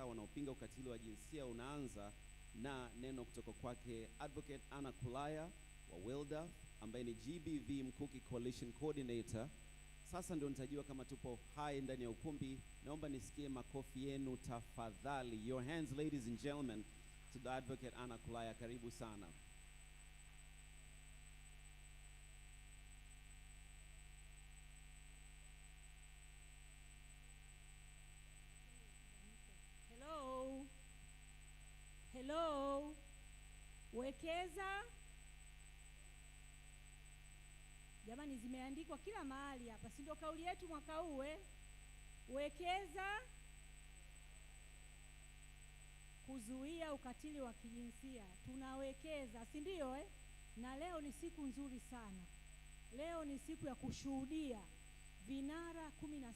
mwaka wanaopinga ukatili wa jinsia unaanza na neno kutoka kwake Advocate Anna Kulaya wa Wilda, ambaye ni GBV Mkuki Coalition Coordinator. Sasa ndio nitajiwa kama tupo hai ndani ya ukumbi. Naomba nisikie makofi yenu tafadhali. Your hands, ladies and gentlemen, to the Advocate Anna Kulaya. Karibu sana. Hello. Hello. Wekeza. Jamani, zimeandikwa kila mahali hapa. Si ndio kauli yetu mwaka huu Wekeza kuzuia ukatili wa kijinsia. Tunawekeza, si ndio Na leo ni siku nzuri sana. Leo ni siku ya kushuhudia vinara 16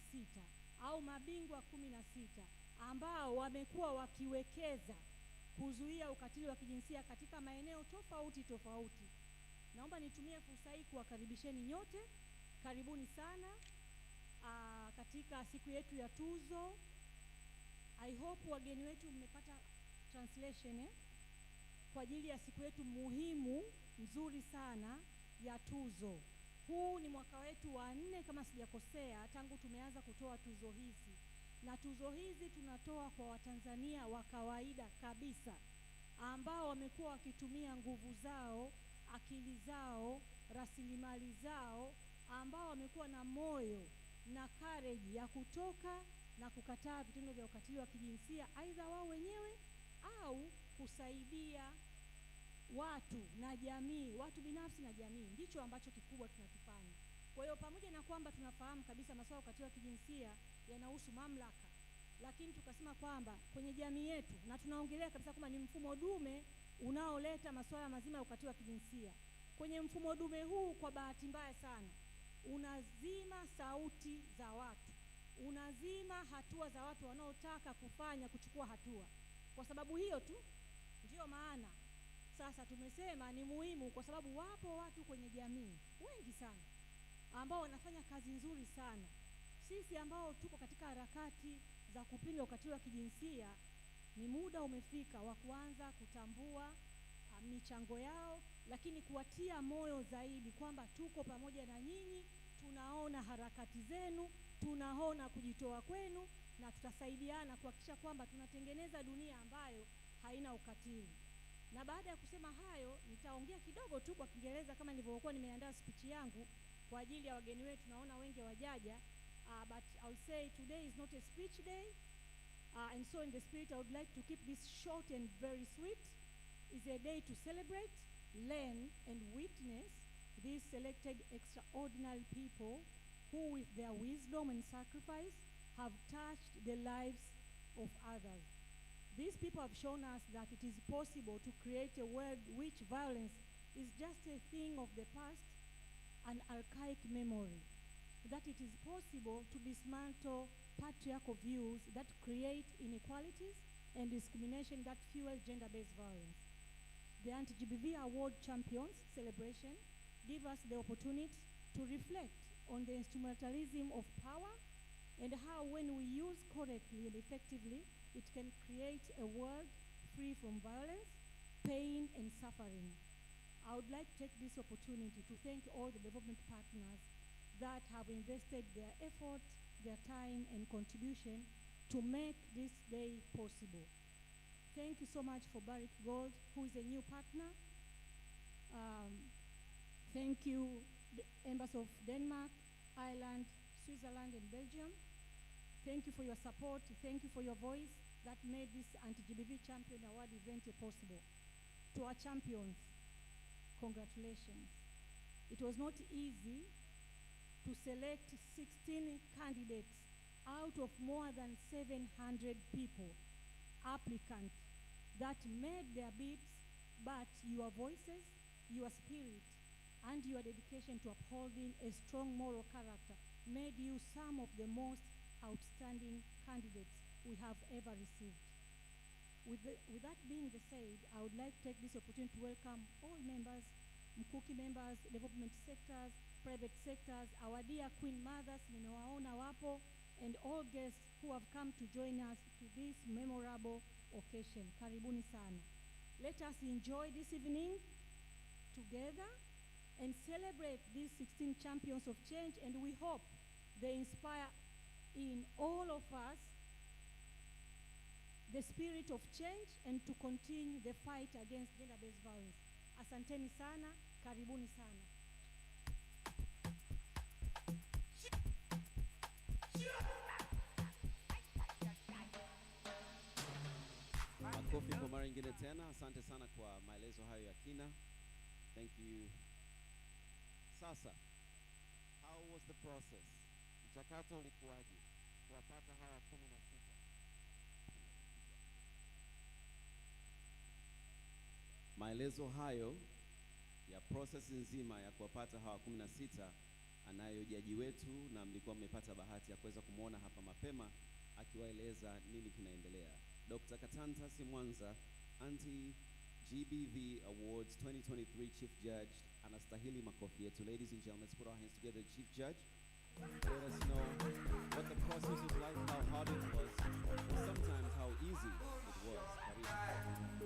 au mabingwa 16 ambao wamekuwa wakiwekeza kuzuia ukatili wa kijinsia katika maeneo tofauti tofauti. Naomba nitumie fursa hii kuwakaribisheni nyote. Karibuni sana katika siku yetu ya Tuzo. I hope wageni wetu mmepata translation kwa ajili ya siku yetu muhimu nzuri sana ya Tuzo. Huu ni mwaka wetu wa 4 kama sijakosea tangu tumeanza kutoa tuzo hizi. Na tuzo hizi tunatoa kwa Watanzania wa kawaida kabisa ambao wamekuwa wakitumia nguvu zao, akili zao, rasilimali zao, ambao wamekuwa na moyo na courage ya kutoka na kukataa vitendo vya ukatili wa kijinsia, aidha wao wenyewe au kusaidia watu na jamii, watu binafsi na jamii. Ndicho ambacho kikubwa tunakifanya. Kwa hiyo pamoja na kwamba tunafahamu kabisa masuala ya ukatili wa kijinsia yanahusu mamlaka, lakini tukasema kwamba kwenye jamii yetu, na tunaongelea kabisa kwamba ni mfumo dume unaoleta masuala mazima ya ukatili wa kijinsia. Kwenye mfumo dume huu, kwa bahati mbaya sana, unazima sauti za watu, unazima hatua za watu wanaotaka kuchukua hatua. Kwa sababu hiyo tu ndio maana sasa tumesema ni muhimu, kwa sababu wapo watu kwenye jamii wengi sana ambao wanafanya kazi nzuri sana. Sisi ambao tuko katika harakati za kupinga ukatili wa kijinsia, ni muda umefika wa kuanza kutambua michango yao, lakini kuwatia moyo zaidi kwamba tuko pamoja na nyinyi, tunaona harakati zenu, tunaona kujitoa kwenu, na tutasaidiana kuhakikisha kwamba tunatengeneza dunia ambayo haina ukatili. Na baada ya kusema hayo, nitaongea kidogo tu kwa Kiingereza kama nilivyokuwa nimeandaa speech yangu kwa ajili ya wageni wetu. Naona wengi wajaja, but I'll say today is not a speech day, and so in the spirit I would like to keep this short and very sweet. It's a day to celebrate, learn and witness these selected extraordinary people who with their wisdom and sacrifice have touched the lives of others. These people have shown us that it is possible to create a world which violence is just a thing of the past, an archaic memory. That it is possible to dismantle patriarchal views that create inequalities and discrimination that fuel gender-based violence. The Anti-GBV Award Champions celebration give us the opportunity to reflect on the instrumentalism of power and how, when we use correctly and effectively, it can create a world free from violence, pain, and suffering. I would like to take this opportunity to thank all the development partners that have invested their effort, their time, and contribution to make this day possible. Thank you so much for Barrick Gold, who is a new partner. Thank you, the Embassy of Denmark, Ireland, Switzerland, and Belgium. Thank you for your support. Thank you for your voice that made this Anti-GBV Champion Award event possible. To our champions, congratulations. It was not easy to select 16 candidates out of more than 700 people, applicants, that made their bids, but your voices, your spirit, and your dedication to upholding a strong moral character made you some of the most outstanding candidates we have ever received. With that being said, I would like to take this opportunity to welcome all members, Mkuki members, development sectors, private sectors, our dear Queen Mothers, ninawaona wapo, and all guests who have come to join us to this memorable occasion. Karibuni sana. Let us enjoy this evening together and celebrate these 16 champions of change, and we hope they inspire in all of us the spirit of change and to continue the fight against gender-based violence. Asanteni sana, karibuni sana. Makofi kwa mara nyingine tena. Asante sana kwa maelezo hayo ya kina. Thank you. Sasa, How was the process? Mchakato ulikuwaje kuwapata hawa 16? maelezo hayo ya process nzima ya kuwapata hawa 16 anayo jaji wetu, na mlikuwa mmepata bahati ya kuweza kumwona hapa mapema akiwaeleza nini kinaendelea. Dr. Katanta Simwanza, Anti-GBV Awards 2023 Chief Judge, anastahili makofi yetu. Ladies and gentlemen, let's put our hands together. Chief Judge, let us know what the process was like, how hard it was, or sometimes how easy it was.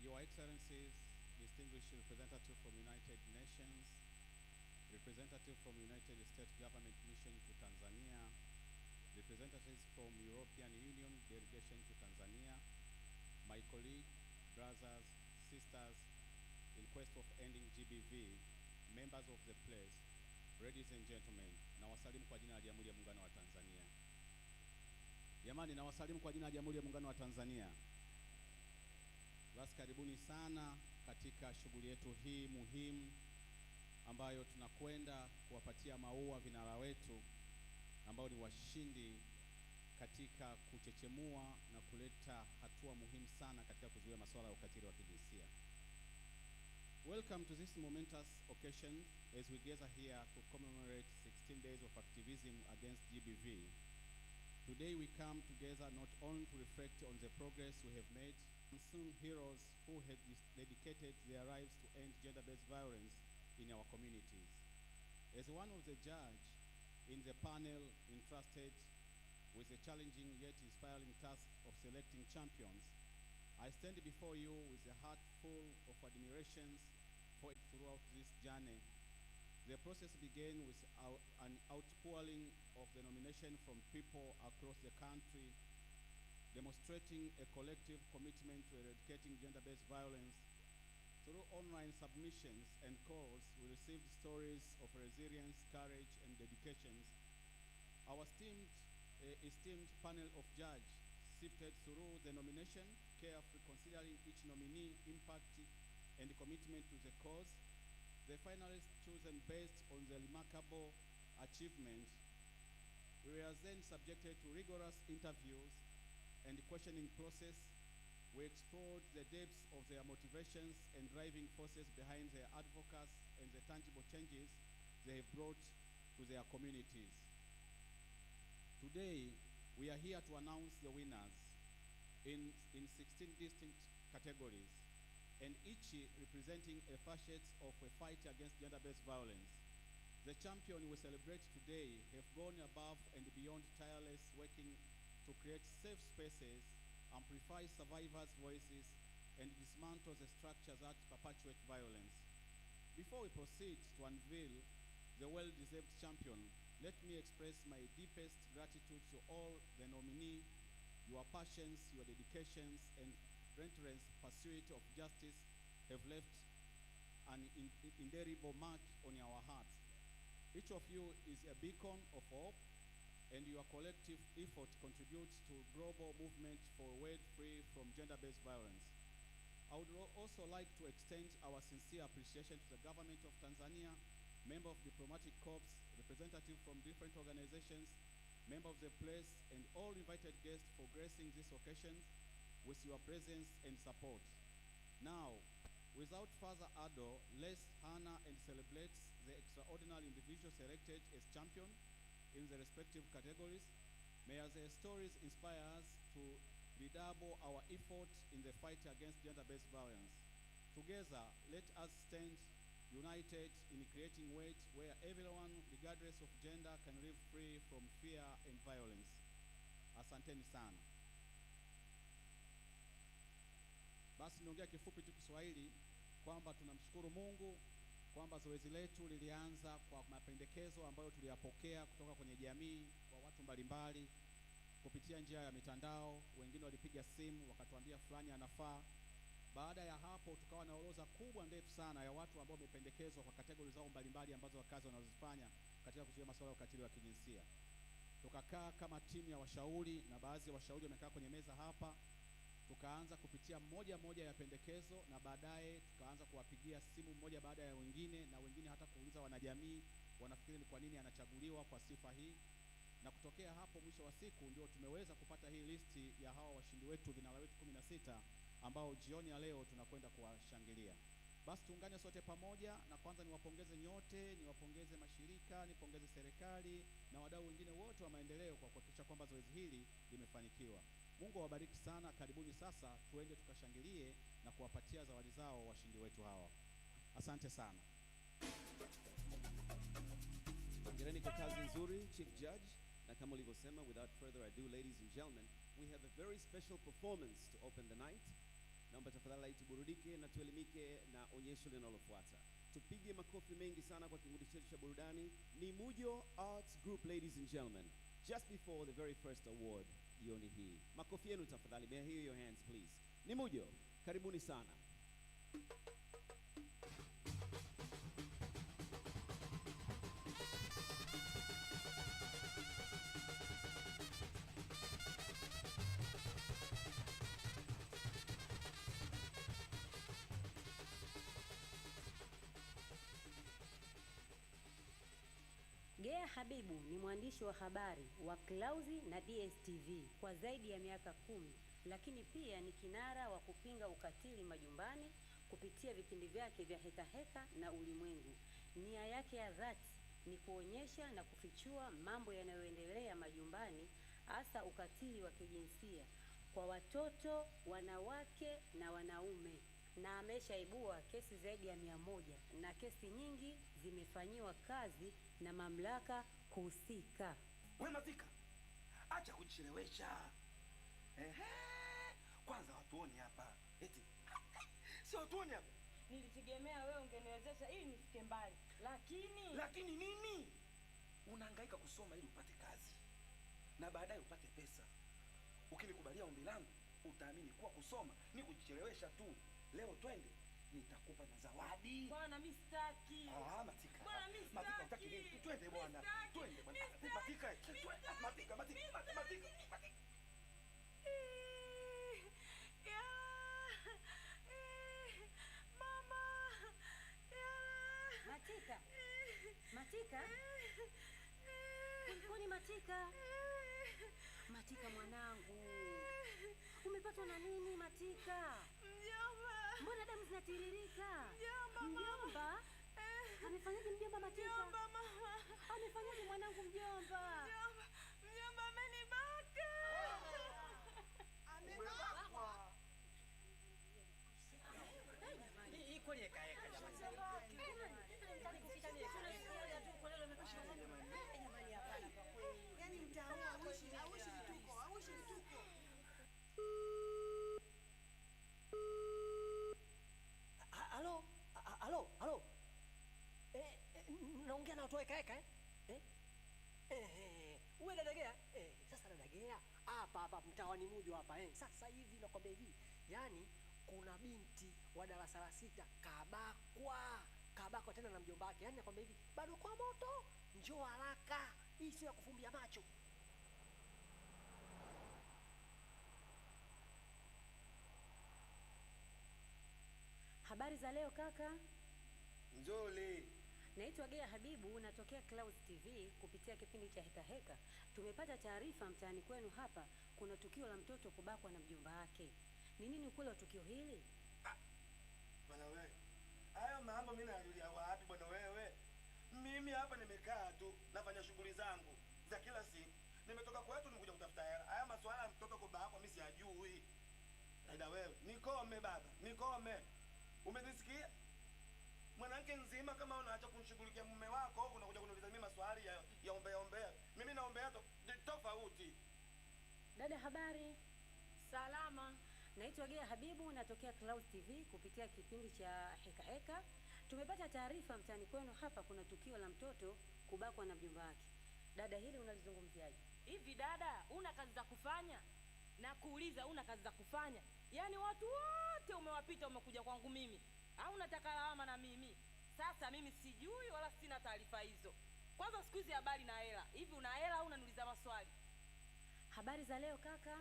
Your Excellencies, distinguished representative from United Nations, representative from United States Government Mission to Tanzania, representatives from European Union delegation to Tanzania, my colleague, brothers, sisters, in quest of ending GBV, members of the place, ladies and gentlemen, nawasalimu kwa jina la Jamhuri ya Muungano wa Tanzania. Jamani, nawasalimu kwa jina la Jamhuri ya Muungano wa Tanzania. Basi karibuni sana katika shughuli yetu hii muhimu ambayo tunakwenda kuwapatia maua vinara wetu ambao ni washindi katika kuchechemua na kuleta hatua muhimu sana katika kuzuia masuala ya ukatili wa kijinsia. Welcome to this momentous occasion as we gather here to commemorate 16 days of activism against GBV. Today we come together not only to reflect on the progress we have made, unsung heroes who have dedicated their lives to end gender-based violence in our communities. As one of the judges in the panel entrusted with the challenging yet inspiring task of selecting champions, I stand before you with a heart full of admiration for it throughout this journey. The process began with an outpouring of the nomination from people across the country, demonstrating a collective commitment to eradicating gender-based violence. Through online submissions and calls, we received stories of resilience, courage, and dedication. Our esteemed panel of judges sifted through the nomination, carefully considering each nominee impact and commitment to the cause. The finalists chosen based on the remarkable achievement. We were then subjected to rigorous interviews and questioning process. We explored the depths of their motivations and driving forces behind their advocacy and the tangible changes they have brought to their communities. Today, we are here to announce the winners in 16 distinct categories, and each representing a facet of a fight against gender-based violence. The champion we celebrate today have gone above and beyond, tireless working to create safe spaces, amplify survivors' voices, and dismantle the structures that perpetuate violence. Before we proceed to unveil the well-deserved champion, let me express my deepest gratitude to all the nominees. Your passions, your dedications, and relentless pursuit of justice have left an indelible mark on our hearts. Each of you is a beacon of hope, and your collective effort contributes to global movement for a world free from gender-based violence. I would also like to extend our sincere appreciation to the government of Tanzania, member of diplomatic corps, representatives from different organizations, member of the place, and all invited guests for gracing this occasion with your presence and support. Now, without further ado, let's honor and celebrate the extraordinary individuals selected as champion in the respective categories. May their stories inspire us to redouble our effort in the fight against gender-based violence. Together, let us stand united in creating ways where everyone, regardless of gender, can live free from fear and violence. Asanteni sana. Basi niongea kifupi tu Kiswahili kwamba tunamshukuru Mungu kwamba zoezi letu lilianza kwa mapendekezo ambayo tuliyapokea kutoka kwenye jamii kwa watu mbalimbali kupitia njia ya mitandao. Wengine walipiga simu wakatuambia fulani anafaa. Baada ya hapo tukawa na orodha kubwa ndefu sana ya watu ambao wamependekezwa kwa kategori zao mbalimbali ambazo kazi wanazofanya katika kuzuia masuala ya ukatili wa kijinsia. Tukakaa kama timu ya washauri na baadhi ya washauri wamekaa kwenye meza hapa. Tukaanza kupitia moja ya pendekezo na baadaye tukaanza kuwapigia simu mmoja baada ya wengine na wengine hata kuuliza wanajamii wanafikiri ni kwa nini anachaguliwa kwa sifa hii. Na kutokea hapo mwisho wa siku ndio tumeweza kupata hii listi ya hawa washindi wetu, vinara wetu 16 ambao jioni ya leo tunakwenda kuwashangilia. Basi tuungane sote pamoja, na kwanza niwapongeze nyote, niwapongeze mashirika, nipongeze serikali na wadau wengine wote wa maendeleo kwa kuhakikisha kwamba zoezi hili limefanikiwa. Mungu awabariki sana. Karibuni sasa tuende tukashangilie na kuwapatia zawadi zao washindi wetu hawa. Asante sana. Hongereni kwa kazi nzuri Chief Judge, na kama ulivyosema, without further ado, ladies and gentlemen, we have a very special performance to open the night. Naomba tafadhali tuburudike na tuelimike na onyesho linalofuata. Tupige makofi mengi sana kwa kikundi chetu cha burudani. Ni Mujo Arts Group, ladies and gentlemen, just before the very first award jioni hii. Makofi yenu tafadhali. May I hear your hands please? Ni Mujo, karibuni sana. Gea Habibu ni mwandishi wa habari wa Clouds na DSTV kwa zaidi ya miaka 10, lakini pia ni kinara wa kupinga ukatili majumbani kupitia vipindi vyake vya Heka Heka na Ulimwengu. Nia yake ya dhati ni kuonyesha na kufichua mambo yanayoendelea majumbani, hasa ukatili wa kijinsia kwa watoto, wanawake na wanaume. Na ameshaibua kesi zaidi ya 100 na kesi nyingi zimefanyiwa kazi na mamlaka husika. Wewe Matika, acha kujichelewesha. Kwanza watuone hapa. Eti. Sio watuone hapa. Nilitegemea wewe ungeniwezesha ili nifike mbali. Lakini nini? Unahangaika kusoma ili upate kazi na baadaye upate pesa. Ukinikubalia ombi langu, utaamini kuwa kusoma ni kujichelewesha tu. Leo twende, nitakupa na zawadi. Bwana mimi sitaki. Matika. Bwana mimi sitaki. Matika utaki nini? Twende bwana. Twende bwana. Matika. Matika. Mama. Matika. Kulikoni Matika? Matika mwanangu. Umepatwa na nini Matika? Mjomba. Mbona damu zinatiririka? Mjomba. Amefanyaje mjomba Matika? Mjomba mama. Amefanyaje mwanangu mjomba? Mjomba amenibaka. Umebakwa. Iko ni kaeka jamani. Yaani mtaua auishi vituko. Halo. Naongea na utoe kaeka Wewe dadagea? Sasa dadagea hapa mtaani Mujo hapa Sasa hivi nakwambia hivi, yani kuna binti wa darasa la 6 kabakwa tena na mjomba wake. Yani nakwambia hivi, bado kwa moto, njoo haraka. Hii sio ya kufumbia macho. Habari za leo kaka? Nzuri. Naitwa Gea Habibu, natokea Clouds TV kupitia kipindi cha Heka Heka. Tumepata taarifa mtaani kwenu hapa kuna tukio la mtoto kubakwa na mjomba wake. Ni nini ukweli wa tukio hili? Bwana wewe. Hayo mambo mimi najulia wapi bwana wewe? Mimi hapa nimekaa tu nafanya shughuli zangu za kila siku. Nimetoka kwetu nimekuja kutafuta hela. Haya masuala ya mtoto kwa baba mimi siyajui. Aida wewe, nikome baba, nikome. Umenisikia? Mwanamke nzima kama unaacha kumshughulikia mume wako, unakuja kuniuliza mimi maswali ya ombea. Mimi naombea tofauti. Dada, habari? Salama. Naitwa Gea Habibu, natokea Clouds TV kupitia kipindi cha Heka Heka. Tumepata taarifa mtaani kwenu hapa kuna tukio la mtoto kubakwa na mjomba wake. Dada, hili unalizungumziaje? Hivi dada, una kazi za kufanya? Na kuuliza una kazi za kufanya? Yaani watu wote umewapita umekuja kwangu mimi. Au unataka lawama na mimi? Sasa mimi sijui wala sina taarifa hizo. Kwanza siku hizi habari na hela. Hivi una hela au unaniuliza maswali? Habari za leo kaka.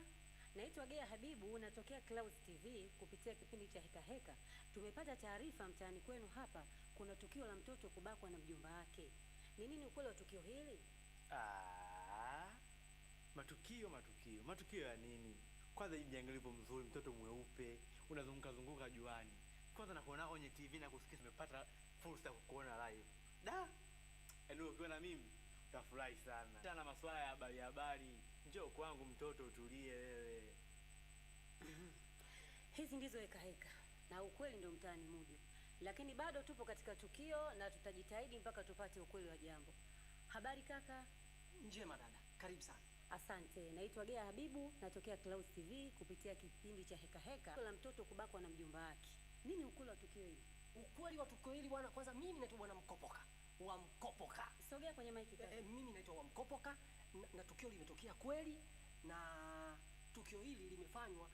Naitwa Gea Habibu, natokea Clouds TV kupitia kipindi cha Heka Heka. Tumepata taarifa mtaani kwenu hapa kuna tukio la mtoto kubakwa na mjomba wake. Ni nini ukweli wa tukio hili? Matukio ya nini? Kwanza hivi jiangalie mzuri, mtoto mweupe, unazunguka juani. Kwanza nakuona kwenye TV na kusikia nimepata fursa ya kukuona live. Yaani ukiona mimi utafurahi sana. Tena masuala ya habari. Njoo kwangu mtoto utulie wewe. Hizi ndizo Heka Heka. Na ukweli ndio mtaani mujo. Lakini bado tupo katika tukio na tutajitahidi mpaka tupate ukweli wa jambo. Habari kaka? Njema dada, karibu sana. Asante. Naitwa Gea Habibu, natokea Clouds TV kupitia kipindi cha Heka Heka. La mtoto kubakwa na mjomba wake. Nini ukweli wa tukio hili? Ukweli wa tukio hili bwana, kwanza mimi naitwa bwana Mkopoka. Wa Mkopoka. Sogea kwenye mic kaka. Mimi naitwa wa Mkopoka na tukio limetokea kweli, na tukio hili limefanywa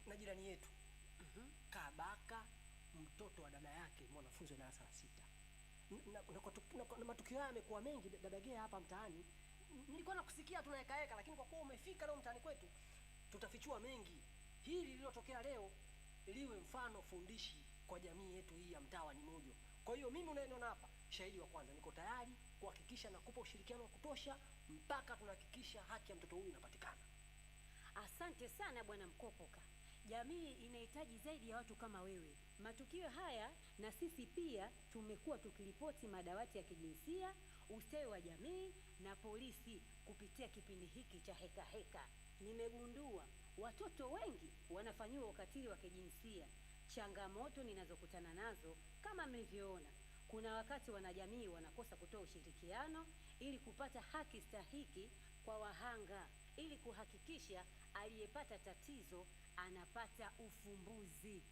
na jirani yetu. Kabaka mtoto wa dada yake, mwanafunzi wa darasa la 6. Na matukio haya yamekuwa mengi dada Gea hapa mtaani. Nilikuwa nakusikia tu na Heka Heka, lakini kwa kuwa umefika leo mtaani kwetu, tutafichua mengi. Hili lililotokea leo liwe mfano fundishi kwa jamii yetu hii ya mtaa wa Nimojo. Kwa hiyo mimi unaniona hapa, shahidi wa kwanza, niko tayari kuhakikisha nakupa ushirikiano wa kutosha mpaka tunahakikisha haki ya mtoto huyu inapatikana. Asante sana bwana Mkopoka. Jamii inahitaji zaidi ya watu kama wewe. Matukio haya na sisi pia tumekuwa tukiripoti madawati ya kijinsia, ustawi wa jamii na polisi kupitia kipindi hiki cha Heka Heka. Nimegundua watoto wengi wanafanyiwa ukatili wa kijinsia. Changamoto ninazokutana nazo kama mlivyoona, kuna wakati wanajamii wanakosa kutoa ushirikiano ili kupata haki stahiki kwa wahanga, ili kuhakikisha aliyepata tatizo anapata ufumbuzi.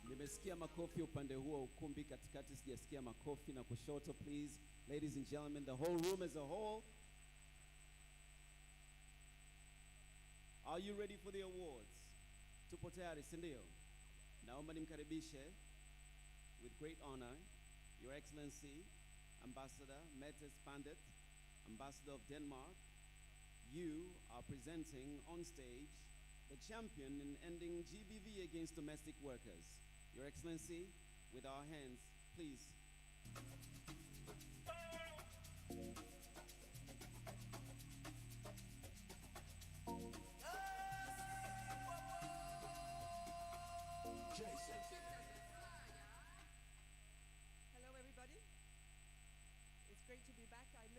Nimesikia makofi upande huo wa ukumbi, katikati sijasikia makofi, na kushoto please. Ladies and gentlemen, the whole room as a whole. Are you ready for the awards? Tupo tayari, si ndio? Naomba nimkaribishe with great honor Your Excellency Ambassador Mettes Pandit, Ambassador of Denmark. You are presenting on stage the champion in ending GBV against domestic workers. Your Excellency, with our hands, please.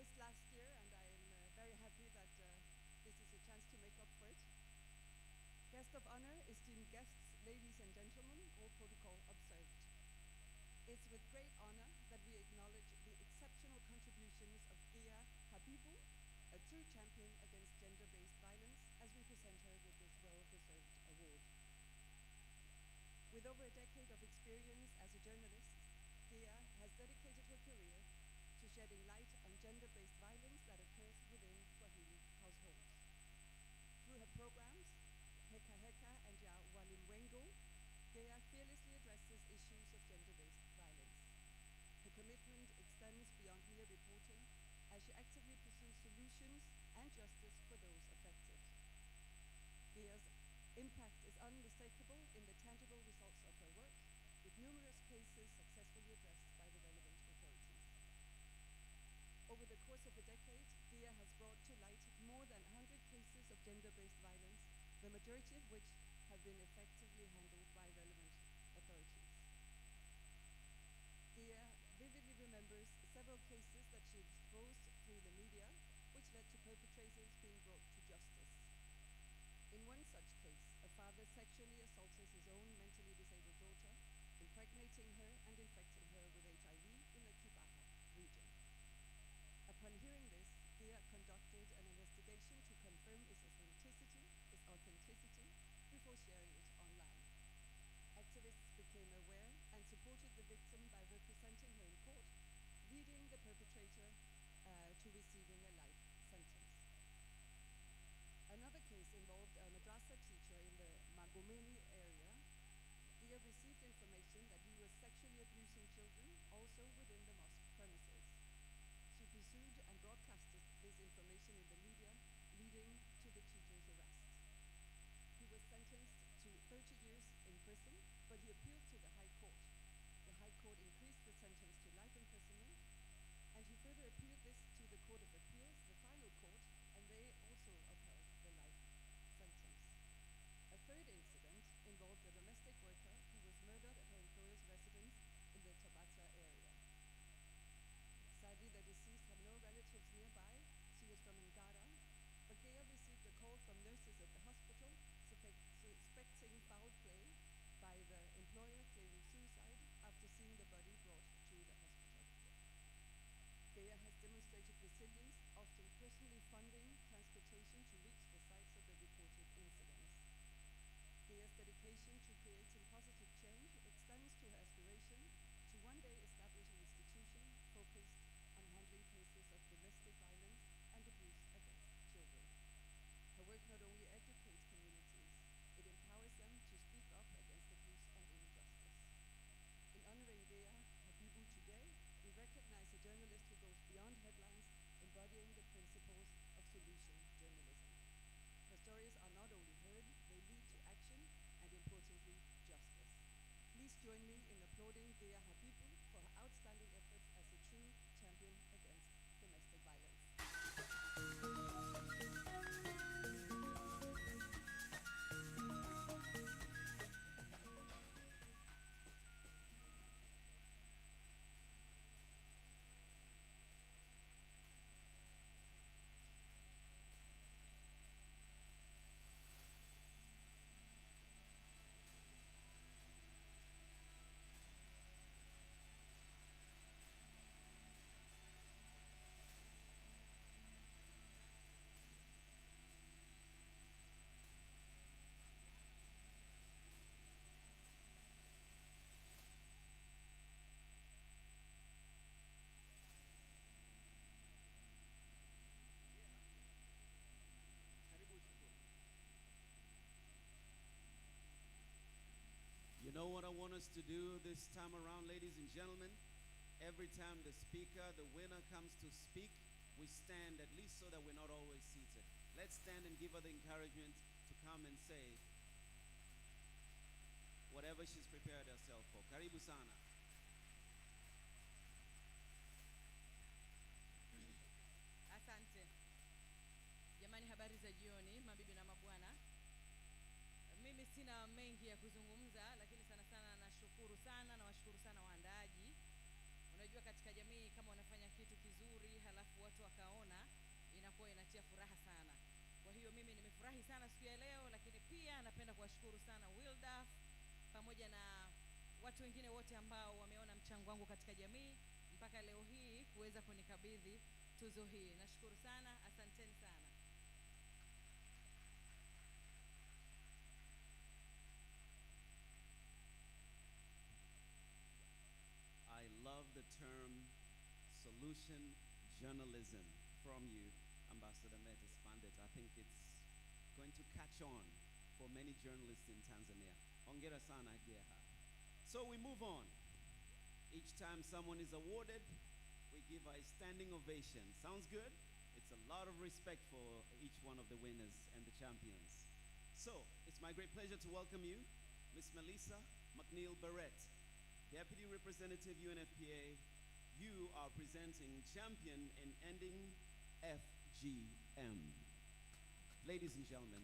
lost last year, and I am very happy that this is a chance to make up for it. Guest of honor, esteemed guests, ladies and gentlemen, all protocol observed. It's with great honor that we acknowledge the exceptional contributions of Gea Habibu, a true champion against gender-based violence, as we present her with this well-deserved award. With over a decade of experience as a journalist, Gea has dedicated her career to shedding light on gender-based violence that occurs within Swahili households. Through her programs, Heka Heka and Ya Walimwengu, Gea fearlessly addresses issues of gender-based violence. Her commitment extends beyond mere reporting as she actively pursues solutions and justice for those affected. Gea's impact is unmistakable in the tangible results of her work, with numerous cases successfully addressed by the relevant authorities. Over the course of a decade, Gea has brought to light more than 100 cases of gender-based violence, the majority of which have been effectively handled by relevant authorities. Gea vividly remembers several cases that she exposed through the media, which led to perpetrators being brought to justice. In one such case, a father sexually assaulted his own mentally disabled daughter, impregnating her and infecting her with HIV in the Kibaha region. Upon hearing this, Gea conducted an investigation to confirm its authenticity before sharing it online. Activists became aware and supported the victim by representing her in court, leading the perpetrator to receiving a life sentence. Another case involved a madrasa teacher in the Magomeni area. Gea received information that he was sexually abusing children also within the mosque premises. She pursued and broadcasted this information in the media, leading to the teacher's arrest. He was sentenced to 30 years in prison, but he appealed to the High Court. The High Court increased the sentence to life imprisonment, and he further appealed this to the Court of Appeals, the final court, and they also upheld the life sentence. A third incident involved a domestic worker who was murdered at her employer's residence in the Tabata area. Sadly, the deceased had no relatives nearby. She was from Ngara, but Gea received a call from nurses at the hospital suspecting foul play by the employer claiming suicide after seeing the body brought to the hospital. Gea has demonstrated resilience, often personally funding transportation to reach the sites of the reported incidents. Gea's dedication to creating positive change extends to her aspiration to one day establish an institution focused on handling cases of domestic violence and abuse against children. Her work not only educates communities, it empowers them to speak up against abuse and injustice. In honoring Gea Habibu today, we recognize a journalist who goes beyond headlines, embodying the principles of solution journalism. Her stories are not only heard, they lead to action and, importantly, justice. Please join me in applauding Gea Habibu for her outstanding efforts as a true champion against domestic violence. You know what I want us to do this time around, ladies and gentlemen? Every time the speaker, the winner, comes to speak, we stand, at least so that we're not always seated. Let's stand and give her the encouragement to come and say whatever she's prepared herself for. Karibu sana. Asante. Jamani, habari za jioni, mabibi na mabwana. Mimi sina mengi ya kuzungumza, lakini sana sana nashukuru sana na washukuru sana waandaaji. Unajua katika jamii kama wanafanya kitu kizuri halafu watu wakawa nimefurahi sana siku ya leo, lakini pia napenda kuwashukuru sana Wildaf pamoja na watu wengine wote ambao wameona mchango wangu katika jamii mpaka leo hii kuweza kunikabidhi tuzo hii. Nashukuru sana, asanteni sana. I love the term solution journalism from you, Ambassador Metis Pandit. I think it's going to catch on for many journalists in Tanzania. Hongera sana Geha. So we move on. Each time someone is awarded, we give a standing ovation. Sounds good? It's a lot of respect for each one of the winners and the champions. So, it's my great pleasure to welcome you, Miss Melissa McNeil Barrett, Deputy Representative UNFPA. You are presenting Champion in Ending FGM. Ladies and gentlemen,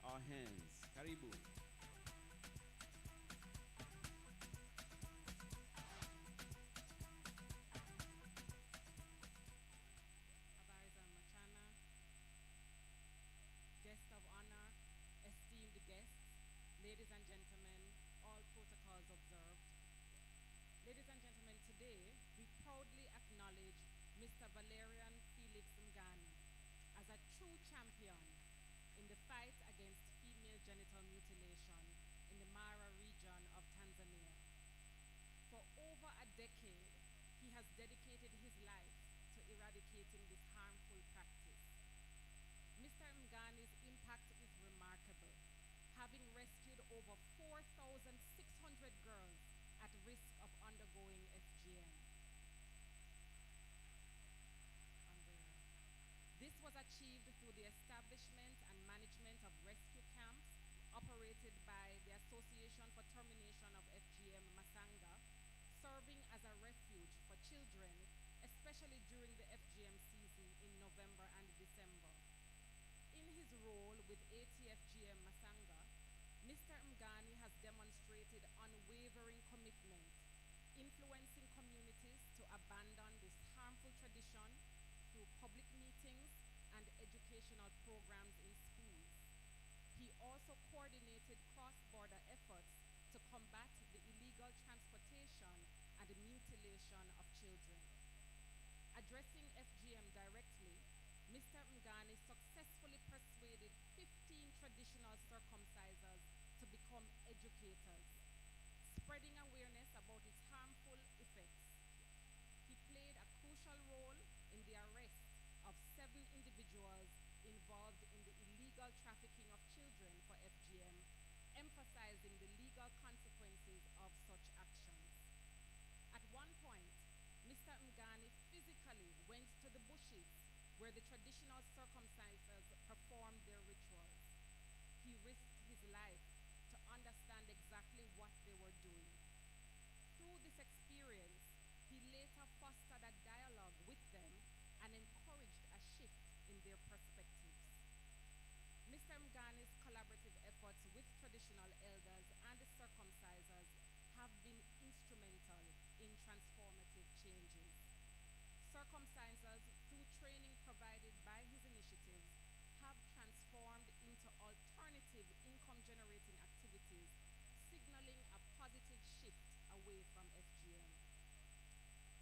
our hands. Karibu. Habari za mchana. Guest of honor, esteemed guests, ladies and gentlemen, all protocols observed. Ladies and gentlemen, today we proudly acknowledge Mr. Valerian Felix Mgani as a true champion in the fight against female genital mutilation in the Mara region of Tanzania. For over a decade, he has dedicated his life to eradicating this harmful practice. Mr. Mgani's impact is remarkable, having rescued over 4,600 girls at risk of undergoing FGM. This was achieved through the establishment and management of rescue camps operated by the Association for Termination of FGM Masanga, serving as a refuge for children, especially during the FGM season in November and December. In his role with ATFGM Masanga, Mr. Mgani has demonstrated unwavering commitment, influencing communities to abandon this harmful tradition through public meetings and educational programs in schools. He also coordinated cross-border efforts to combat the illegal transportation and mutilation of children. Addressing FGM directly, Mr. Mgani successfully persuaded 15 traditional circumcisers to become educators, spreading awareness about its harmful effects. He played a crucial role in the arrest of 7 individuals involved in the illegal trafficking of children for FGM, emphasizing the legal consequences of such actions. At one point, Mr. Mgani physically went to the bushes where the traditional circumcisers performed their rituals. He risked his life to understand exactly what they were doing. Through this experience, he later fostered a dialogue with them and encouraged a shift in their perspectives. Mr. Mgani's collaborative efforts with traditional elders and circumcisers have been instrumental in transformative changes. Circumcisers, through training provided by his initiatives, have transformed into alternative income-generating activities, signaling a positive shift away from FGM.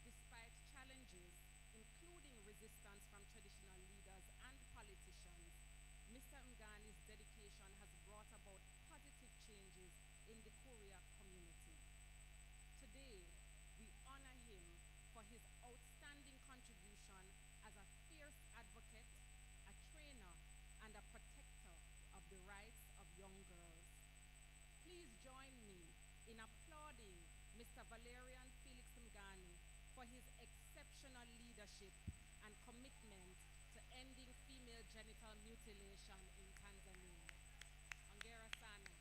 Despite challenges, including resistance from traditional leaders and politicians, Mr. Mgani's dedication has brought about positive changes in the Korea community. Today, we honor him for his outstanding contribution as a fierce advocate, a trainer, and a protector of the rights of young girls. Please join me in applauding Mr. Valerian Felix Mgani for his exceptional leadership and commitment to ending female genital mutilation in Tanzania. Hongera sana.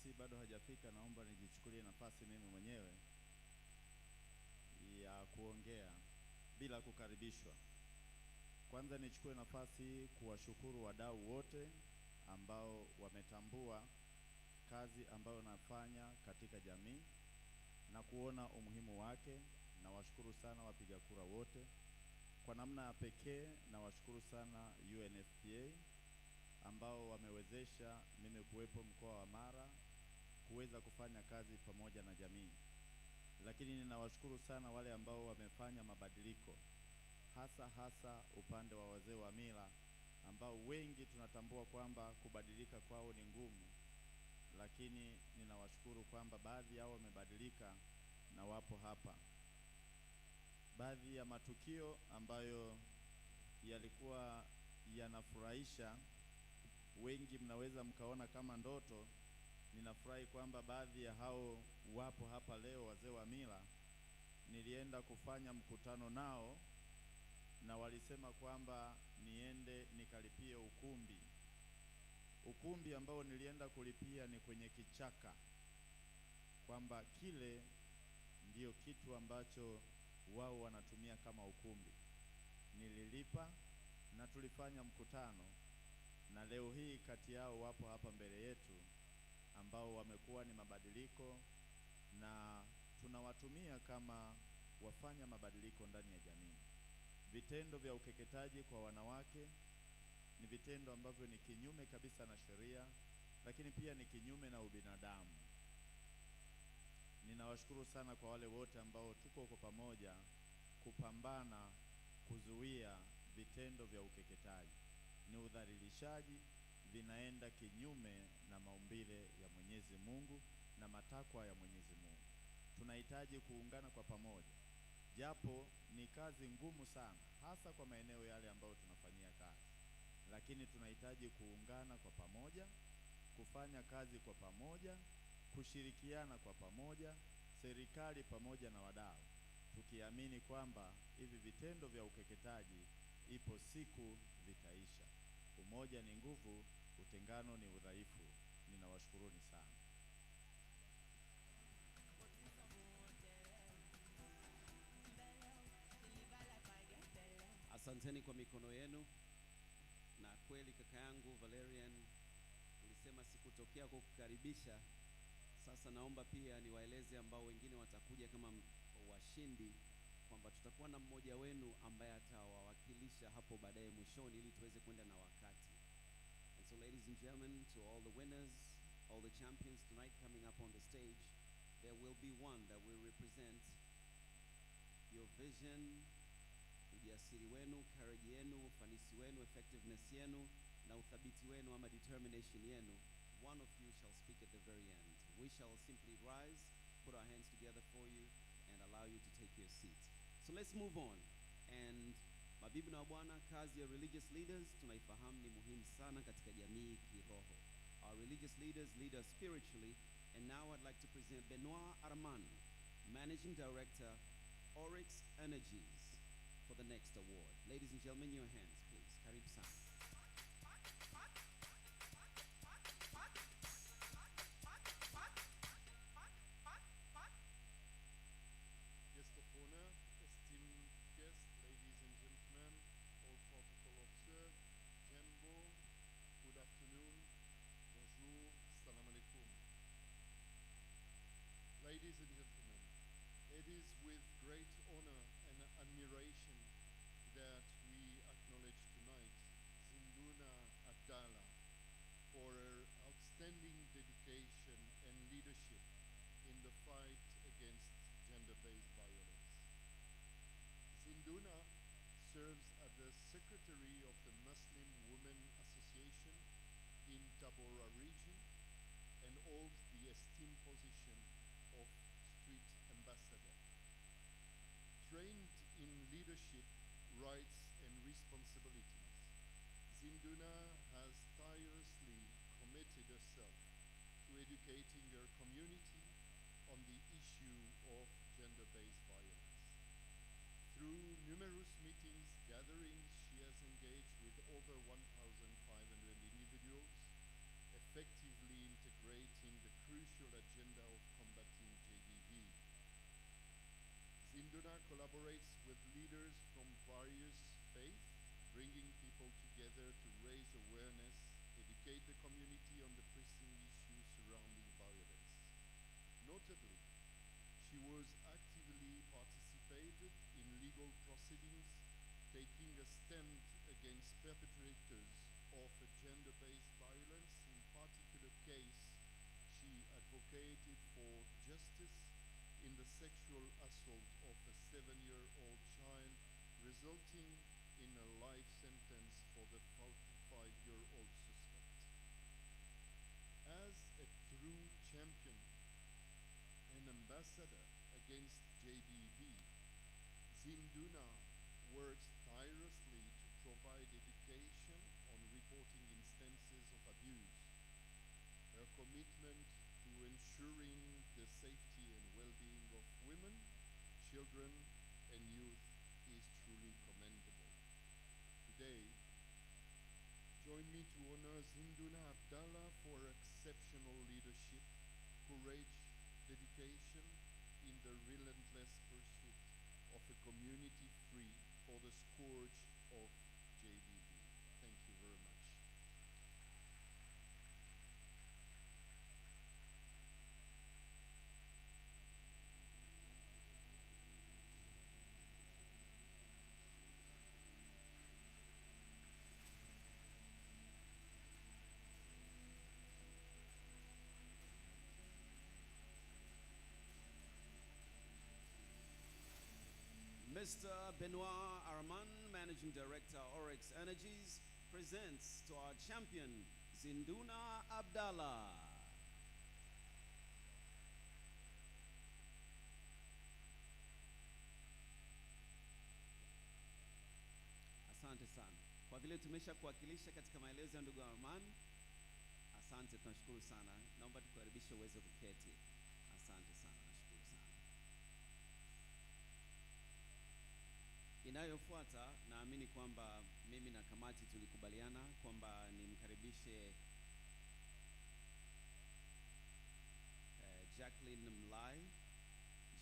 nafasi bado hajafika, naomba nijichukulie nafasi mimi mwenyewe ya kuongea bila kukaribishwa. Kwanza nichukue nafasi kuwashukuru wadau wote ambao wametambua kazi ambayo nafanya katika jamii na kuona umuhimu wake. Na washukuru sana wapiga kura wote. Kwa namna ya pekee na washukuru sana UNFPA ambao wamewezesha mimi kuwepo mkoa wa Mara kuweza kufanya kazi pamoja na jamii. Lakini ninawashukuru sana wale ambao wamefanya mabadiliko, hasa upande wa wazee wa mila ambao wengi tunatambua kwamba kubadilika kwao ni ngumu, lakini ninawashukuru kwamba baadhi yao wamebadilika na wapo hapa. Baadhi ya matukio ambayo yalikuwa yanafurahisha wengi mnaweza mkaona kama ndoto. Ninafurahi kwamba baadhi ya hao wapo hapa leo, wazee wa mila. Nilienda kufanya mkutano nao na walisema kwamba niende nikalipie ukumbi ambao nilienda kulipia ni kwenye kichaka, kwamba kile ndio kitu ambacho wao wanatumia kama ukumbi. Nililipa na tulifanya mkutano, na leo hii kati yao wapo hapa mbele yetu ambao wamekuwa ni mabadiliko, na tunawatumia kama wafanya mabadiliko ndani ya jamii. Vitendo vya ukeketaji kwa wanawake ni vitendo ambavyo ni kinyume kabisa na sheria, lakini pia ni kinyume na ubinadamu. Ninawashukuru sana kwa wale wote ambao tuko kwa pamoja kupambana kuzuia vitendo vya ukeketaji. Ni udhalilishaji, vinaenda kinyume na maumbile ya Mwenyezi Mungu na matakwa ya Mwenyezi Mungu. Tunahitaji kuungana kwa pamoja, japo ni kazi ngumu sana, hasa kwa maeneo yale ambayo tunafanyia kazi, lakini tunahitaji kuungana kwa pamoja, kufanya kazi kwa pamoja, kushirikiana kwa pamoja, serikali pamoja na wadau, tukiamini kwamba hivi vitendo vya ukeketaji ipo siku vitaisha. Umoja ni nguvu, utengano ni udhaifu. Ninawashukuruni sana. Asanteni kwa mikono yenu. Na kweli kaka yangu Valerian, ulisema sikutokea kwa kukaribisha. Sasa naomba pia niwaeleze ambao wengine watakuja kama washindi kwamba tutakuwa na mmoja wenu ambaye atawawakilisha hapo baadaye mwishoni ili tuweze kwenda na wakati. And so ladies and gentlemen, to all the winners, all the champions tonight coming up on the stage, there will be one that will represent your vision, ujasiri wenu, courage yenu, ufanisi wenu, effectiveness yenu na uthabiti wenu ama determination yenu. One of you shall speak at the very end. We shall simply rise, put our hands together for you, and allow you to take your seat. So let's move on. And mabibi na bwana, kazi ya religious leaders tunaifahamu ni muhimu sana katika jamii kiroho. Our religious leaders lead us spiritually, and now I'd like to present Benoit Armand, Managing Director, Oryx Energies, for the next award. Ladies and gentlemen, your hands, please. Karibu sana. Guest of honor, esteemed guests, ladies and gentlemen, all protocol observed, Jambo, good afternoon, bonjour, salam alaikum. Ladies and gentlemen, it is with great honor and admiration that we acknowledge tonight Zinduna Abdallah for her outstanding dedication and leadership in the fight against gender-based violence. Zinduna serves as the Secretary of the Muslim Women Association in Tabora region and holds the esteemed position of Street Ambassador. Trained in leadership, rights and responsibilities, Zinduna has tirelessly committed herself to educating her community on the issue of gender-based violence. Through numerous meetings, gatherings, she has engaged with over 1,500 individuals, effectively integrating the crucial agenda of combating JBV. Zinduna collaborates with leaders from various faiths, bringing people together to raise awareness, educate the community on the pressing issues surrounding violence. Notably, she was actively participated in legal proceedings, taking a stand against perpetrators of a gender-based violence. In particular case, she advocated for justice in the sexual assault of a 7-year-old child, resulting in a life sentence for the 45-year-old suspect. As a true champion and ambassador against JBV, Zinduna works tirelessly to provide education on reporting instances of abuse. Her commitment to ensuring the safety and well-being of women, children, and youth is truly commendable. Today, join me to honor Zinduna Abdallah for her exceptional leadership, courage, dedication in the relentless pursuit of a community free for the scourge of JBV. Thank you very much. Mr. Benoit Arman, Managing Director, Oryx Energies, presents to our champion, Zinduna Abdallah. Asante sana. Kwa vile tumesha kuwakilisha katika maelezo ya ndugu Arman, asante, tunashukuru sana. Naomba tukukaribishe uweze kuketi. Asante sana, nashukuru sana. Inayofuata, naamini kwamba mimi na kamati tulikubaliana kwamba nimkaribishe Jacqueline Mlai,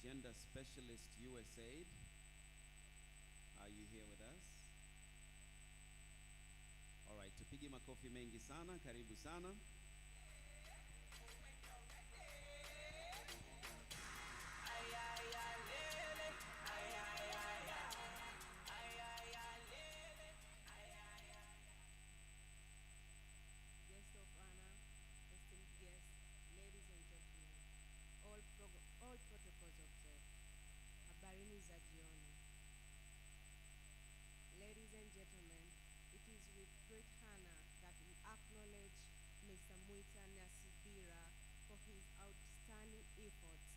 Gender Specialist USAID. Are you here with us? All right, tupige makofi mengi sana, karibu sana. Guest of honor, esteemed guests, ladies and gentlemen, all protocols observed. Habarini za jioni. Ladies and gentlemen, it is with great honor that we acknowledge Mr. Mwita Nasibira for his outstanding efforts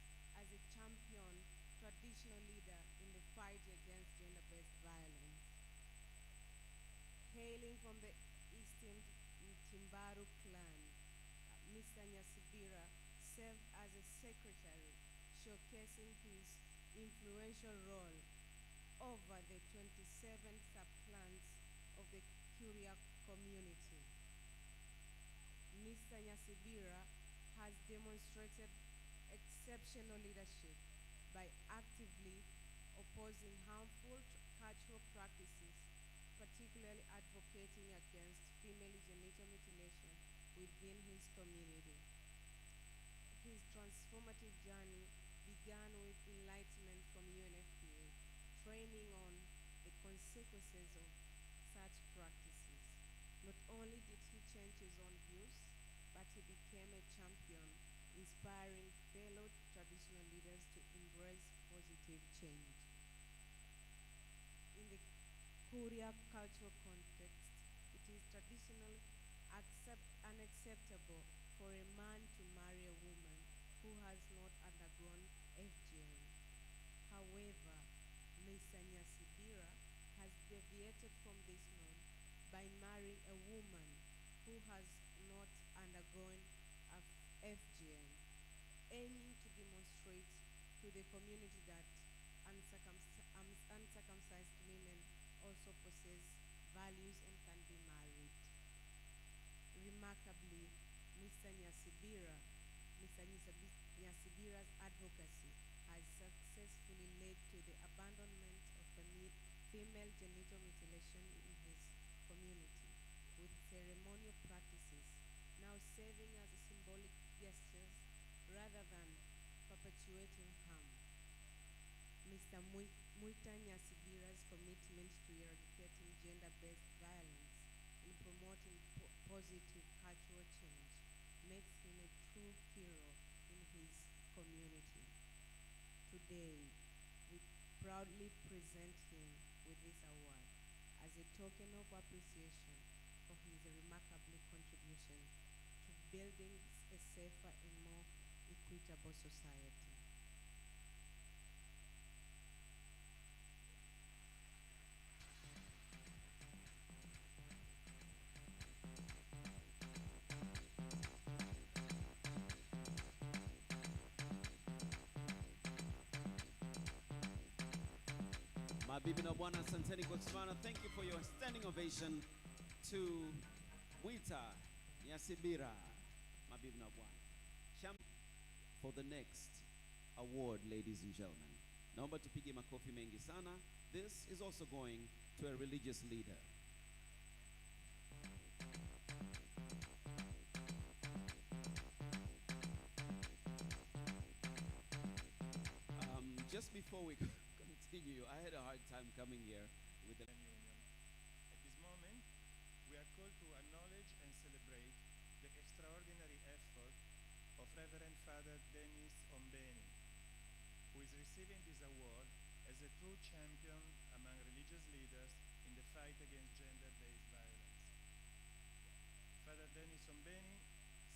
as a champion, traditional leader in the fight against gender-based violence. Hailing from the Eastern Timbaru clan, Mr. Nyasibira served as a secretary, showcasing his influential role over the 27 sub-clans of the Kuria community. Mr. Nyasibira has demonstrated exceptional leadership by actively opposing harmful cultural practices, particularly advocating against female genital mutilation within his community. His transformative journey began with enlightenment from UNFPA, training on the consequences of such practices. Not only did he change his own views, but he became a champion, inspiring fellow traditional leaders to embrace positive change. In the Kuria cultural context, it is traditionally unacceptable for a man to marry a woman who has not undergone FGM. However, Mr. Nyasibira has deviated from this norm by marrying a woman who has not undergone FGM, aiming to demonstrate to the community that uncircumcised women also possess values and can be married. Remarkably, Mr. Nyasibira Mr. Nyasibira's advocacy has successfully led to the abandonment of female genital mutilation in his community, with ceremonial practices now serving as symbolic gestures rather than perpetuating harm. Mr. Mwita Nyasibira's commitment to eradicating gender-based violence and promoting positive cultural change makes him a true hero in his community. Today, we proudly present him with this award as a token of appreciation for his remarkable contribution to building a safer and more equitable society. Mabibi na bwana, asanteni kwa kusimama. Thank you for your standing ovation to Mwita Nyasibira. Mabibi na bwana. For the next award, ladies and gentlemen. Naomba tupige makofi mengi sana. This is also going to a religious leader. Just before we continue, I had a hard time coming here with the Union. At this moment, we are called to acknowledge and celebrate the extraordinary effort of Reverend Father Dennis Ombeni, who is receiving this award as a true champion among religious leaders in the fight against gender-based violence. Father Dennis Ombeni,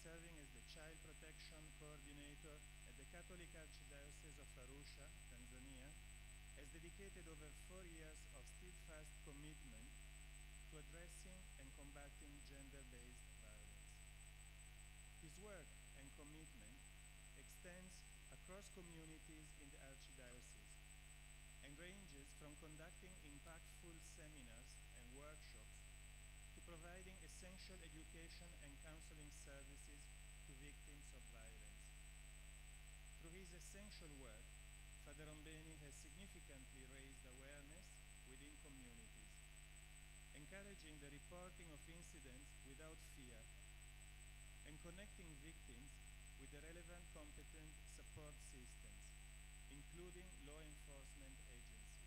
serving as the Child Protection Coordinator at the Catholic Archdiocese of Arusha, Tanzania, has dedicated over 4 years of steadfast commitment to addressing and combating gender-based violence. His work and commitment extends across communities in the Archdiocese and ranges from conducting impactful seminars and workshops to providing essential education and counseling services to victims of violence. Through his essential work, Father Ombeni has significantly raised awareness within communities, encouraging the reporting of incidents without fear, and connecting victims with the relevant competent support systems, including law enforcement agencies.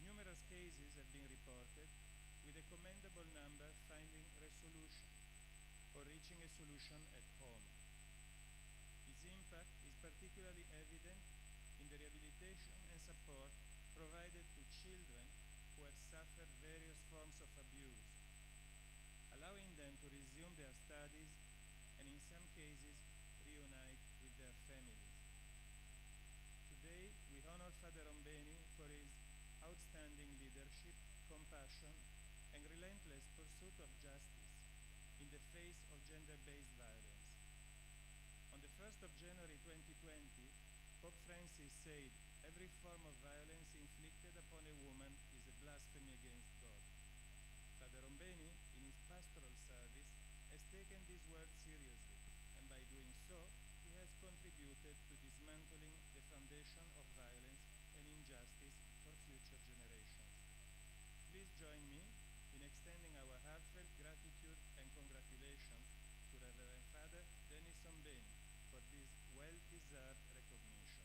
Numerous cases have been reported, with a commendable number finding resolution or reaching a solution at home. His impact is particularly evident in the rehabilitation and support provided to children who have suffered various forms of abuse, allowing them to resume their studies and in some cases reunite with their families. Today, we honor Father Ombeni for his outstanding leadership, compassion, and relentless pursuit of justice in the face of gender-based violence. On the 1st of January 2020, Pope Francis said, "Every form of violence inflicted upon a woman is a blasphemy against God." Father Ombeni, in his pastoral service, has taken these words seriously, and by doing so, he has contributed to dismantling the foundation of violence and injustice for future generations. Please join me in extending our heartfelt gratitude and congratulations to Reverend Father Dennis Ombeni for this well-deserved recognition.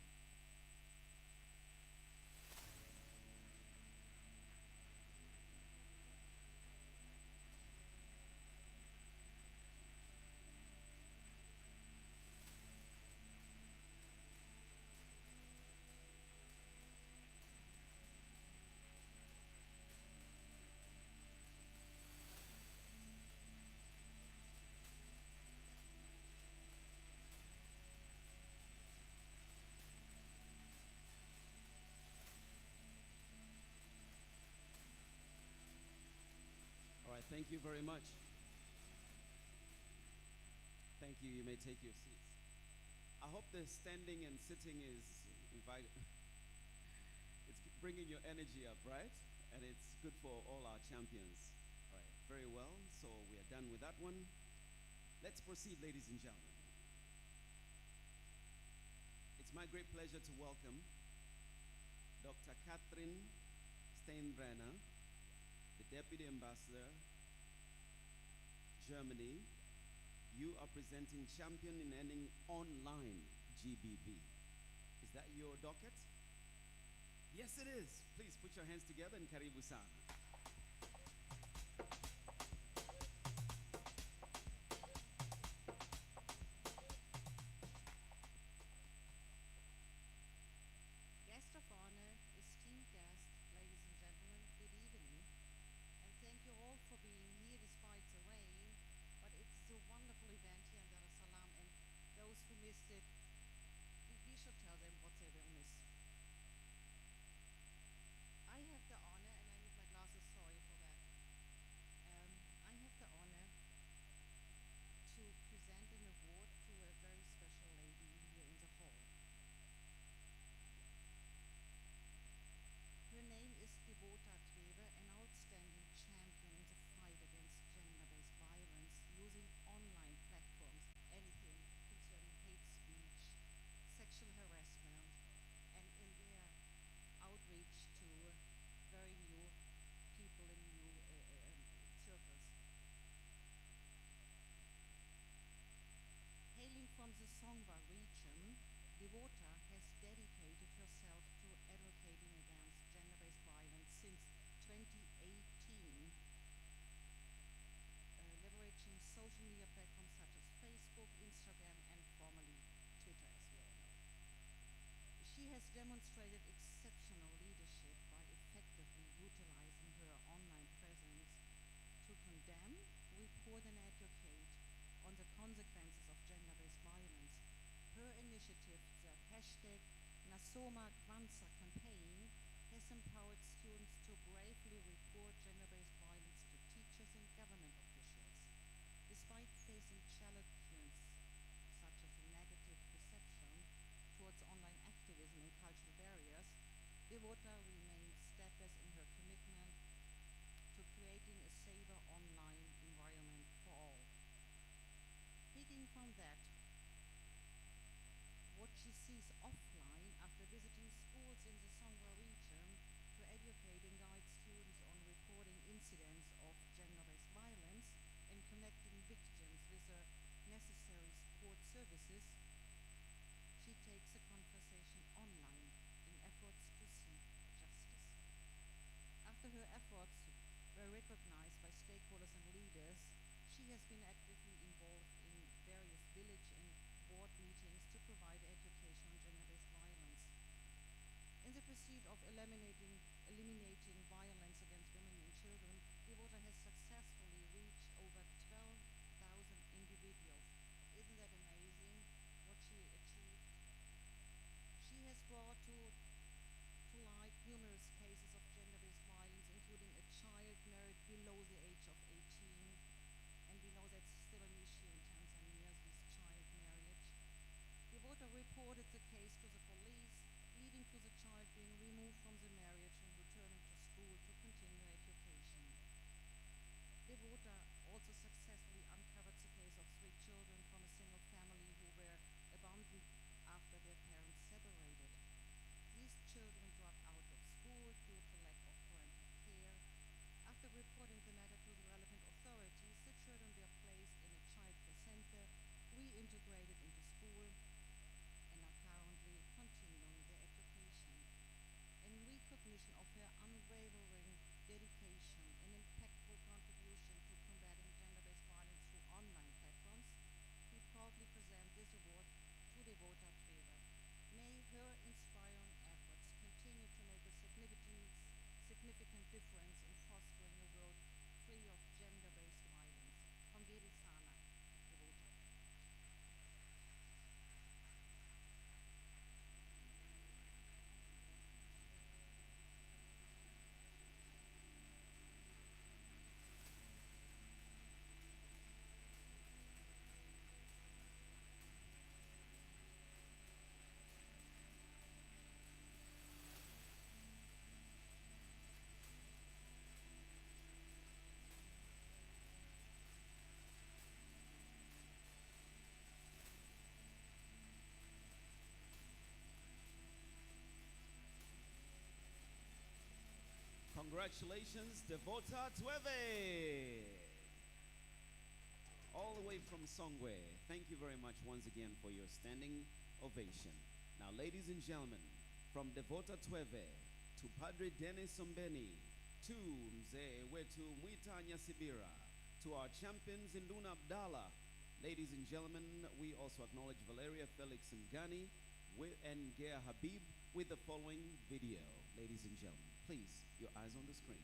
All right, thank you very much. Thank you. You may take your seats. I hope the standing and sitting is it's bringing your energy up, right? And it's good for all our champions. All right, very well. So we are done with that one. Let's proceed, ladies and gentlemen. It's my great pleasure to welcome Dr. Catherine Steinbrenner, the Deputy Ambassador, Germany. You are presenting Champion in Ending Online GBV. Is that your docket? Yes, it is. Please put your hands together and karibu sana. Guest of honor, esteemed guests, ladies and gentlemen, good evening. And thank you all for being here despite the rain. But it's a wonderful event here in Dar es Salaam, and those who missed it, we should tell them what they will miss. I have the honor, and I need my glasses, sorry for that. I have the honor to present an award to a very special lady here in the hall. Her name is Devota Trever, an outstanding champion in the fight against gender-based violence using online platforms, anything concerning hate speech, sexual harassment, and in their outreach to very new people in new circles. Hailing from the Songwa region, Devota has dedicated herself to advocating against gender-based violence since 2018, leveraging social media platforms such as Facebook, Instagram, and formerly Twitter, as we all know. She has demonstrated exceptional leadership by effectively utilizing her online presence to condemn, report, and educate on the consequences of gender-based violence. Her initiative, the hashtag Nasoma Kwanza campaign, has empowered students to bravely report gender-based violence to teachers and government officials. Despite facing challenges such as a negative perception towards online activism and cultural barriers, Devota remains steadfast in her commitment to creating a safer online environment for all. Picking from that, what she sees offline after visiting schools in the Songwa region to educate and guide students on reporting incidents of gender-based violence and connecting victims with the necessary support services, she takes the conversation online in efforts to seek justice. After her efforts were recognized by stakeholders and leaders, she has been actively involved in various village and board meetings to provide education on gender-based violence. In the pursuit of eliminating violence against women and children, Devota has successfully reached over 12,000 individuals. Isn't that amazing what she achieved? She has brought to light numerous cases of gender-based violence, including a child married below the age of 18, and we know that's still an issue in Tanzania, this child marriage. Devota reported the case to the police, leading to the child being removed from the marriage and returning to school to continue education. Congratulations, Devota Tweve. All the way from Songwe. Thank you very much once again for your standing ovation. Now, ladies and gentlemen, from Devota Tweve to Padre Dennis Ombeni to Mzee Wetu Mwita Nyasibira to our champions in Luna Abdallah. Ladies and gentlemen, we also acknowledge Valeria Felix Mgani and Gea Habib with the following video. Ladies and gentlemen, please, your eyes on the screen.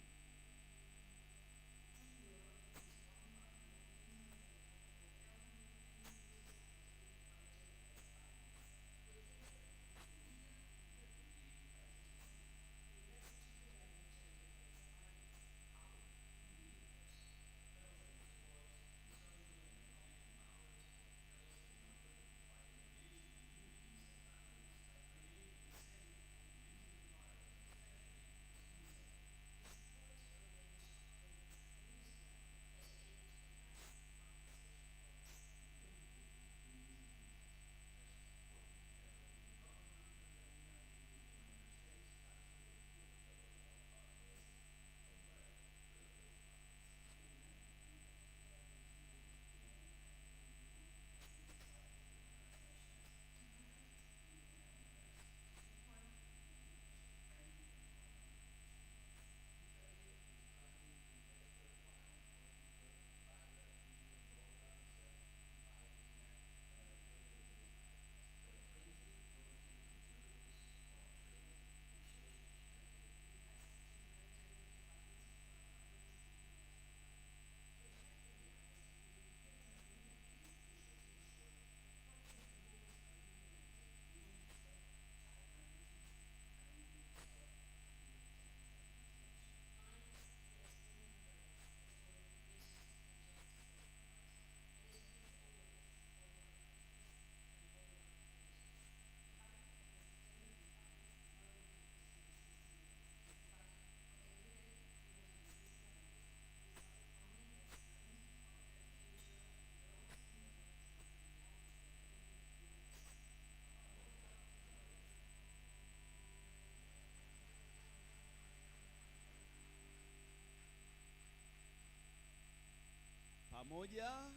Pamoja,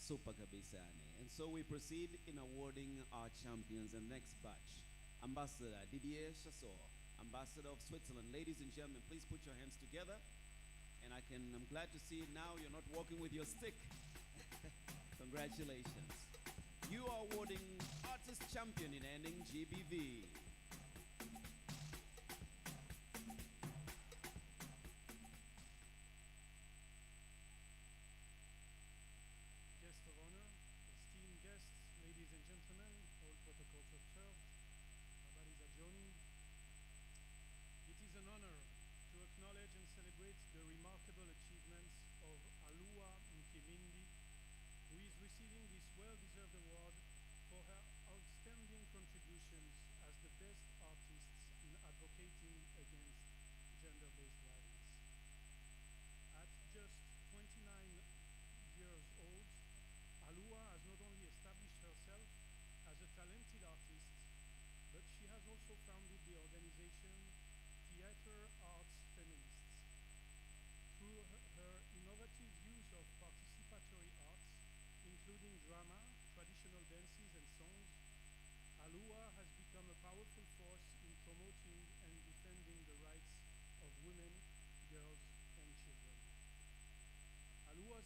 super kabisani. And so we proceed in awarding our champions. And next batch, Ambassador Didier Chassor, Ambassador of Switzerland. Ladies and gentlemen, please put your hands together. And I'm glad to see now you're not walking with your stick. Congratulations. You are awarding Artist Champion in ending GBV.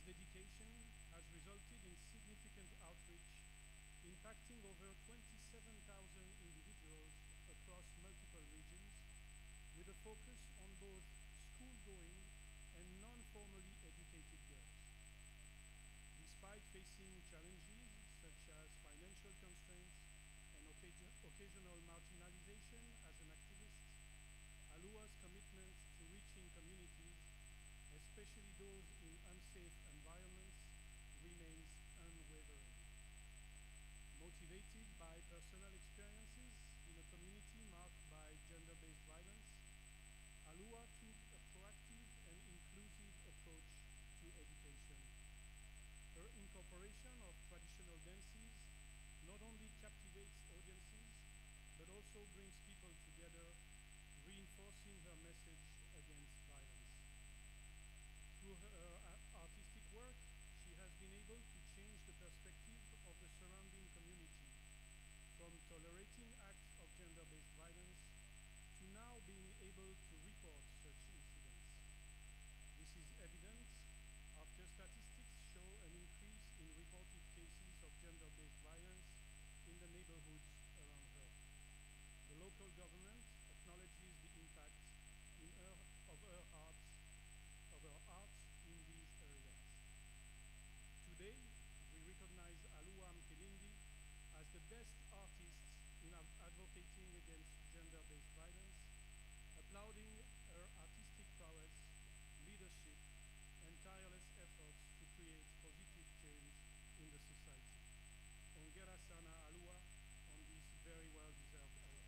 Dedication has resulted in significant outreach, impacting over 27,000 individuals across multiple regions, with a focus on both school-going and non-formally educated girls. Despite facing challenges such as financial constraints and occasional marginalization as an activist, Alua's commitment to reaching communities, especially those in unsafe environments, remains unwavering. Motivated by personal experiences in a community marked by gender-based violence, Alua took a proactive and inclusive approach to education. Her incorporation of traditional dances not only captivates audiences, but also brings people together, reinforcing her message perspective of the surrounding community, from tolerating acts of gender-based violence to now being able to report such incidents. This is evident after statistics show an increase in reported cases of gender-based violence in the neighborhoods around her. The local government acknowledges the impact of her arts in these areas. Today, we recognize Alua Mkilindi as the best artist in advocating against gender-based violence, applauding her artistic prowess, leadership, and tireless efforts to create positive change in the society. Hongera sana Alua on this very well-deserved award.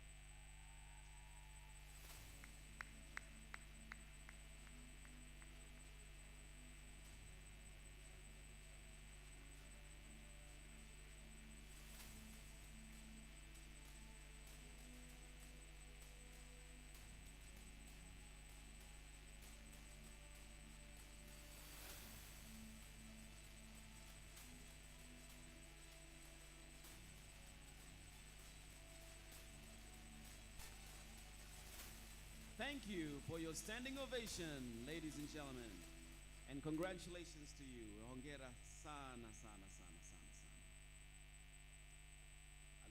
Thank you for your standing ovation, ladies and gentlemen. And congratulations to you. Hongera sana, sana, sana, sana, sana.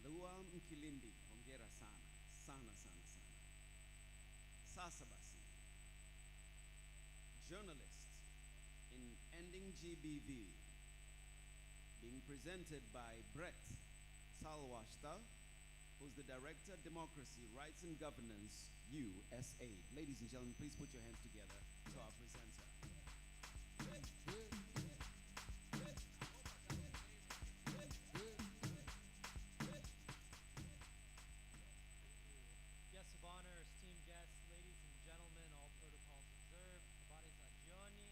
Alua Mkilindi, hongera sana, sana, sana, sana. Sasa basi. Journalist in Ending GBV, being presented by Brett Salwashta, who's the Director, Democracy, Rights and Governance, USA. Ladies and gentlemen, please put your hands together to our presenter. Guests of honor, esteemed guests, ladies and gentlemen, all protocols observed. Habari za jioni.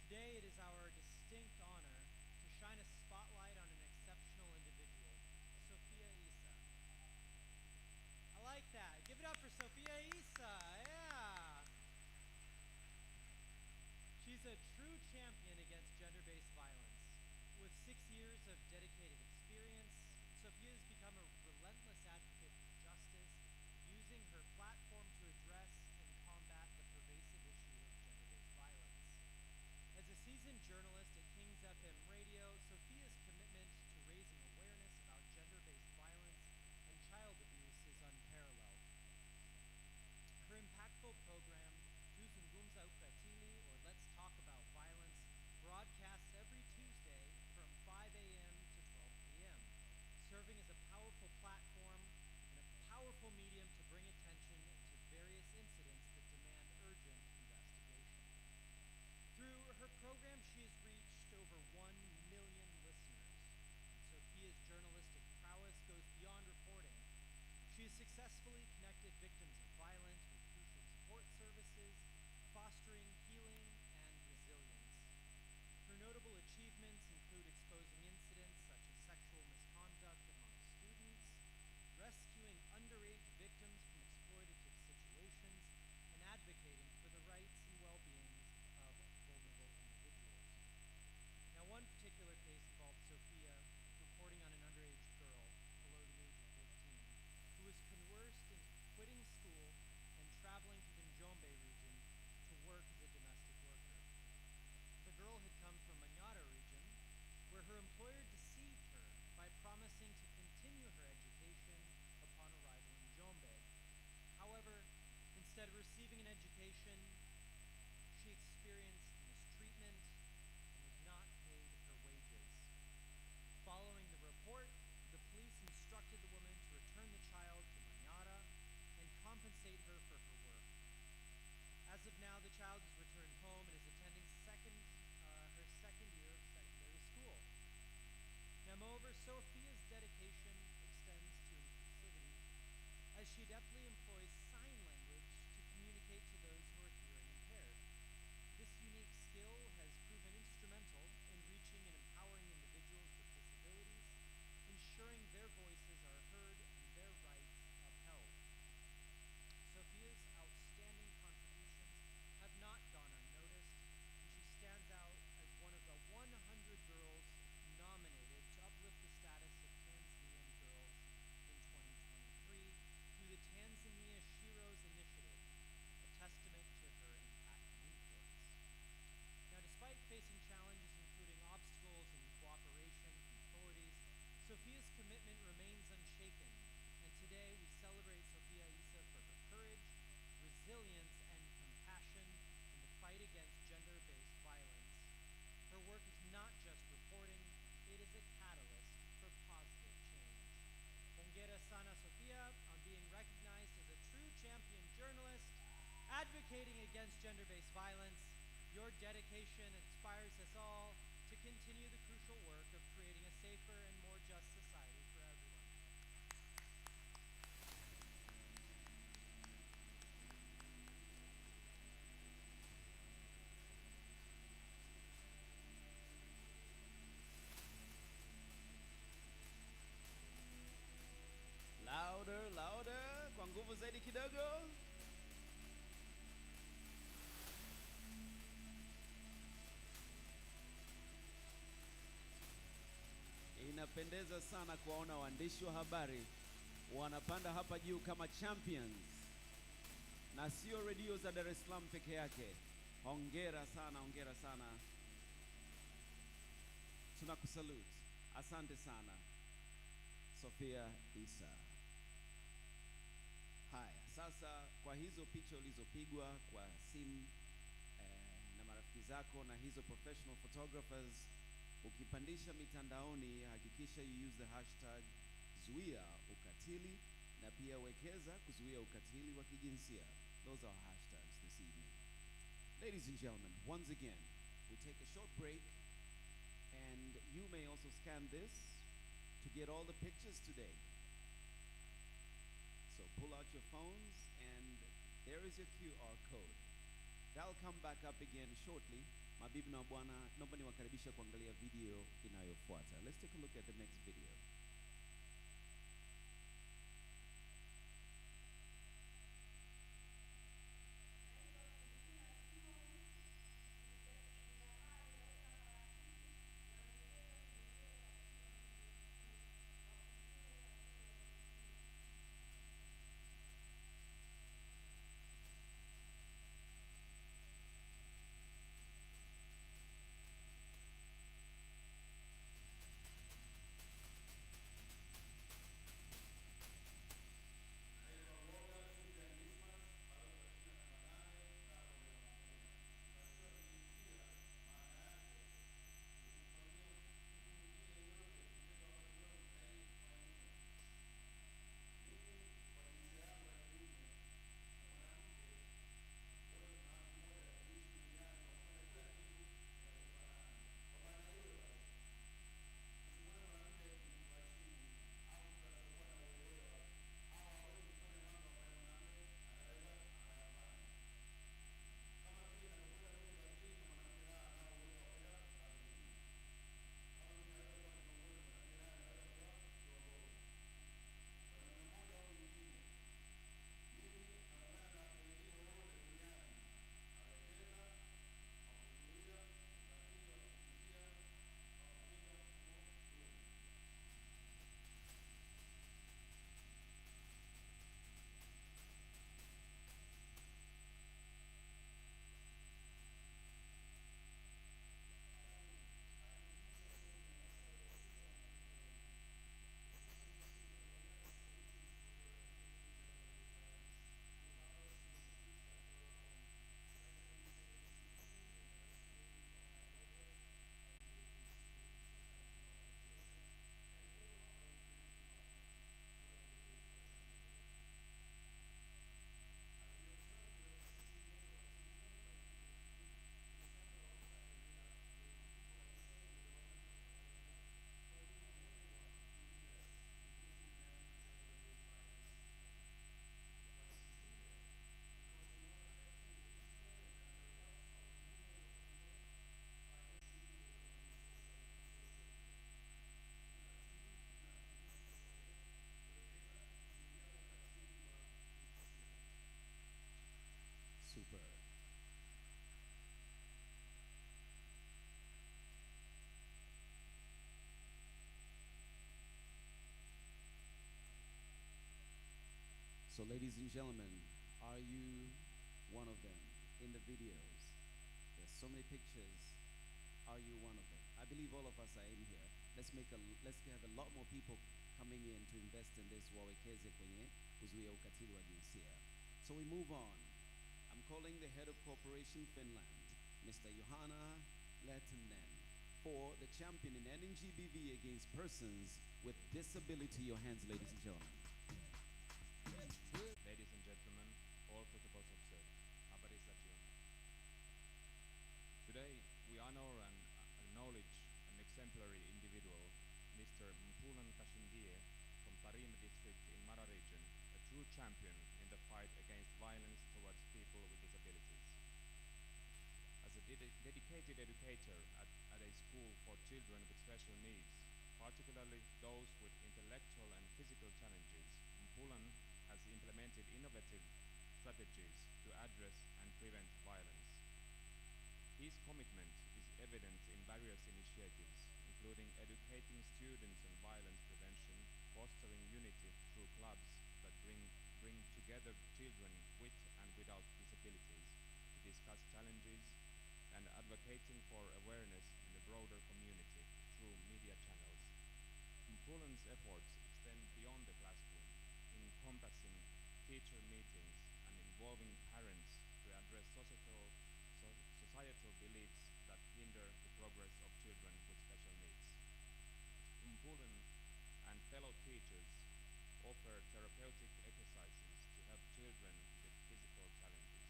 Today it is our distinct honor to shine a spotlight on an exceptional individual, Sophia Issa. I like that. Give it up for Sophia Issa. Yeah. She's a true champion against gender-based violence. With 6 years of dedicated experience, Sophia has become a relentless advocate for justice, using her platform to address and combat the pervasive issue of gender-based violence. As a seasoned journalist at Kings FM Radio, Sophia's commitment to raising awareness about gender-based violence and child abuse is unparalleled. Her impactful program, Tuzo, Ukatili, or Let's Talk About Violence, broadcasts every Tuesday from 5 a.m. to 12 p.m., serving as a powerful platform and a powerful medium to bring attention to various incidents that demand urgent investigation. Through her program, she has reached over 1 million listeners. Sophia's journalistic prowess goes beyond reporting. She has successfully connected victims of violence with crucial support services, fostering healing and resilience. Her notable achievements include exposing incidents such as sexual misconduct among students, rescuing underage victims from exploitative situations, and advocating for the rights and well-being of vulnerable individuals. Now, one particular case involved Sophia reporting on an underage girl below the age of 13 who was coerced into quitting school and traveling to the Njombe region to work as a domestic worker. The girl had come from Manyara region, where her employer deceived her by promising to continue her education upon arrival in Njombe. However, instead of receiving an education, she experienced mistreatment and was not paid her wages. Following the report, the police instructed the woman to return the child to Manyara and compensate her for her work. As of now, the child is returned home and is attending her second year of secondary school. Now, moreover, Sophia's dedication extends to inclusivity, as she adeptly employs sign language to communicate to those who are hearing impaired. This unique skill has proven instrumental in reaching and empowering individuals with disabilities, ensuring their voices are heard and their rights upheld. Sophia's outstanding contributions have not gone unnoticed, and she stands out as one champion journalist, advocating against gender-based violence. Your dedication inspires us all to continue the crucial work of creating a safer and more just society for everyone. Louder, louder, kwa nguvu zaidi kidogo. Inapendeza sana kuwaona waandishi wa habari wanapanda hapa juu kama champions, na sio redio za Dar es Salaam peke yake. Hongera sana, hongera sana. Tunakusalute. Asante sana Sofia Isa. Haya, sasa kwa hizo picha ulizopigwa kwa simu na marafiki zako na hizo professional photographers, ukipandisha mitandaoni hakikisha you use the hashtag zuia ukatili na pia wekeza kuzuia ukatili wa kijinsia. Those are hashtags this evening. Ladies and gentlemen, once again, we take a short break, and you may also scan this to get all the pictures today. So pull out your phones, and there is your QR code. That'll come back up again shortly. Mabibi na bwana, naomba niwakaribisha kuangalia video inayofuata. Let's take a look at the next video. Super. So ladies and gentlemen, are you one of them in the videos? There's so many pictures. Are you one of them? I believe all of us are in here. Let's have a lot more people coming in to invest in this wawekeze kwenye kuzuia ukatili wa jinsia. So we move on. I'm calling the head of Corporation Finland, Mr. Johanna Lehtinen, for the champion in ending GBV against persons with disability. Your hands, ladies and gentlemen. Ladies and gentlemen, Mpulan Kashindie from Tarim district in Mara region, a true champion in the fight against violence towards people with disabilities. As a dedicated educator at a school for children with special needs, particularly those with intellectual and physical challenges, Mpulan has implemented innovative strategies to address and prevent violence. His commitment is evident in various initiatives, including educating students on violence prevention, fostering unity through clubs that bring together children with and without disabilities to discuss challenges, and advocating for awareness in the broader community through media channels. Mpulan's efforts extend beyond the classroom, encompassing teacher meetings and involving parents to address societal beliefs that hinder the progress of children with special needs. Mpulan and fellow teachers offer therapeutic exercises to help children with physical challenges.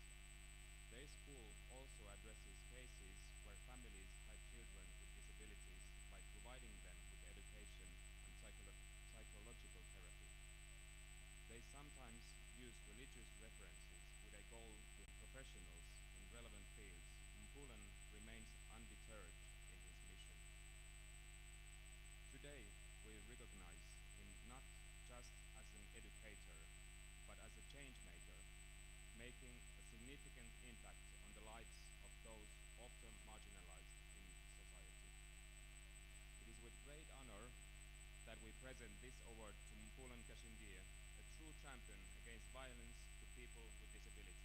Their school also addresses cases where families hide children with disabilities by providing them with education and psychological therapy. They sometimes use religious references with a goal with professionals in relevant fields. Mpulan remains undeterred in his mission. Today, we recognize him not just as an educator, but as a change maker, making a significant impact on the lives of those often marginalized in society. It is with great honor that we present this award to Mpulan Kashindie, a true champion against violence to people with disabilities.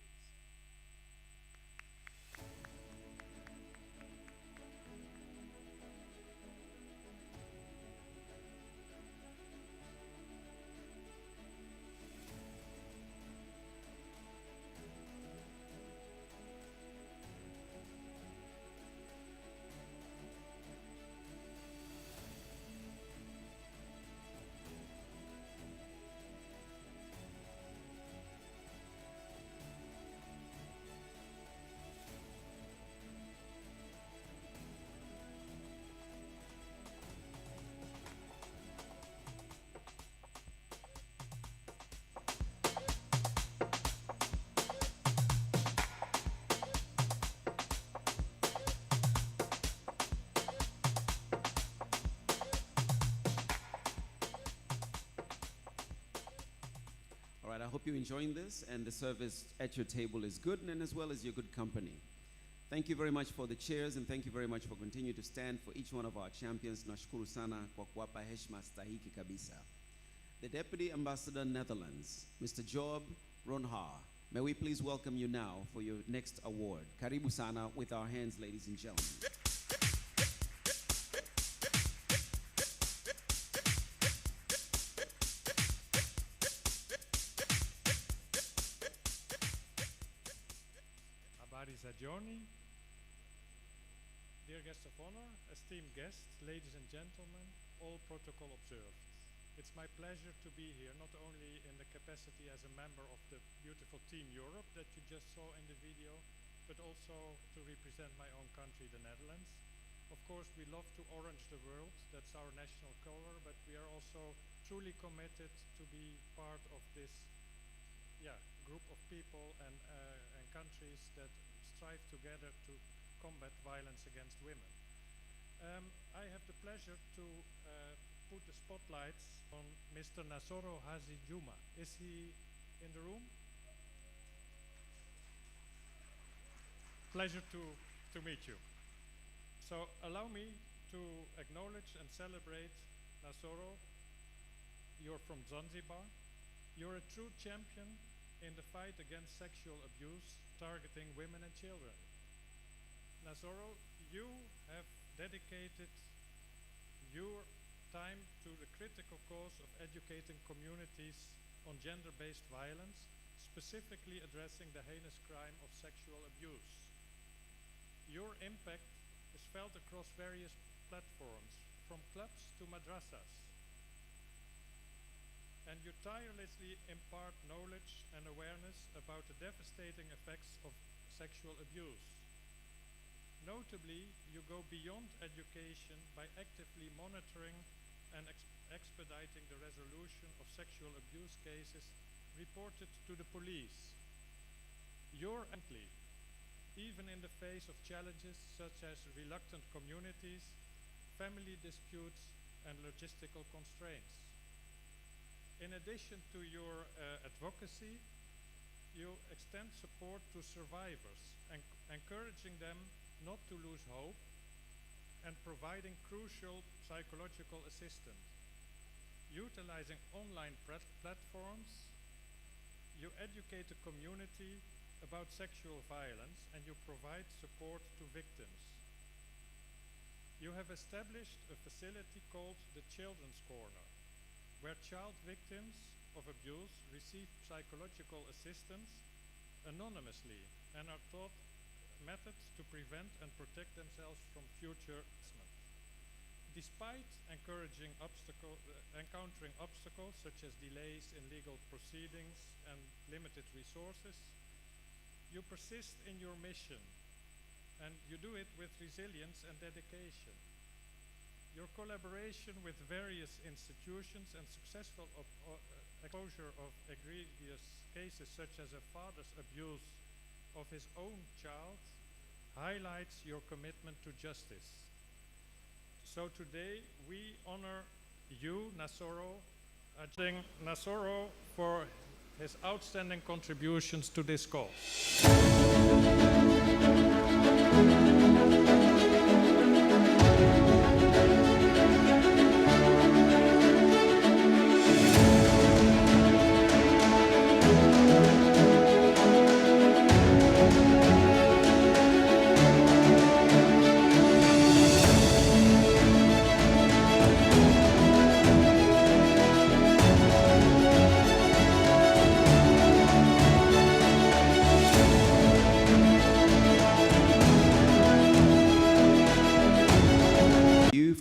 All right, I hope you're enjoying this and the service at your table is good, and as well as your good company. Thank you very much for the chairs, and thank you very much for continuing to stand for each one of our champions. Nashukuru sana kwa kuwapa heshima stahiki kabisa. The Deputy Ambassador Netherlands, Mr. Job Ronhaar. May we please welcome you now for your next award. Karibu sana with our hands, ladies and gentlemen. Habari za jioni. Dear guests of honor, esteemed guests, ladies and gentlemen, all protocol observed. It's my pleasure to be here, not only in the capacity as a member of the beautiful Team Europe that you just saw in the video, but also to represent my own country, the Netherlands. Of course, we love to orange the world, that's our national color, but we are also truly committed to be part of this group of people and countries that strive together to combat violence against women. I have the pleasure to put the spotlights on Mr. Nasoro Hazi Juma. Is he in the room? Pleasure to meet you. So allow me to acknowledge and celebrate Nasoro. You're from Zanzibar. You're a true champion in the fight against sexual abuse targeting women and children. Nasoro, you have dedicated your time to the critical cause of educating communities on gender-based violence, specifically addressing the heinous crime of sexual abuse. Your impact is felt across various platforms, from clubs to madrasas, and you tirelessly impart knowledge and awareness about the devastating effects of sexual abuse. Notably, you go beyond education by actively monitoring and expediting the resolution of sexual abuse cases reported to the police. Your entry, even in the face of challenges such as reluctant communities, family disputes, and logistical constraints. In addition to your advocacy, you extend support to survivors, encouraging them not to lose hope and providing crucial psychological assistance. Utilizing online platforms, you educate the community about sexual violence and you provide support to victims. You have established a facility called the Children's Corner, where child victims of abuse receive psychological assistance anonymously and are taught methods to prevent and protect themselves from future harassment. Despite encountering obstacles such as delays in legal proceedings and limited resources, you persist in your mission, and you do it with resilience and dedication. Your collaboration with various institutions and successful exposure of egregious cases such as a father's abuse of his own child highlights your commitment to justice. So today we honor you, Nasoro, for his outstanding contributions to this cause.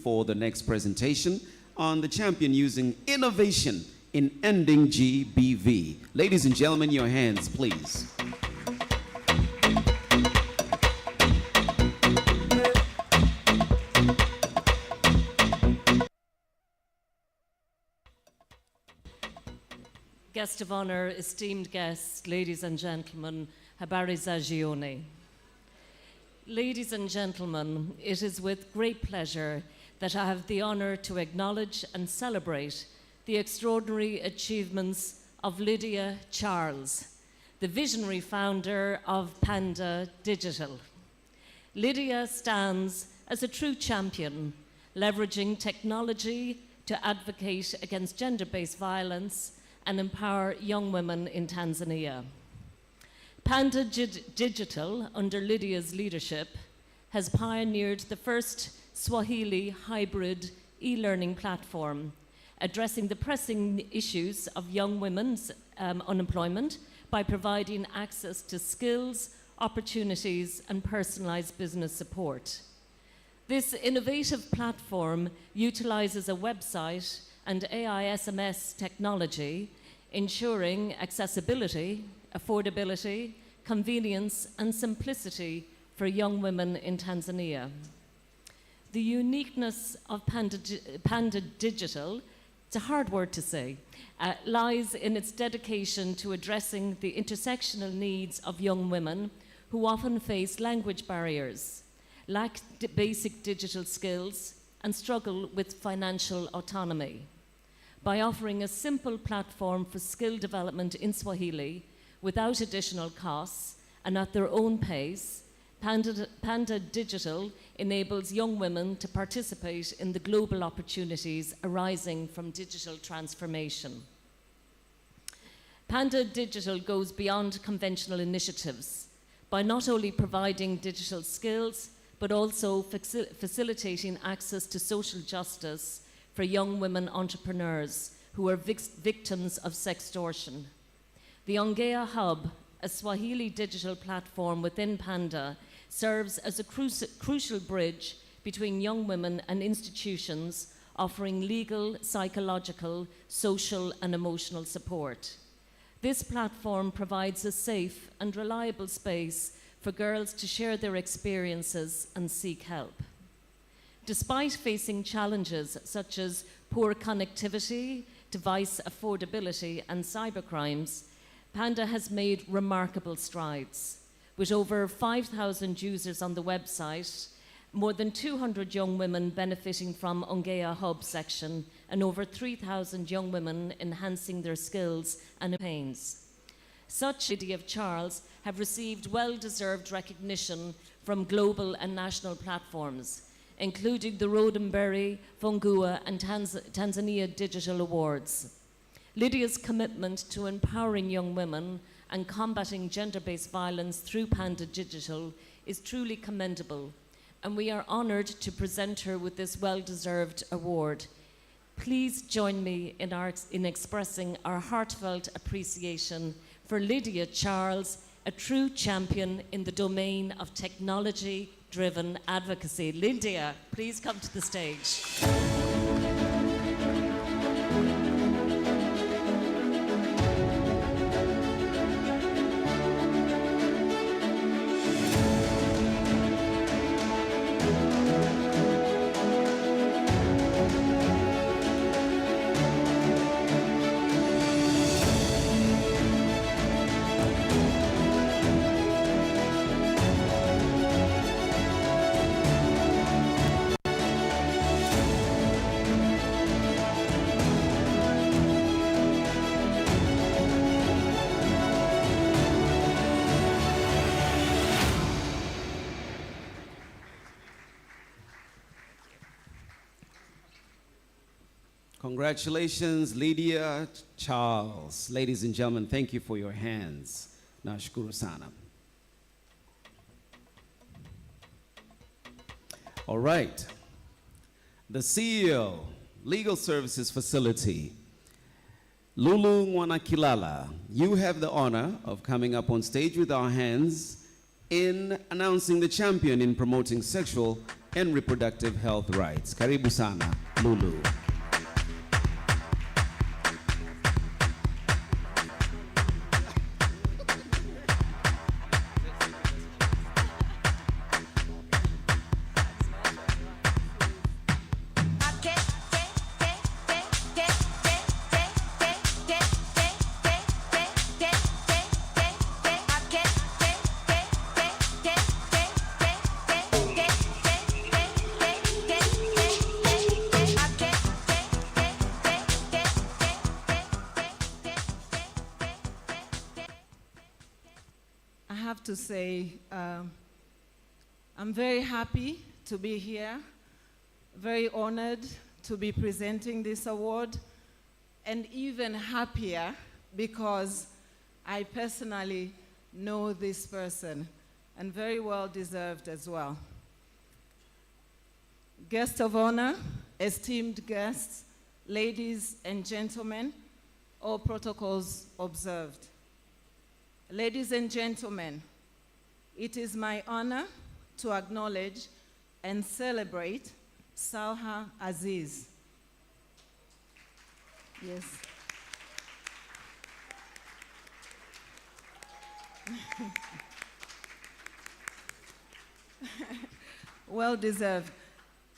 For the next presentation on the champion using innovation in ending GBV. Ladies and gentlemen, your hands, please. Guest of honor, esteemed guests, ladies and gentlemen, habari za jioni. Ladies and gentlemen, it is with great pleasure that I have the honor to acknowledge and celebrate the extraordinary achievements of Lydia Charles, the visionary founder of Panda Digital. Lydia stands as a true champion, leveraging technology to advocate against gender-based violence and empower young women in Tanzania. Panda Digital, under Lydia's leadership, has pioneered the first Swahili hybrid e-learning platform, addressing the pressing issues of young women's unemployment by providing access to skills, opportunities, and personalized business support. This innovative platform utilizes a website and AI SMS technology, ensuring accessibility, affordability, convenience, and simplicity for young women in Tanzania. The uniqueness of Panda Digital, it's a hard word to say, lies in its dedication to addressing the intersectional needs of young women who often face language barriers, lack basic digital skills, and struggle with financial autonomy. By offering a simple platform for skill development in Swahili without additional costs and at their own pace, Panda Digital enables young women to participate in the global opportunities arising from digital transformation. Panda Digital goes beyond conventional initiatives by not only providing digital skills, but also facilitating access to social justice for young women entrepreneurs who are victims of sextortion. The Ongea Hub, a Swahili digital platform within Panda, serves as a crucial bridge between young women and institutions offering legal, psychological, social, and emotional support. This platform provides a safe and reliable space for girls to share their experiences and seek help. Despite facing challenges such as poor connectivity, device affordability, and cybercrimes, Panda has made remarkable strides. With over 5,000 users on the website, more than 200 young women benefiting from Ongea Hub section, and over 3,000 young women enhancing their skills and pains. Such Lady of Charles have received well-deserved recognition from global and national platforms, including the Roddenberry, Fungua, and Tanzania Digital Awards. Lydia's commitment to empowering young women and combating gender-based violence through Panda Digital is truly commendable, and we are honoured to present her with this well-deserved award. Please join me in expressing our heartfelt appreciation for Lydia Charles, a true champion in the domain of technology-driven advocacy. Lydia, please come to the stage. Congratulations, Lydia Charles. Ladies and gentlemen, thank you for your hands. Nashukuru sana. All right. The CEO, Legal Services Facility, Lulu Mwanakilala, you have the honor of coming up on stage with our hands in announcing the champion in promoting sexual and reproductive health rights. Karibu sana, Lulu. To say I'm very happy to be here, very honored to be presenting this award, and even happier because I personally know this person, and very well deserved as well. Guest of honor, esteemed guests, ladies and gentlemen, all protocols observed. Ladies and gentlemen, it is my honor to acknowledge and celebrate Salha Aziz. Yes. Well deserved.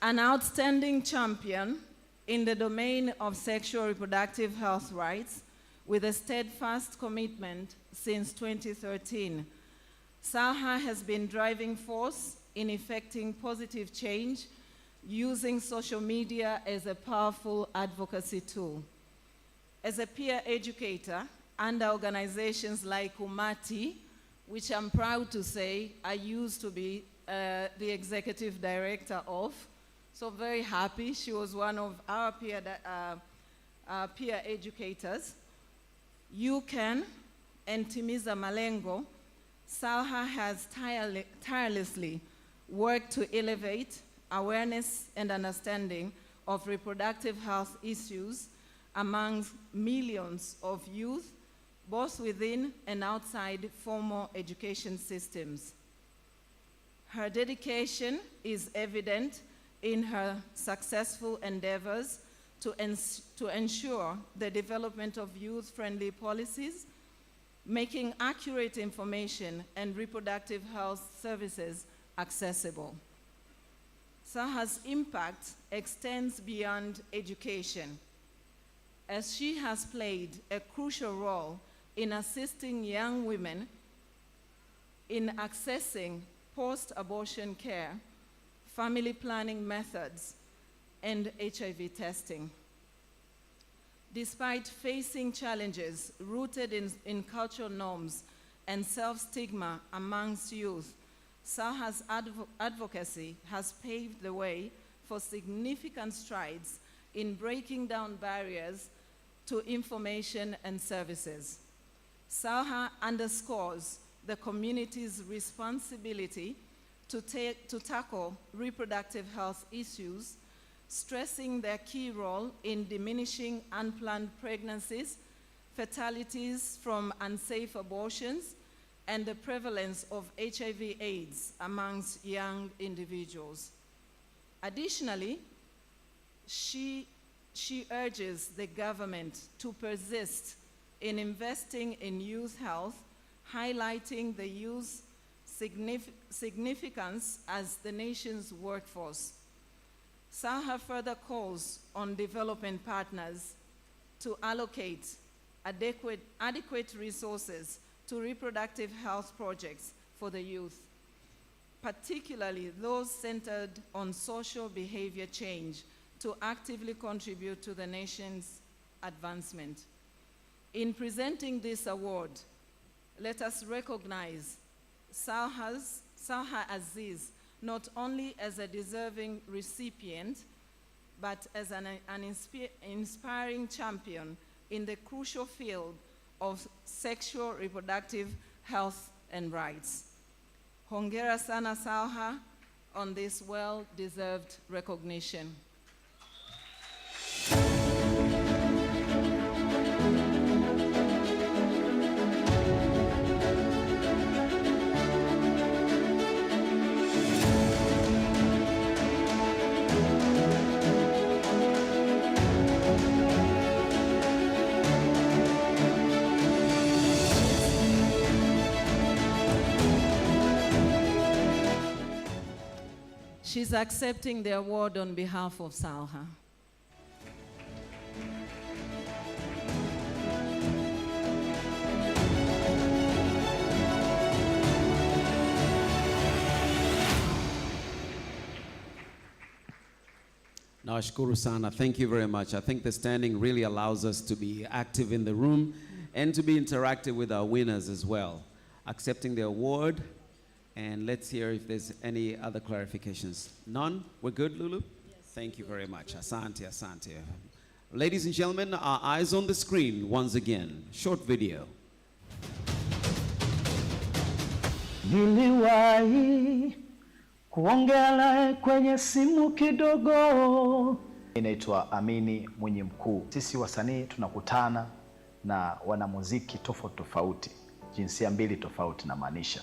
An outstanding champion in the domain of sexual reproductive health rights with a steadfast commitment since 2013. Salha has been driving force in effecting positive change using social media as a powerful advocacy tool. As a peer educator under organizations like Umati, which I'm proud to say I used to be the executive director of, so very happy she was one of our peer educators. You Can and Timiza Malengo, Salha has tirelessly worked to elevate awareness and understanding of reproductive health issues among millions of youth, both within and outside formal education systems. Her dedication is evident in her successful endeavors to ensure the development of youth-friendly policies, making accurate information and reproductive health services accessible. Saha's impact extends beyond education, as she has played a crucial role in assisting young women in accessing post-abortion care, family planning methods, and HIV testing. Despite facing challenges rooted in cultural norms and self-stigma amongst youth, Saha's advocacy has paved the way for significant strides in breaking down barriers to information and services. Saha underscores the community's responsibility to tackle reproductive health issues, stressing their key role in diminishing unplanned pregnancies, fatalities from unsafe abortions, and the prevalence of HIV/AIDS amongst young individuals. Additionally, she urges the government to persist in investing in youth health, highlighting the youth's significance as the nation's workforce. Saha further calls on development partners to allocate adequate resources to reproductive health projects for the youth, particularly those centered on social behavior change, to actively contribute to the nation's advancement. In presenting this award, let us recognize Saha Aziz not only as a deserving recipient, but as an inspiring champion in the crucial field of sexual reproductive health and rights. Hongera sana Saha on this well-deserved recognition. She's accepting the award on behalf of Saha. Nawashukuru sana. Thank you very much. I think the standing really allows us to be active in the room and to be interactive with our winners as well. Accepting the award. And let's hear if there's any other clarifications. None? We're good, Lulu? Yes. Thank you very much. Asante, asante. Ladies and gentlemen, our eyes on the screen once again. Short video. Niliwahi kuongea naye kwenye simu kidogo. Inaitwa Amini Mwenye Mkuu. Sisi wasanii tunakutana na wanamuziki tofauti tofauti, jinsia mbili tofauti na maanisha.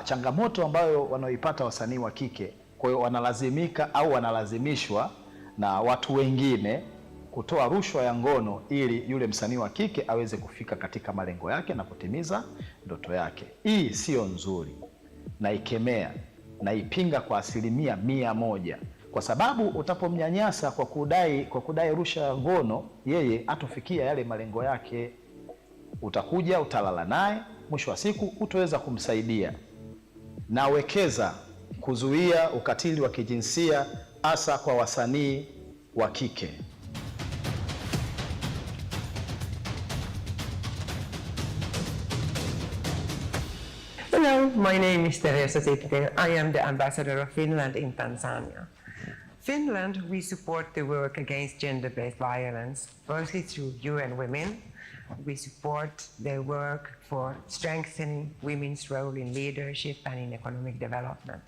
Changamoto ambayo wanaoipata wasanii wa kike, kwa hiyo wanalazimika au wanalazimishwa na watu wengine kutoa rushwa ya ngono ili yule msanii wa kike aweze kufika katika malengo yake na kutimiza ndoto yake. Hii sio nzuri, naikemea, naipinga kwa 100%, kwa sababu utapomnyanyasa kwa kudai rushwa ya ngono, yeye atofikia yale malengo yake. Utakuja utalala naye, mwisho wa siku utaweza kumsaidia. Nawekeza kuzuia ukatili wa kijinsia hasa kwa wasanii wa kike. Hello, my name is Teresa Sitte. I am the ambassador of Finland in Tanzania. Finland, we support the work against gender-based violence, firstly through UN Women. We support their work for strengthening women's role in leadership and in economic development.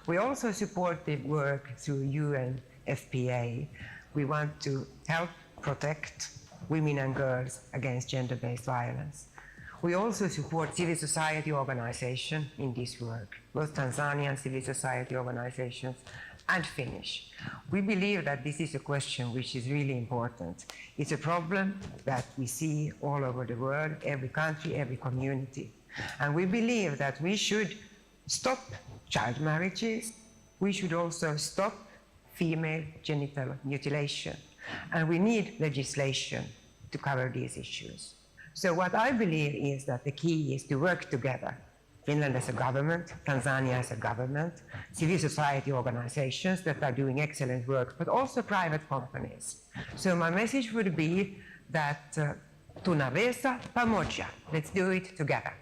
We also support the work through UNFPA. We want to help protect women and girls against gender-based violence. We also support civil society organizations in this work, both Tanzanian civil society organizations and Finnish. We believe that this is a question which is really important. It's a problem that we see all over the world, every country, every community. And we believe that we should stop child marriages. We should also stop female genital mutilation. And we need legislation to cover these issues. So what I believe is that the key is to work together. Finland as a government, Tanzania as a government, civil society organizations that are doing excellent work, but also private companies. So my message would be that tunaweza pamoja, let's do it together.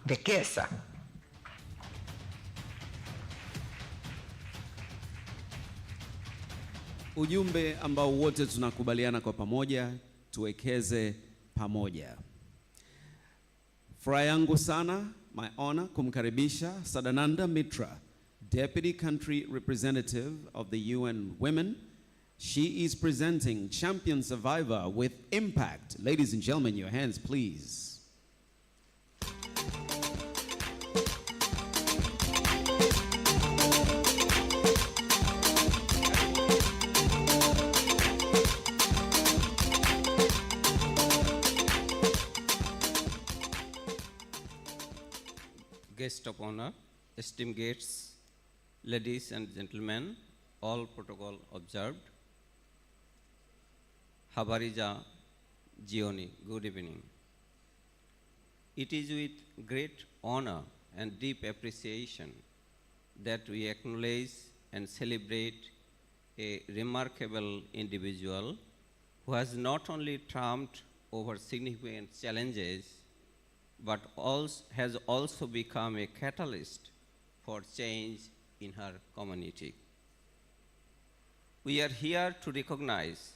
Dekesa. Ujumbe ambao wote tunakubaliana kwa pamoja, tuwekeze pamoja. Furaha yangu sana, my honor, kumkaribisha Sadananda Mitra, Deputy Country Representative of the UN Women. She is presenting Champion Survivor with Impact. Ladies and gentlemen, your hands please. Guest of honor, esteemed guests, ladies and gentlemen, all protocol observed. Habarija Gioni, good evening. It is with great honor and deep appreciation that we acknowledge and celebrate a remarkable individual who has not only triumphed over significant challenges but has also become a catalyst for change in her community. We are here to recognize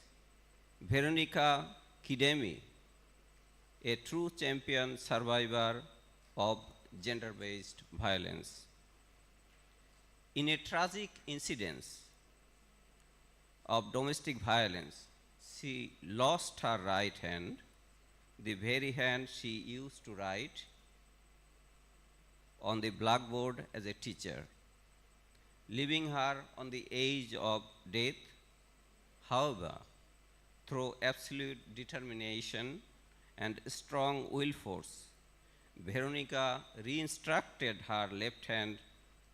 Veronica Kidemi, a true champion survivor of gender-based violence. In a tragic incident of domestic violence, she lost her right hand, the very hand she used to write on the blackboard as a teacher, leaving her on the edge of death. However, through absolute determination and strong will force, Veronica re-instructed her left hand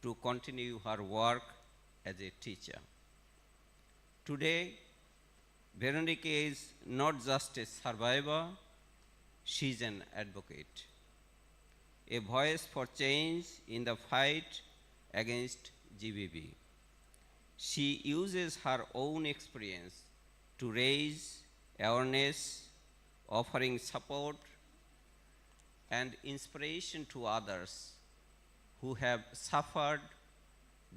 to continue her work as a teacher. Today, Veronica is not just a survivor, she's an advocate, a voice for change in the fight against GBV. She uses her own experience to raise awareness, offering support and inspiration to others who have suffered,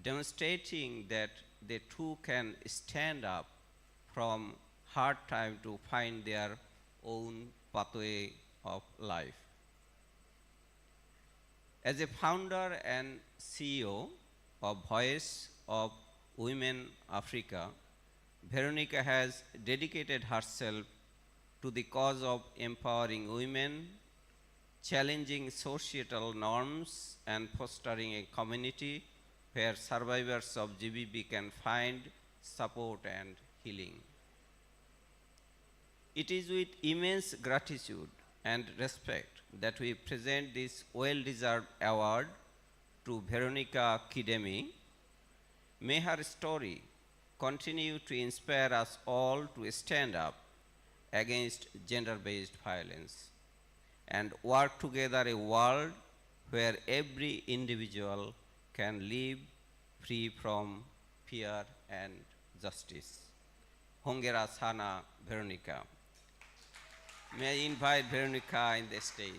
demonstrating that they too can stand up from hard time to find their own pathway of life. As a founder and CEO of Voice of Women Africa, Veronica has dedicated herself to the cause of empowering women, challenging societal norms, and fostering a community where survivors of GBV can find support and healing. It is with immense gratitude and respect that we present this well-deserved award to Veronica Kidemi. May her story continue to inspire us all to stand up against gender-based violence and work together a world where every individual can live free from fear and justice. Hongera sana Veronica. May I invite Veronica in the stage.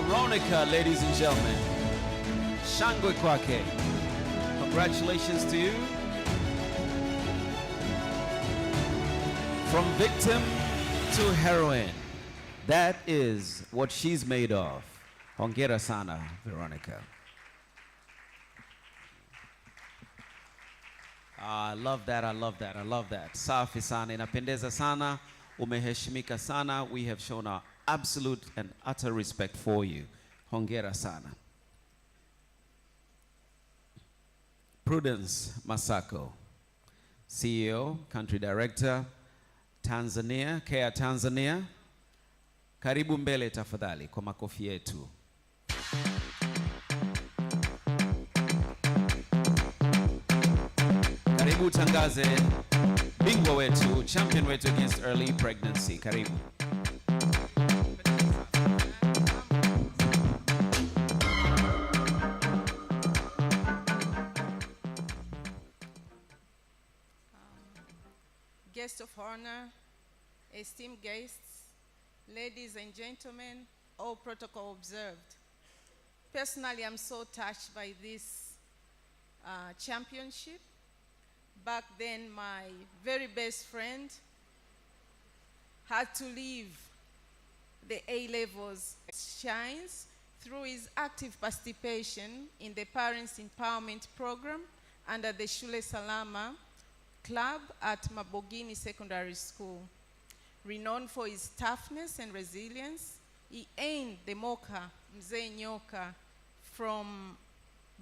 Veronica, ladies and gentlemen. Shangwe kwake. Congratulations to you. From victim to heroine. That is what she's made of. Hongera sana, Veronica. I love that, I love that, I love that. Safi sana, inapendeza sana, umeheshimika sana. We have shown our absolute and utter respect for you. Hongera sana. Prudence Masako, CEO, Country Director, Tanzania, Care Tanzania. Karibu mbele tafadhali kwa makofi yetu. Karibu tangaze bingwa wetu, champion wetu against early pregnancy. Karibu. Guest of honor, esteemed guests, ladies and gentlemen, all protocol observed. Personally, I'm so touched by this championship. Back then, my very best friend had to leave the A-levels. Shines through his active participation in the Parents Empowerment Program under the Shule Salama Club at Mabingwa Secondary School. Renowned for his toughness and resilience, he earned the mocha Mzee Nyoka from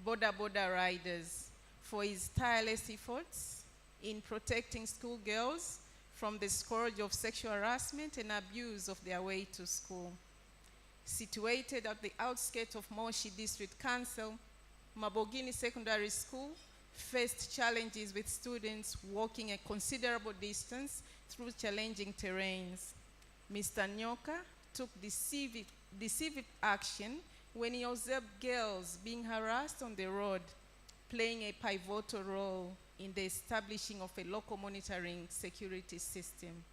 Boda Boda riders for his tireless efforts in protecting schoolgirls from the scourge of sexual harassment and abuse of their way to school. Situated at the outskirts of Moshi District Council, Mabingwa Secondary School faced challenges with students walking a considerable distance through challenging terrains. Mr. Nyoka took decisive action when he observed girls being harassed on the road, playing a pivotal role in the establishing of a local monitoring security system.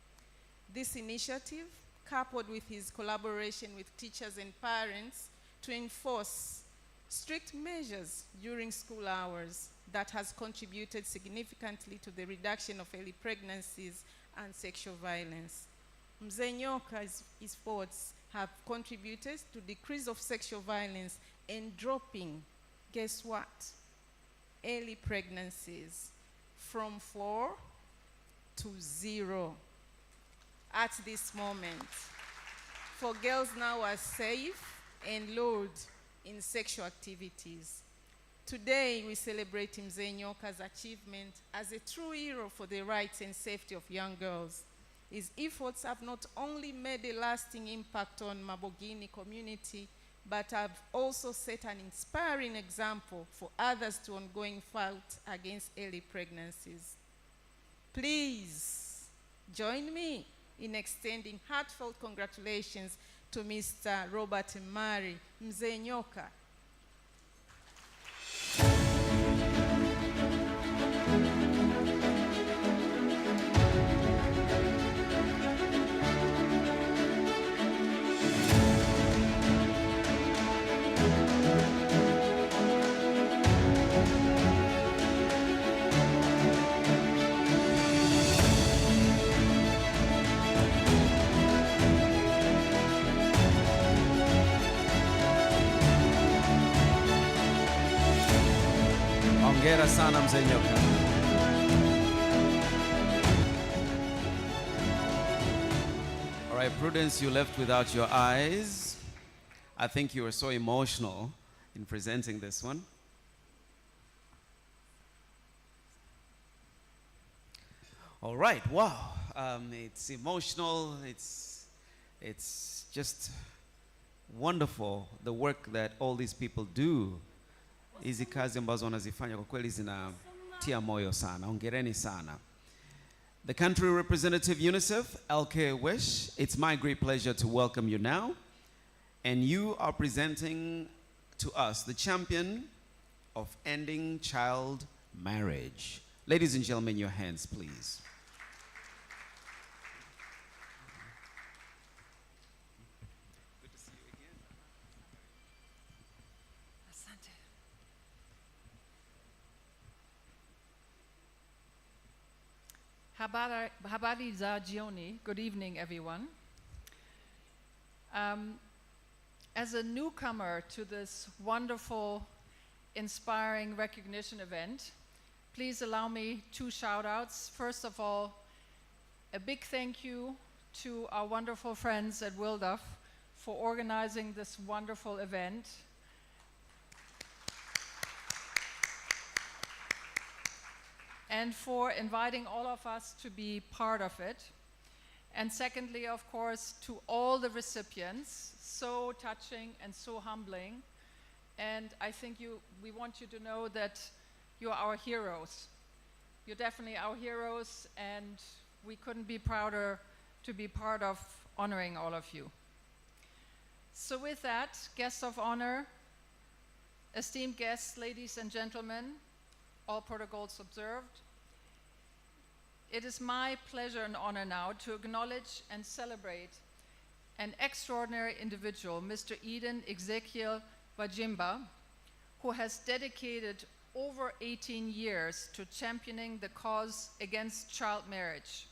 This initiative, coupled with his collaboration with teachers and parents to enforce strict measures during school hours, that has contributed significantly to the reduction of early pregnancies and sexual violence. Mzee Nyoka's efforts have contributed to decrease of sexual violence and dropping, guess what? Early pregnancies from 4 to 0 at this moment. For girls now are safe and lured in sexual activities. Today, we celebrate Mzee Nyoka's achievement as a true hero for the rights and safety of young girls. His efforts have not only made a lasting impact on Mabingwa community, but have also set an inspiring example for others to ongoing fight against early pregnancies. Please join me in extending heartfelt congratulations to Mr. Robert Mari, Mzee Nyoka. Hongera sana Mzee Nyoka. All right, Prudence, you left without your eyes. I think you were so emotional in presenting this one. All right, wow. It's emotional, it's just wonderful, the work that all these people do. Hizi kazi ambazo wanazifanya kwa kweli zinatia moyo sana. Hongereni sana. The country representative UNICEF, LK Wish, it's my great pleasure to welcome you now. And you are presenting to us the champion of ending child marriage. Ladies and gentlemen, your hands, please. Habari za jioni. Good evening, everyone. As a newcomer to this wonderful, inspiring recognition event, please allow me 2 shout-outs. First of all, a big thank you to our wonderful friends at Wildaf for organizing this wonderful event. And for inviting all of us to be part of it. And secondly, of course, to all the recipients, so touching and so humbling. And I think we want you to know that you're our heroes. You're definitely our heroes, and we couldn't be prouder to be part of honoring all of you. So with that, guests of honor, esteemed guests, ladies and gentlemen, all protocols observed, it is my pleasure and honor now to acknowledge and celebrate an extraordinary individual, Mr. Eden Ezekiel Wajimba, who has dedicated over 18 years to championing the cause against child marriage,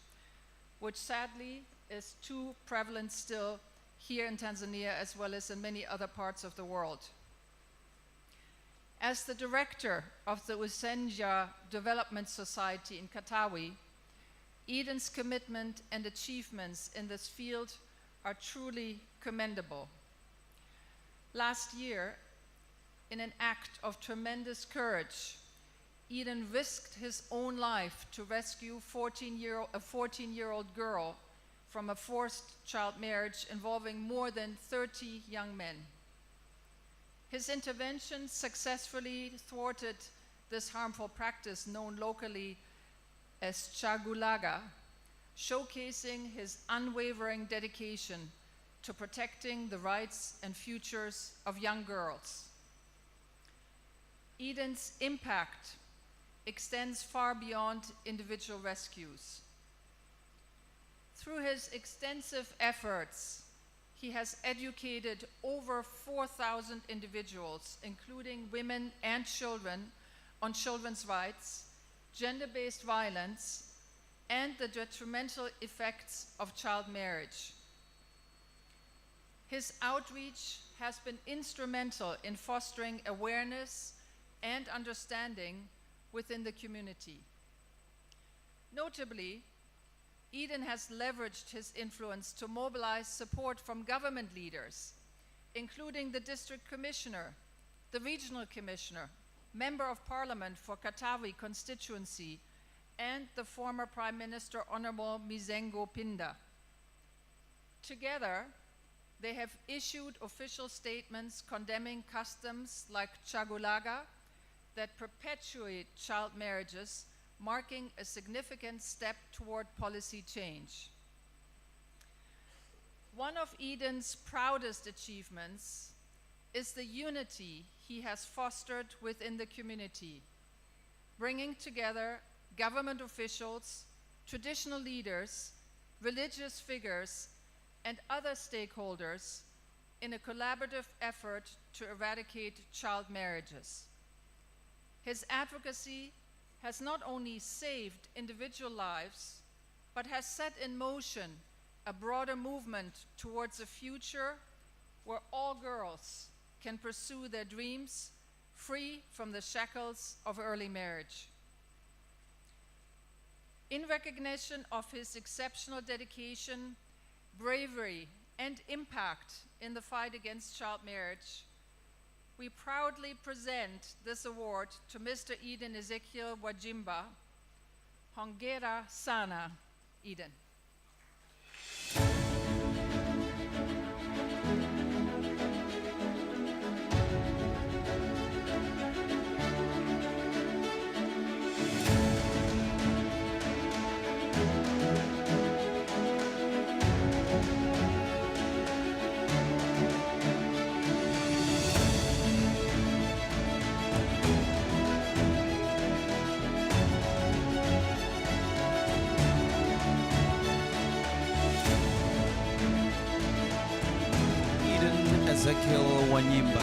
which sadly is too prevalent still here in Tanzania as well as in many other parts of the world. As the director of the Usenja Development Society in Katawi, Eden's commitment and achievements in this field are truly commendable. Last year, in an act of tremendous courage, Eden risked his own life to rescue a 14-year-old girl from a forced child marriage involving more than 30 young men. His intervention successfully thwarted this harmful practice known locally as chagulaga, showcasing his unwavering dedication to protecting the rights and futures of young girls. Eden's impact extends far beyond individual rescues. Through his extensive efforts, he has educated over 4,000 individuals, including women and children, on children's rights, gender-based violence, and the detrimental effects of child marriage. His outreach has been instrumental in fostering awareness and understanding within the community. Notably, Eden has leveraged his influence to mobilize support from government leaders, including the district commissioner, the regional commissioner, member of parliament for Katawi constituency, and the former Prime Minister Honorable Mizengo Pinda. Together, they have issued official statements condemning customs like chagulaga that perpetuate child marriages, marking a significant step toward policy change. One of Eden's proudest achievements is the unity he has fostered within the community, bringing together government officials, traditional leaders, religious figures, and other stakeholders in a collaborative effort to eradicate child marriages. His advocacy has not only saved individual lives, but has set in motion a broader movement towards a future where all girls can pursue their dreams free from the shackles of early marriage. In recognition of his exceptional dedication, bravery, and impact in the fight against child marriage, we proudly present this award to Mr. Eden Ezekiel Wajimba. Hongera sana, Eden. Ezekiel Wanyimba.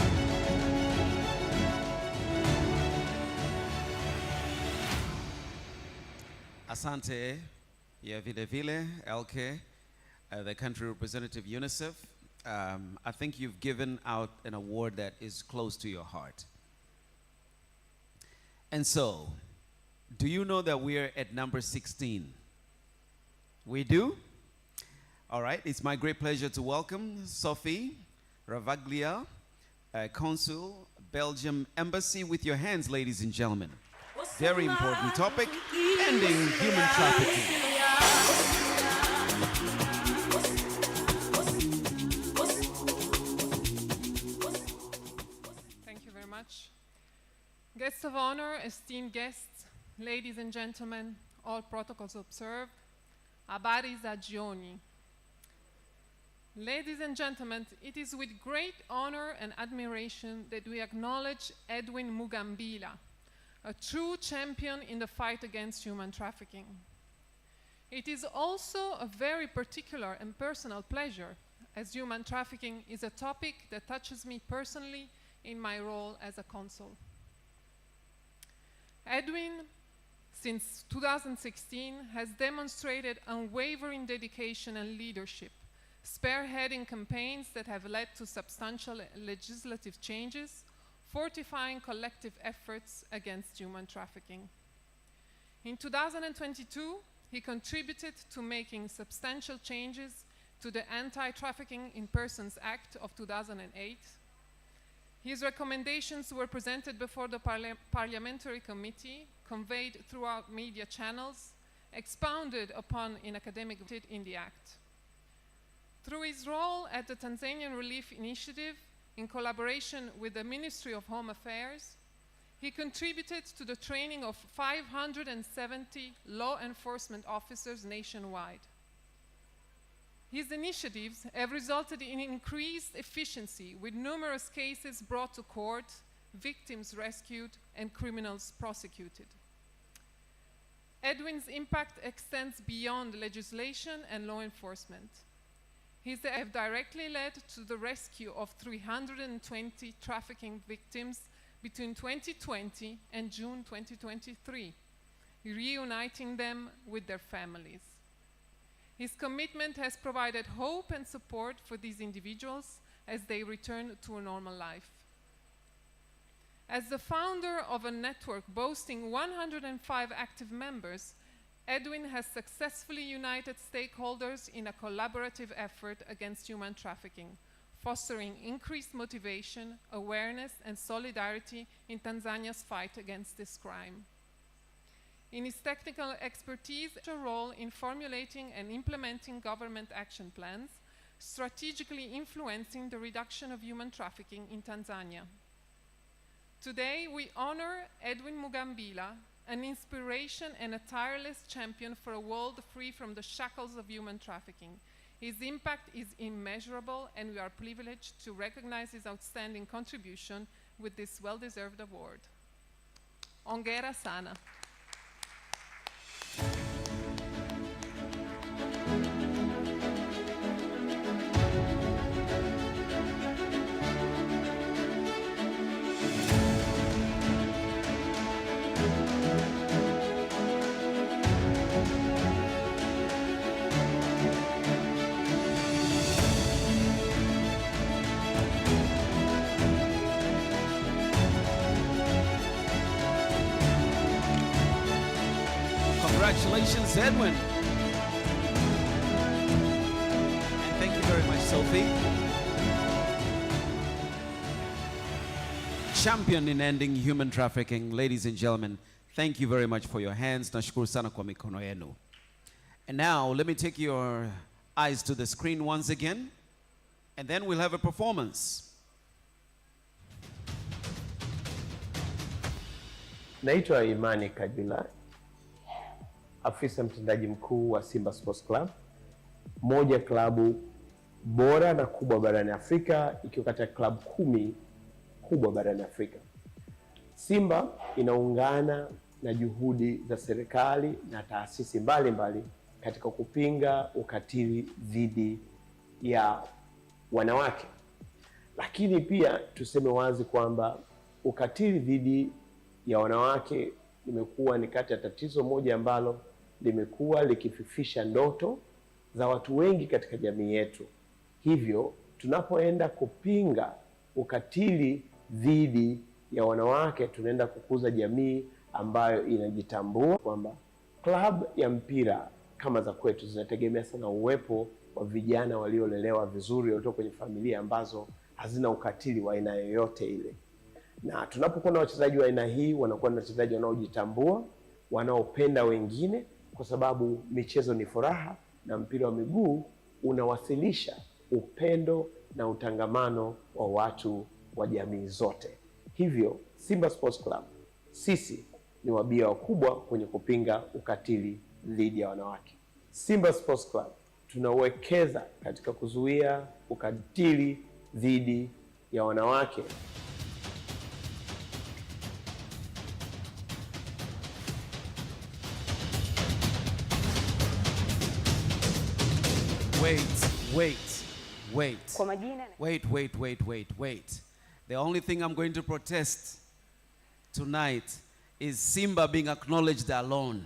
Asante ya vile vile, LK, the country representative UNICEF. I think you've given out an award that is close to your heart. And so, Do you know that we're at number 16? We do? All right, it's my great pleasure to welcome Sophie Ravaglia, Consul, Belgium Embassy. With your hands, ladies and gentlemen. Very important topic, ending human trafficking. Thank you very much. Guests of honor, esteemed guests, ladies and gentlemen, all protocols observed, habari za jioni. Ladies and gentlemen, it is with great honor and admiration that we acknowledge Edwin Mugambila, a true champion in the fight against human trafficking. It is also a very particular and personal pleasure, as human trafficking is a topic that touches me personally in my role as a consul. Edwin, since 2016, has demonstrated unwavering dedication and leadership, spearheading campaigns that have led to substantial legislative changes, fortifying collective efforts against human trafficking. In 2022, he contributed to making substantial changes to the Anti-Trafficking in Persons Act of 2008. His recommendations were presented before the Parliamentary Committee, conveyed throughout media channels, expounded upon in academic in the Act. Through his role at the Tanzanian Relief Initiative, in collaboration with the Ministry of Home Affairs, he contributed to the training of 570 law enforcement officers nationwide. His initiatives have resulted in increased efficiency, with numerous cases brought to court, victims rescued, and criminals prosecuted. Edwin's impact extends beyond legislation and law enforcement. He has directly led to the rescue of 320 trafficking victims between 2020 and June 2023, reuniting them with their families. His commitment has provided hope and support for these individuals as they return to a normal life. As the founder of a network boasting 105 active members, Edwin has successfully united stakeholders in a collaborative effort against human trafficking, fostering increased motivation, awareness, and solidarity in Tanzania's fight against this crime. In his technical expertise, he has a role in formulating and implementing government action plans, strategically influencing the reduction of human trafficking in Tanzania. Today, we honor Edwin Mugambila, an inspiration and a tireless champion for a world free from the shackles of human trafficking. His impact is immeasurable, and we are privileged to recognize his outstanding contribution with this well-deserved award. Hongera sana. Congratulations, Edwin. And thank you very much, Sophie. Champion in ending human trafficking. Ladies and gentlemen, thank you very much for your hands. Nashukuru sana kwa mikono yenu. And now, let me take your eyes to the screen once again, and then we'll have a performance. Naitwa Imani Kajila, afisa mtendaji mkuu wa Simba Sports Club, moja klabu bora na kubwa barani Afrika, ikiwa katika klabu 10 kubwa barani Afrika. Simba inaungana na juhudi za serikali na taasisi mbalimbali katika kupinga ukatili dhidi ya wanawake. Lakini pia tuseme wazi kwamba ukatili dhidi ya wanawake limekuwa ni kati ya tatizo moja ambalo limekuwa likififisha ndoto za watu wengi katika jamii yetu. Hivyo tunapoenda kupinga ukatili dhidi ya wanawake, tunaenda kukuza jamii ambayo inajitambua kwamba klabu ya mpira kama za kwetu zinategemea sana uwepo wa vijana waliolelewa vizuri, waliotoka kwenye familia ambazo hazina ukatili wa aina yoyote ile. Na tunapokuwa na wachezaji wa aina hii, wanakuwa na wachezaji wanaojitambua, wanaopenda wengine, kwa sababu michezo ni furaha na mpira wa miguu unawasilisha upendo na utangamano wa watu wa jamii zote. Hivyo Simba Sports Club sisi ni wabia wakubwa kwenye kupinga ukatili dhidi ya wanawake. Simba Sports Club tunawekeza katika kuzuia ukatili dhidi ya wanawake. Wait. The only thing I'm going to protest tonight is Simba being acknowledged alone.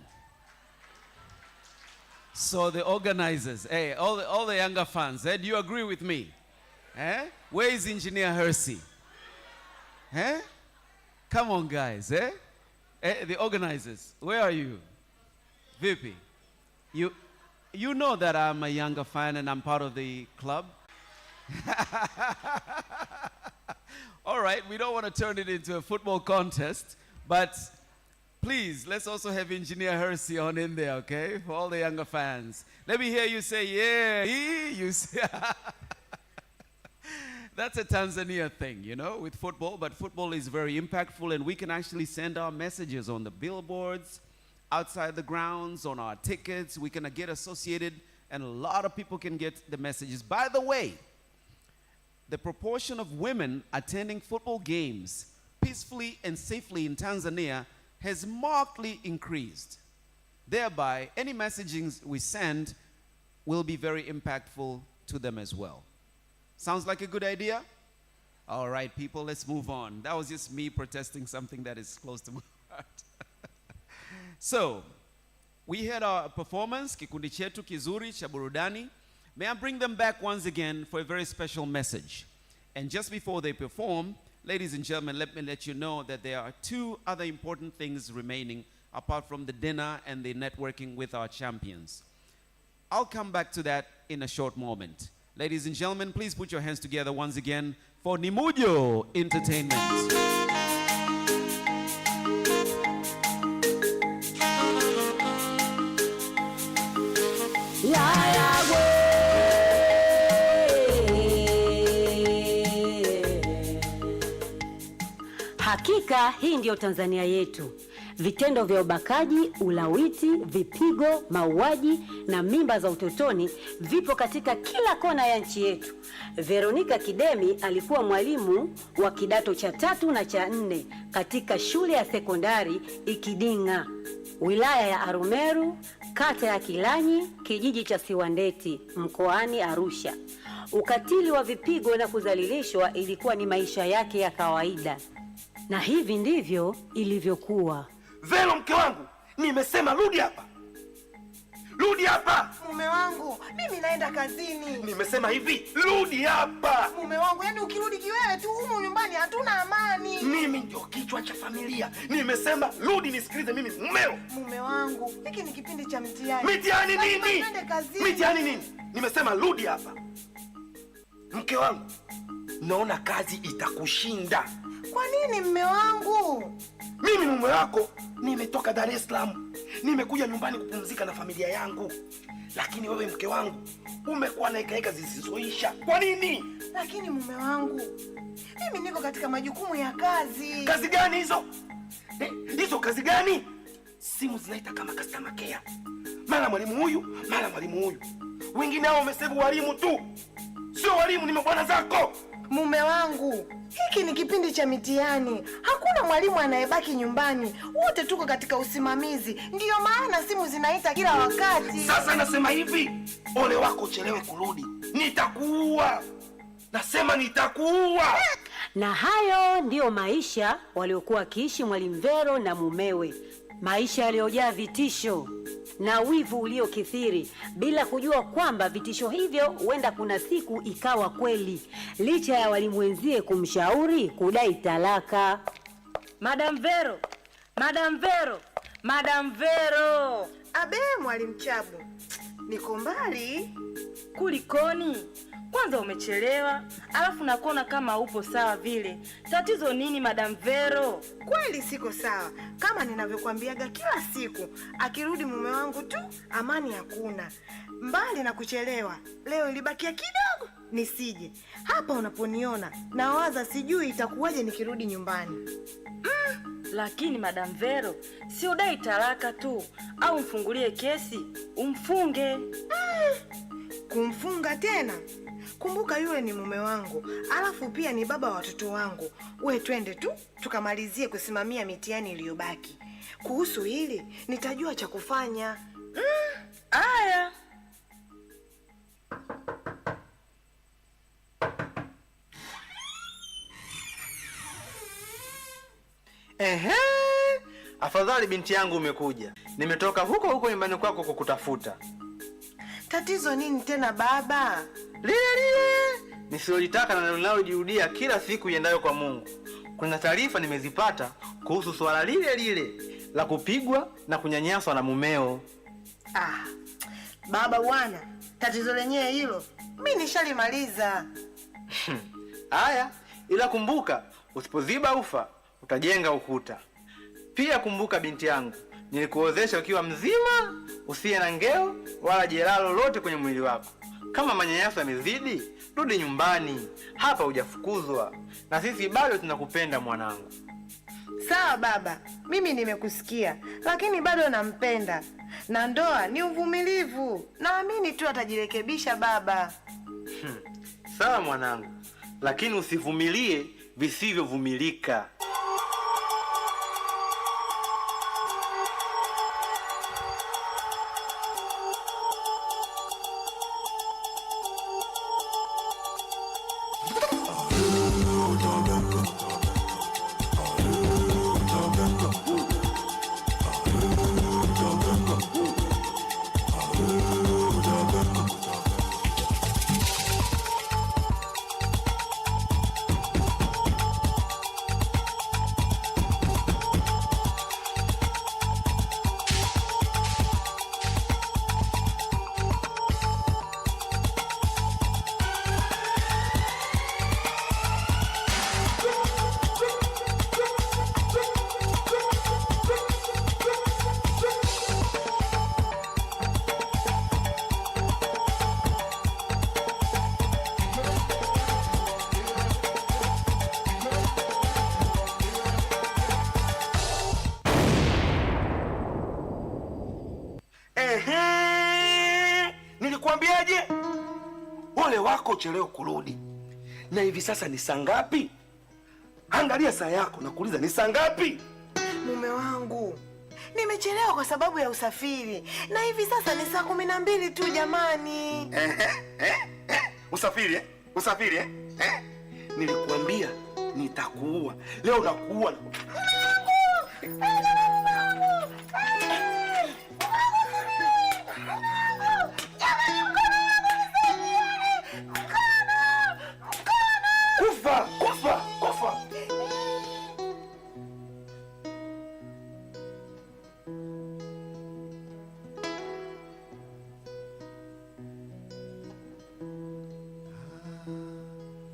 So the organizers, hey, all the younger fans, do you agree with me? Where is Engineer Hersey? Come on, guys. The organizers, where are you? Vipi? You know that I'm a younger fan and I'm part of the club? All right, we don't want to turn it into a football contest, but please, let's also have Engineer Hersey on in there, okay? For all the younger fans. Let me hear you say, yeah. You say that's a Tanzania thing, you know, with football, but football is very impactful and we can actually send our messages on the billboards, outside the grounds, on our tickets. We can get associated and a lot of people can get the messages. By the way, the proportion of women attending football games peacefully and safely in Tanzania has markedly increased. Thereby, any messaging we send will be very impactful to them as well. Sounds like a good idea? All right, people, let's move on. That was just me protesting something that is close to my heart. So, we had our performance, kikundi chetu kizuri cha burudani. May I bring them back once again for a very special message. And just before they perform, ladies and gentlemen, let me let you know that there are two other important things remaining apart from the dinner and the networking with our champions. I'll come back to that in a short moment. Ladies and gentlemen, please put your hands together once again for Nimujo Entertainment. Hakika hii ndio Tanzania yetu. Vitendo vya ubakaji, ulawiti, vipigo, mauaji na mimba za utotoni vipo katika kila kona ya nchi yetu. Veronica Kidemi alikuwa mwalimu wa kidato cha 3 na cha 4 katika shule ya sekondari Ikidinga, wilaya ya Arumeru, kata ya Kilanyi, kijiji cha Siwandeti, mkoani Arusha. Ukatili wa vipigo na kudhalilishwa ilikuwa ni maisha yake ya kawaida. Na hivi ndivyo ilivyokuwa. Vero, mke wangu, nimesema rudi hapa. Rudi hapa. Mume wangu, mimi naenda kazini. Nimesema hivi, rudi hapa. Mume wangu, yani ukirudi kiwewe tu humu nyumbani hatuna amani. Mimi ndio kichwa cha familia. Nimesema rudi nisikilize mimi mumeo. Mume wangu, hiki ni kipindi cha mtihani. Mtihani nini? Naenda kazini. Mtihani nini? Nimesema rudi hapa. Mke wangu, naona kazi itakushinda. Kwa nini mume wangu? Mimi mume wako, nimetoka Dar es Salaam. Nimekuja nyumbani kupumzika na familia yangu. Lakini wewe mke wangu, umekuwa na ikaika zisizoisha. Kwa nini? Lakini mume wangu, mimi niko katika majukumu ya kazi. Kazi gani hizo? Hizo kazi gani? Simu zinaita kama customer care. Mara mwalimu huyu, mara mwalimu huyu. Wengine hao wamesebu walimu tu. Sio walimu, ni mabwana zako. Mume wangu, hiki ni kipindi cha mitihani. Hakuna mwalimu anayebaki nyumbani. Wote tuko katika usimamizi. Ndiyo maana simu zinaita kila wakati. Sasa nasema hivi, ole wako uchelewe kurudi. Nitakuua. Nasema nitakuua. Na hayo ndiyo maisha waliokuwa kiishi Mwalimu Vero na mumewe. Maisha yaliyojaa vitisho na wivu uliokithiri, bila kujua kwamba vitisho hivyo huenda kuna siku ikawa kweli, licha ya walimu wenzie kumshauri kudai talaka. Madam Vero, Madam Vero, Madam Vero. Abe mwalimu Chabu, niko mbali. Kulikoni? Kwanza umechelewa, alafu nakuona kama upo sawa vile. Tatizo nini Madam Vero? Kweli siko sawa. Kama ninavyokuambiaga kila siku, akirudi mume wangu tu, amani hakuna. Mbali na kuchelewa, leo ilibakia kidogo nisije. Hapa unaponiona, nawaza sijui itakuwaje nikirudi nyumbani. Lakini Madam Vero, si udai talaka tu, au mfungulie kesi, umfunge. Kumfunga tena? Kumbuka yule ni mume wangu, alafu pia ni baba wa watoto wangu. We twende tu, tukamalizie kusimamia mitihani iliyobaki. Kuhusu hili, nitajua cha kufanya. Aya. Ehe, afadhali binti yangu umekuja. Nimetoka huko nyumbani kwako kukutafuta. Tatizo nini tena baba? Lile nisilolitaka na linalojirudia kila siku iendayo kwa Mungu. Kuna taarifa nimezipata kuhusu swala lile la kupigwa na kunyanyaswa na mumeo. Baba bwana, tatizo lenyewe hilo mimi nishalimaliza. Haya, ila kumbuka, usipoziba ufa utajenga ukuta. Pia kumbuka binti yangu, nilikuozesha ukiwa mzima, usiye na ngeo wala jeraha lolote kwenye mwili wako. Kama manyanyaso yamezidi, rudi nyumbani. Hapa hujafukuzwa, na sisi bado tunakupenda mwanangu. Sawa baba, mimi nimekusikia, lakini bado nampenda. Na ndoa ni uvumilivu. Naamini tu atajirekebisha baba. Sawa mwanangu, lakini usivumilie visivyovumilika. Nilikwambiaje? Ole wako chelewa kurudi. Na hivi sasa ni saa ngapi? Angalia saa yako na kuuliza ni saa ngapi? Mume wangu, nimechelewa kwa sababu ya usafiri. Na hivi sasa ni saa 12 tu jamani. Usafiri Usafiri Nilikuambia nitakuua. Leo nakuua. Kufa.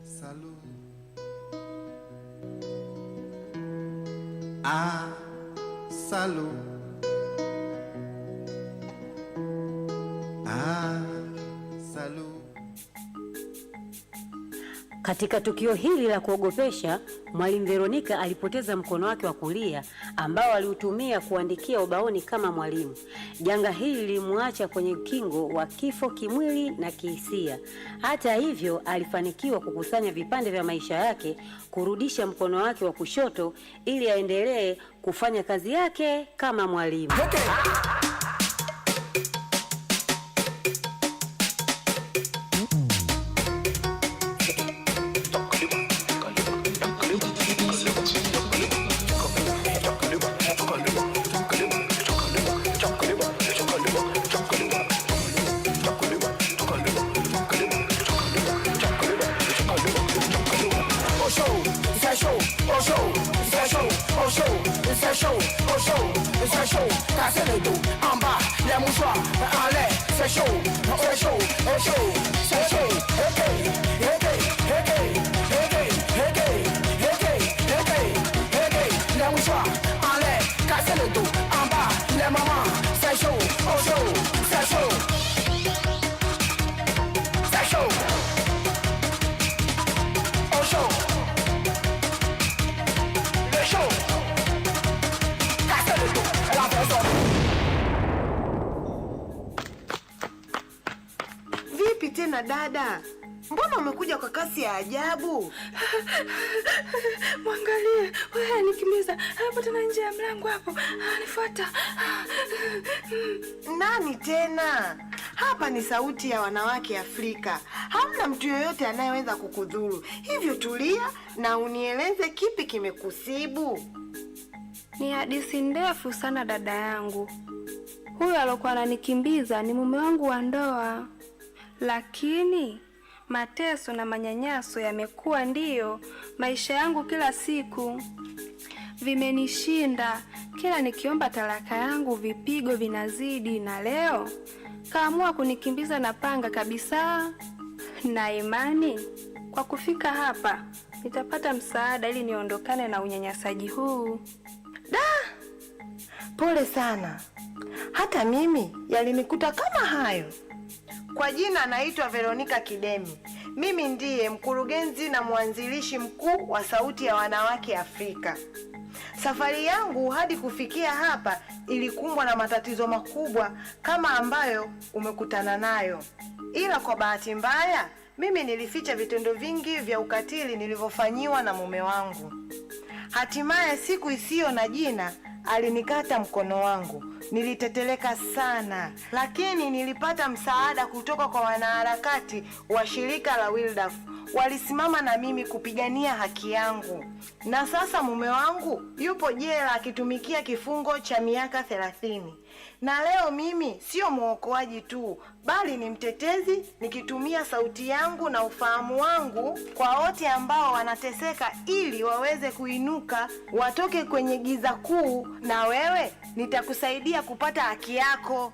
Salut. Salut. Salut. Katika tukio hili la kuogopesha, Mwalimu Veronica alipoteza mkono wake wa kulia ambao aliutumia kuandikia ubaoni kama mwalimu. Janga hili lilimwacha kwenye ukingo wa kifo kimwili na kihisia. Hata hivyo, alifanikiwa kukusanya vipande vya maisha yake, kurudisha mkono wake wa kushoto ili aendelee kufanya kazi yake kama mwalimu. Show, chaud, cassez le dos, en bas, les mouchoirs, en l'air, c'est chaud, c'est chaud, c'est chaud, c'est chaud, hey, hey, hey, hey, hey, hey, hey, hey, hey, les mouchoirs, en l'air, cassez le dos, en bas, les mamans, c'est chaud, oh chaud, c'est chaud, c'est chaud, oh chaud, le chaud, cassez le dos, la personne. Vipi tena dada? Mbona umekuja kwa kasi ya ajabu? Mwangalie, wewe nikimbiza. Hapo tena nje ya mlango hapo. Anifuata. Nani tena? Hapa ni sauti ya wanawake Afrika. Hamna mtu yoyote anayeweza kukudhuru. Hivyo tulia na unieleze kipi kimekusibu. Ni hadithi ndefu sana dada yangu. Huyu alokuwa ananikimbiza ni mume wangu wa ndoa. Lakini mateso na manyanyaso yamekuwa ndiyo maisha yangu kila siku. Vimenishinda, kila nikiomba talaka yangu vipigo vinazidi, na leo kaamua kunikimbiza na panga kabisa. Na imani kwa kufika hapa nitapata msaada ili niondokane na unyanyasaji huu. Da! Pole sana. Hata mimi yalinikuta kama hayo. Kwa jina naitwa Veronica Kidemi. Mimi ndiye mkurugenzi na mwanzilishi mkuu wa Sauti ya Wanawake Afrika. Safari yangu hadi kufikia hapa ilikumbwa na matatizo makubwa kama ambayo umekutana nayo. Ila kwa bahati mbaya, mimi nilificha vitendo vingi vya ukatili nilivyofanyiwa na mume wangu. Hatimaye siku isiyo na jina alinikata mkono wangu. Niliteteleka sana, lakini nilipata msaada kutoka kwa wanaharakati wa shirika la Wildaf. Walisimama na mimi kupigania haki yangu. Na sasa mume wangu yupo jela akitumikia kifungo cha miaka 30. Na leo mimi sio mwokoaji tu, bali ni mtetezi, nikitumia sauti yangu na ufahamu wangu kwa wote ambao wanateseka ili waweze kuinuka, watoke kwenye giza kuu, na wewe nitakusaidia kupata haki yako.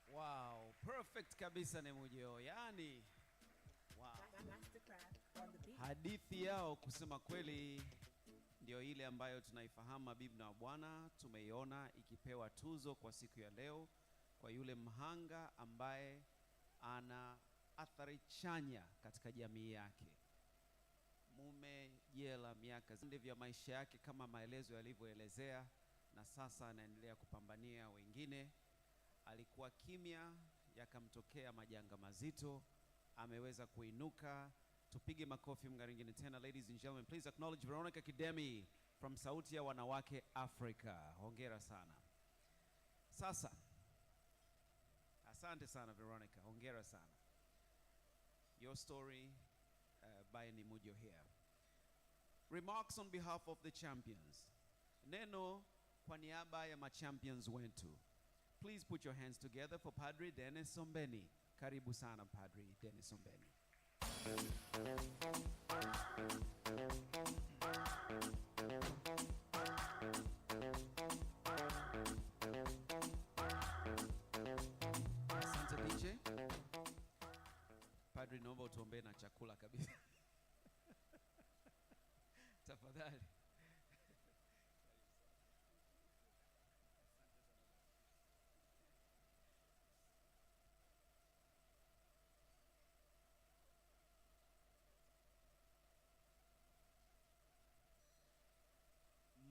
Wow, perfect kabisa Nemujeo. Yani, wow. Hadithi yao kusema kweli ndio ile ambayo tunaifahamu mabibi na bwana. Tumeiona ikipewa tuzo kwa siku ya leo kwa yule mhanga ambaye ana athari chanya katika jamii yake. jela miaka vya maisha yake kama maelezo yalivyoelezea, na sasa anaendelea kupambania wengine. Alikuwa kimya, yakamtokea majanga mazito, ameweza kuinuka. Tupige makofi mgaringine tena. Ladies and gentlemen, please acknowledge Veronica Kidemi from Sauti ya Wanawake Afrika. Hongera sana. Sasa, asante sana Veronica, hongera sana. Your story by Nimujo here. Remarks on behalf of the champions. Neno kwa niaba ya machampions wetu. Please put your hands together for Padre Dennis Ombeni. Karibu sana Padre Dennis Ombeni. Asante DJ. Padre, naomba utuombee na chakula kabisa. Tafadhali.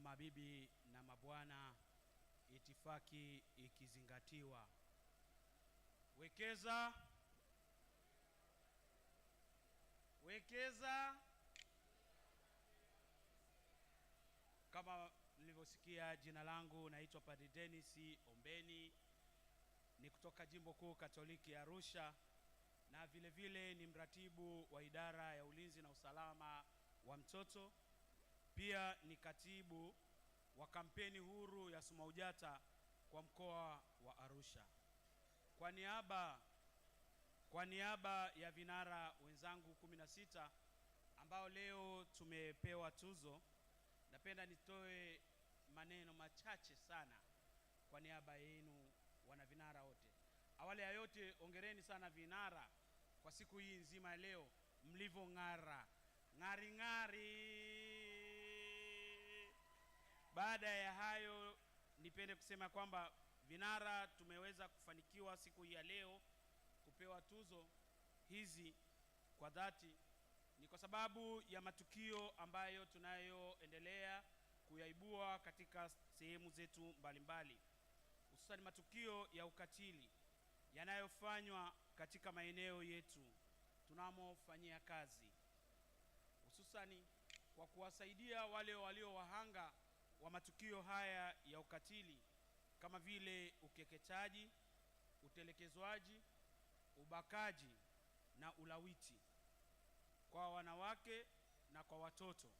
Mabibi na mabwana, itifaki ikizingatiwa. Wekeza. Wekeza. Kama mlivyosikia, jina langu naitwa Padre Dennis Ombeni, ni kutoka Jimbo Kuu Katoliki ya Arusha, na vile vile ni mratibu wa idara ya ulinzi na usalama wa mtoto. Pia ni katibu wa kampeni huru ya Sumaujata kwa mkoa wa Arusha. Kwa niaba ya vinara wenzangu 16 ambao leo tumepewa tuzo, napenda nitoe maneno machache sana kwa niaba yenu wana vinara wote. Awali ya yote, ongereni sana vinara kwa siku hii nzima ya leo, mlivong'ara. Ng'ari ng'ari. Baada ya hayo, nipende kusema kwamba vinara tumeweza kufanikiwa siku hii ya leo kupewa tuzo hizi kwa dhati ni kwa sababu ya matukio ambayo tunayoendelea kuyaibua katika sehemu zetu mbalimbali, hususan matukio ya ukatili yanayofanywa katika maeneo yetu tunamofanyia kazi, hususani kwa kuwasaidia wale walio wahanga wa matukio haya ya ukatili kama vile ukeketaji, utelekezwaji, ubakaji na ulawiti kwa wanawake na kwa watoto,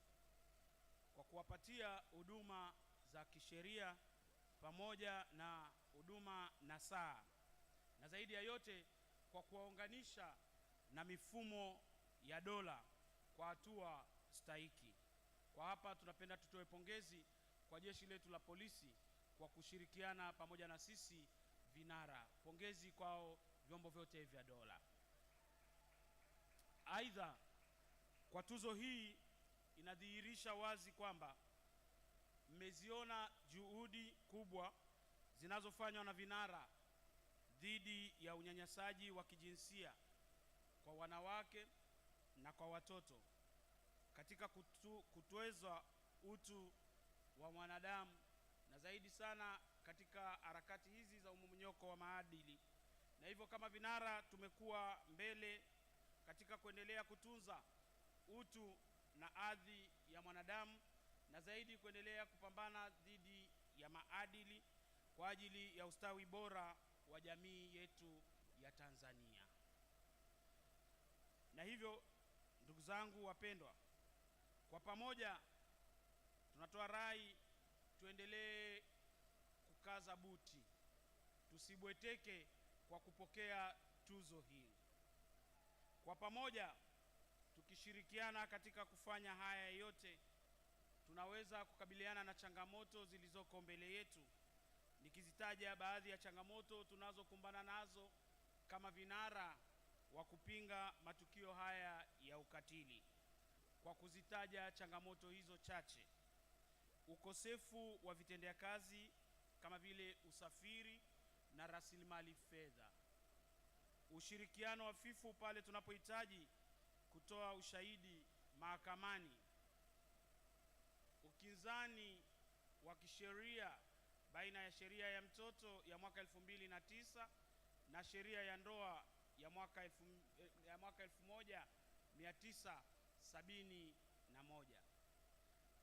kwa kuwapatia huduma za kisheria pamoja na huduma nasaha, na zaidi ya yote kwa kuwaunganisha na mifumo ya dola kwa hatua stahiki. Kwa hapa tunapenda tutoe pongezi kwa jeshi letu la polisi kwa kushirikiana pamoja na sisi vinara. Pongezi kwao vyombo vyote vya dola. Aidha, kwa tuzo hii inadhihirisha wazi kwamba mmeziona juhudi kubwa zinazofanywa na vinara dhidi ya unyanyasaji wa kijinsia kwa wanawake na kwa watoto katika kutweza utu wa mwanadamu, na zaidi sana katika harakati hizi za umomonyoko wa maadili. Na hivyo kama vinara tumekuwa mbele katika kuendelea kutunza utu na hadhi ya mwanadamu, na zaidi kuendelea kupambana dhidi ya maadili kwa ajili ya ustawi bora wa jamii yetu ya Tanzania. Na hivyo ndugu zangu wapendwa, kwa pamoja tunatoa rai tuendelee kukaza buti, tusibweteke kwa kupokea tuzo hii. Kwa pamoja tukishirikiana katika kufanya haya yote, tunaweza kukabiliana na changamoto zilizoko mbele yetu. Nikizitaja baadhi ya changamoto tunazokumbana nazo kama vinara wa kupinga matukio haya ya ukatili. Kwa kuzitaja changamoto hizo chache: ukosefu wa vitendea kazi kama vile usafiri na rasilimali fedha, ushirikiano hafifu pale tunapohitaji kutoa ushahidi mahakamani ukinzani wa kisheria baina ya sheria ya mtoto ya mwaka 2009 na sheria ya ndoa ya mwaka 1971.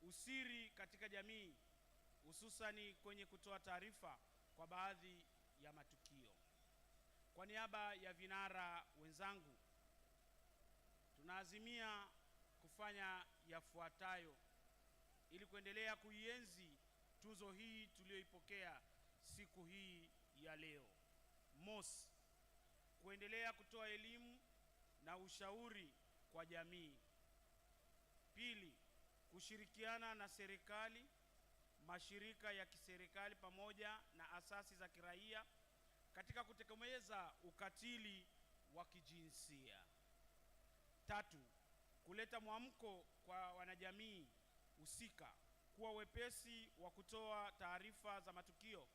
Usiri katika jamii, hususani kwenye kutoa taarifa kwa baadhi ya matukio. Kwa niaba ya vinara wenzangu, tunaazimia kufanya yafuatayo ili kuendelea kuienzi tuzo hii tuliyoipokea siku hii ya leo. Mosi, kuendelea kutoa elimu na ushauri kwa jamii. Pili, kushirikiana na serikali, mashirika ya kiserikali pamoja na asasi za kiraia katika kutekeleza ukatili wa kijinsia. Tatu, kuleta mwamko kwa wanajamii husika kuwa wepesi wa kutoa taarifa za matukio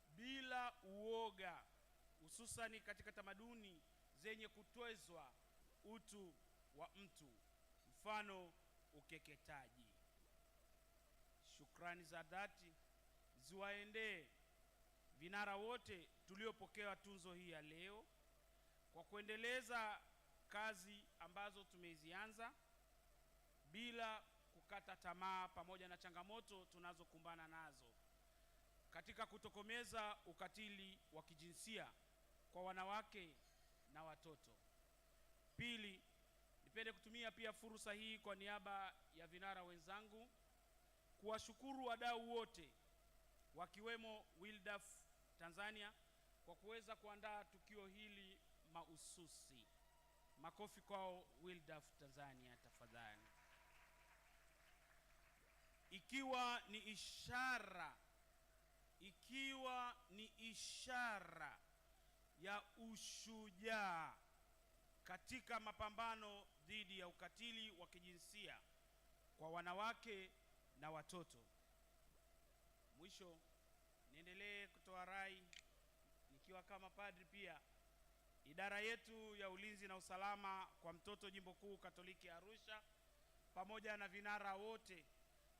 bila uoga, hususani katika tamaduni zenye kutwezwa utu wa mtu, mfano ukeketaji. Shukrani za dhati ziwaendee vinara wote tuliopokea tuzo hii ya leo kwa kuendeleza kazi ambazo tumezianza bila kukata tamaa, pamoja na changamoto tunazokumbana nazo katika kutokomeza ukatili wa kijinsia kwa wanawake na watoto. Pili, nipende kutumia pia fursa hii kwa niaba ya vinara wenzangu kuwashukuru wadau wote wakiwemo Wildaf Tanzania kwa kuweza kuandaa tukio hili mahususi. Makofi kwao Wildaf Tanzania tafadhali. Ikiwa ni ishara ya ushujaa katika mapambano dhidi ya ukatili wa kijinsia kwa wanawake na watoto. Mwisho, niendelee kutoa rai nikiwa kama padri pia. Idara yetu ya ulinzi na usalama kwa mtoto Jimbo Kuu Katoliki Arusha pamoja na vinara wote,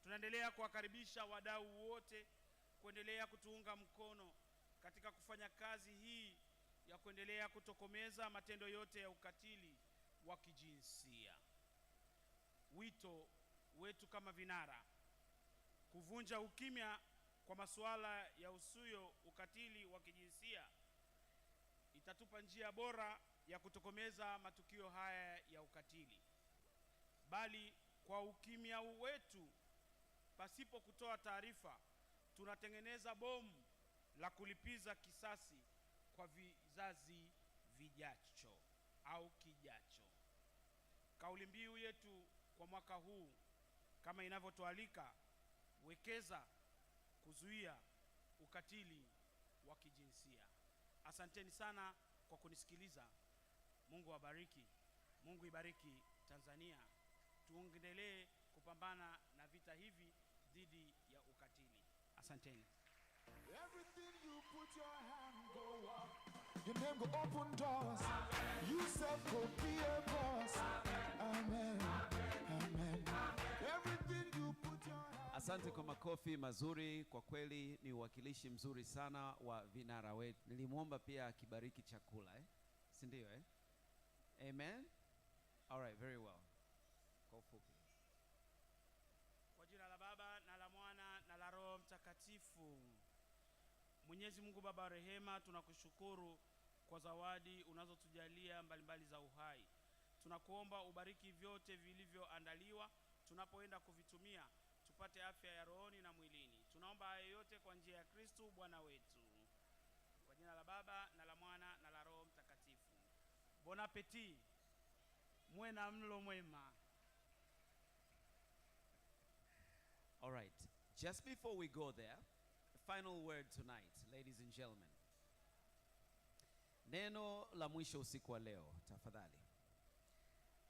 tunaendelea kuwakaribisha wadau wote kuendelea kutuunga mkono katika kufanya kazi hii ya kuendelea kutokomeza matendo yote ya ukatili wa kijinsia. Wito wetu kama vinara, kuvunja ukimya kwa masuala ya usuyo ukatili wa kijinsia itatupa njia bora ya kutokomeza matukio haya ya ukatili. Bali kwa ukimya wetu pasipo kutoa taarifa, tunatengeneza bomu la kulipiza kisasi kwa vizazi vijacho au kijacho. Kauli mbiu yetu kwa mwaka huu kama inavyotualika, wekeza kuzuia ukatili wa kijinsia. Asanteni sana kwa kunisikiliza. Mungu awabariki. Mungu ibariki Tanzania. Tuendelee kupambana na vita hivi dhidi ya ukatili. Asanteni. Everything you put your hand go up. Your name go open doors. You self go be a boss. Amen. Amen. Everything you put your hand. Asante kwa makofi mazuri, kwa kweli ni uwakilishi mzuri sana wa vinara wetu. Nilimwomba pia akibariki chakula si ndio Amen. All right, very well. Kwa ufupi. Kwa jina la Baba na la Mwana na la Roho Mtakatifu. Mwenyezi Mungu Baba wa rehema, tunakushukuru kwa zawadi unazotujalia mbalimbali za uhai. Tunakuomba ubariki vyote vilivyoandaliwa tunapoenda kuvitumia, tupate afya ya rohoni na mwilini. Tunaomba haya yote kwa njia ya Kristo Bwana wetu. Kwa jina la Baba na la Mwana na la Roho Mtakatifu. Bon appétit. Muwe na mlo mwema. All right. Just before we go there, the final word tonight, ladies and gentlemen. Neno la mwisho usiku wa leo, tafadhali.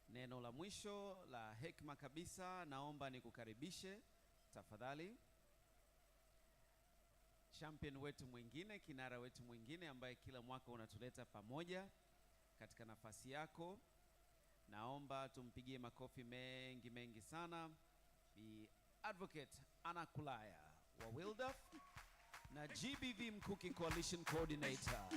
Neno la mwisho la hekima kabisa, naomba nikukaribishe tafadhali champion wetu mwingine, kinara wetu mwingine ambaye kila mwaka unatuleta pamoja katika nafasi yako. Naomba tumpigie makofi mengi sana Bi Advocate Anna Kulaya wa Wildaf na GBV Mkuki Coalition Coordinator.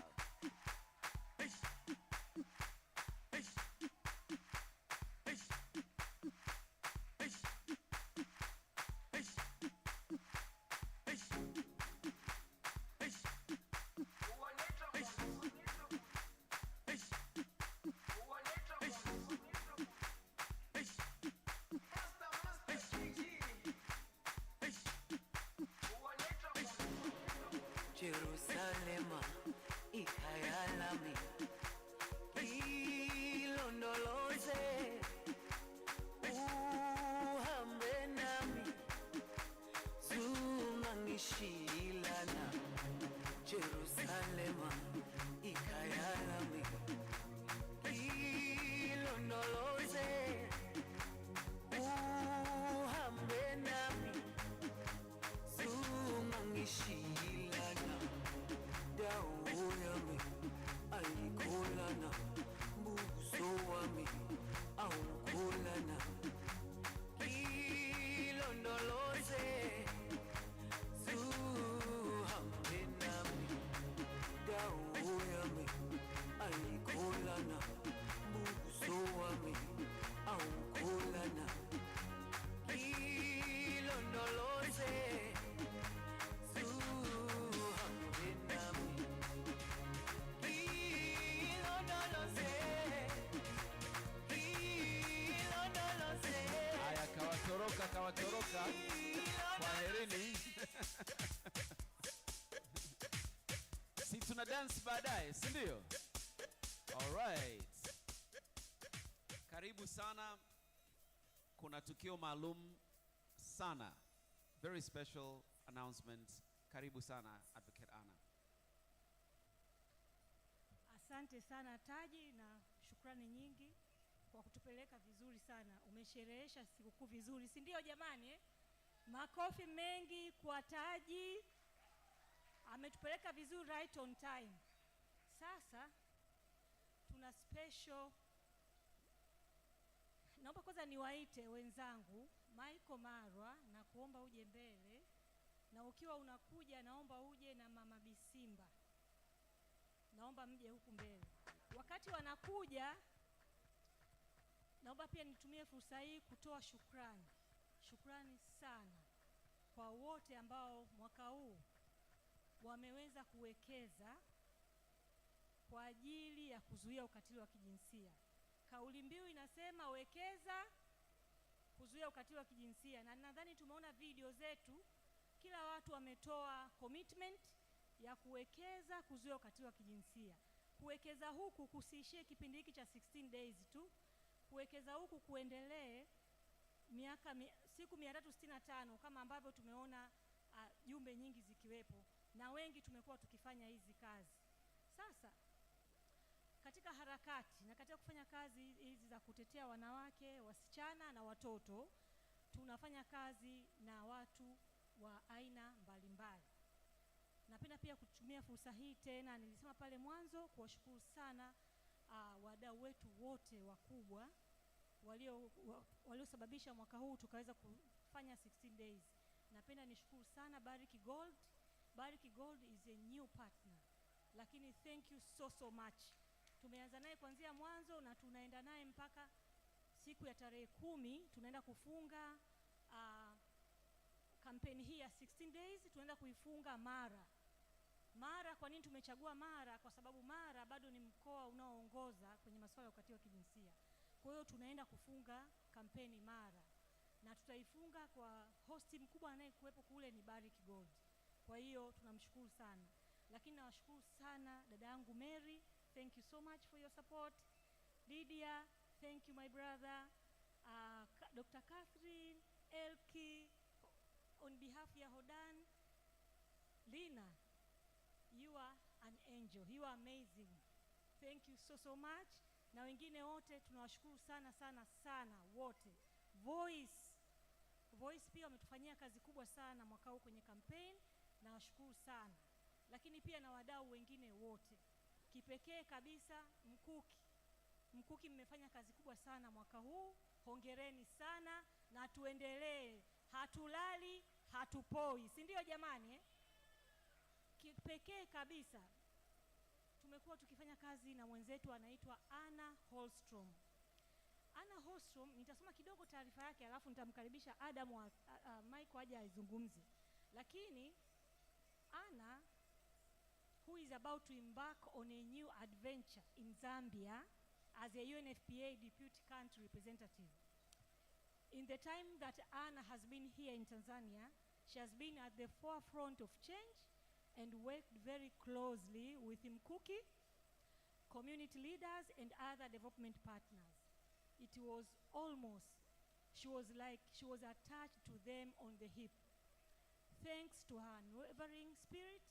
Jerusalema ikayalami ilondoloze uhambe nami zungangishilana. Jerusalema ikayalami ilondoloze uhambe nami zungangishilana. Dawo yami ayikholana, buso wami awukholana. Ilondoloze zuhambe nami. Dawo yami ayikholana, buso wami awukholana. Ilondoloze kawatoroka kwaherini. Si tuna dance baadaye, si ndio? All right. Karibu sana. Kuna tukio maalum sana. Very special announcement. Karibu sana Advocate Anna. Asante sana Taji, na shukrani nyingi kwa kutupeleka vizuri sana. Umesherehesha sikukuu vizuri, si ndio jamani eh? Makofi mengi kwa Taji. Ametupeleka vizuri, right on time. Sasa tuna special. Naomba kwanza niwaite wenzangu Michael Marwa na kuomba uje mbele, na ukiwa unakuja naomba uje na Mama Bisimba. Naomba mje huku mbele. Wakati wanakuja, naomba pia nitumie fursa hii kutoa shukrani. Shukrani sana kwa wote ambao mwaka huu wameweza kuwekeza kwa ajili ya kuzuia ukatili wa kijinsia. Kauli mbiu inasema wekeza kuzuia ukatili wa kijinsia, na nadhani tumeona video zetu, kila watu wametoa commitment ya kuwekeza kuzuia ukatili wa kijinsia. Kuwekeza huku kusiishie kipindi hiki cha 16 days tu. Kuwekeza huku kuendelee siku 365 kama ambavyo tumeona jumbe nyingi zikiwepo, na wengi tumekuwa tukifanya hizi kazi. Sasa katika harakati na katika kufanya kazi hizi za kutetea wanawake, wasichana na watoto, tunafanya kazi na watu wa aina mbalimbali. Napenda pia kutumia fursa hii tena, nilisema pale mwanzo, kuwashukuru sana wadau wetu wote wakubwa waliosababisha mwaka huu tukaweza kufanya 16 days. Napenda nishukuru sana Barrick Gold. Barrick Gold is a new partner, lakini thank you so much. Tumeanza naye kuanzia mwanzo na tunaenda naye mpaka siku ya tarehe 10 tunaenda kufunga kampeni hii ya 16 days. Tunaenda kuifunga Mara. Kwa nini tumechagua Mara? Kwa sababu Mara bado ni mkoa unaoongoza kwenye masuala ya ukatili wa kijinsia. Kwa hiyo tunaenda kufunga kampeni Mara, na tutaifunga kwa hosti mkubwa anayekuwepo kule ni Barrick Gold. Kwa hiyo tunamshukuru sana, lakini nawashukuru sana dada yangu Mary, thank you so much for your support. Lydia, thank you my brother. Dr. Catherine, Elki, on behalf ya Hodan, Lina, you are an angel, you are amazing. Thank you so much. Na wengine wote tunawashukuru sana wote. Voice pia wametufanyia kazi kubwa sana mwaka huu kwenye campaign, na washukuru sana. Lakini pia na wadau wengine wote. Kipekee kabisa Mkuki mmefanya kazi kubwa sana mwaka huu. Hongereni sana, na tuendelee hatulali, hatupoi, si ndio jamani eh? Kipekee kabisa tumekuwa tukifanya kazi na mwenzetu anaitwa Anna Holstrom. Anna Holstrom, nitasoma kidogo taarifa yake alafu nitamkaribisha Adam wa Michael aje aizungumze. Lakini Anna, who is about to embark on a new adventure in Zambia as a UNFPA deputy country representative. In the time that Anna has been here in Tanzania, she has been at the forefront of change and worked very closely with Mkuki, community leaders, and other development partners. It was almost, she was attached to them on the hip. Thanks to her unwavering spirit,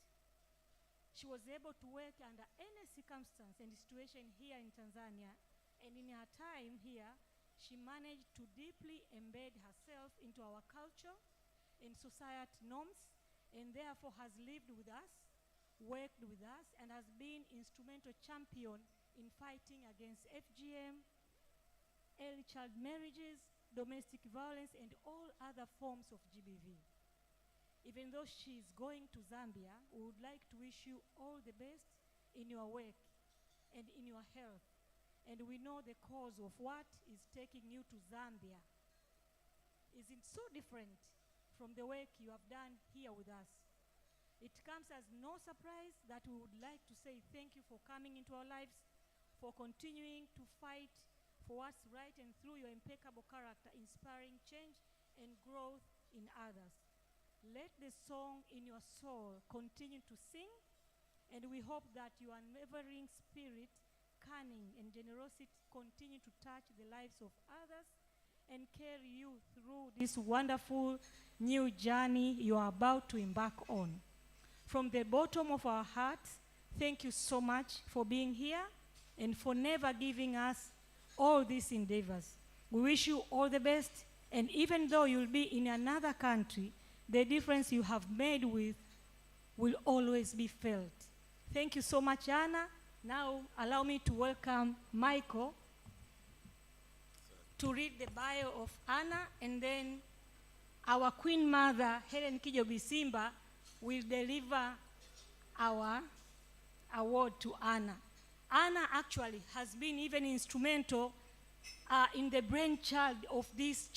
she was able to work under any circumstance and situation here in Tanzania, and in her time here, she managed to deeply embed herself into our culture and society norms, and therefore has lived with us, worked with us, and has been instrumental champion in fighting against FGM, early child marriages, domestic violence, and all other forms of GBV. Even though she is going to Zambia, we would like to wish you all the best in your work and in your health. And we know the cause of what is taking you to Zambia isn't so different from the work you have done here with us. It comes as no surprise that we would like to say thank you for coming into our lives, for continuing to fight for what's right, and through your impeccable character, inspiring change and growth in others. Let the song in your soul continue to sing, and we hope that your unwavering spirit, cunning, and generosity continue to touch the lives of others and carry you through this wonderful new journey you are about to embark on. From the bottom of our hearts, thank you so much for being here and for never giving us all these endeavors. We wish you all the best, and even though you'll be in another country, the difference you have made will always be felt. Thank you so much, Anna. Now, allow me to welcome Michael to read the bio of Anna, and then our Queen Mother, Helen Kijobi Simba, will deliver our award to Anna. Anna actually has been even instrumental in the brainchild of this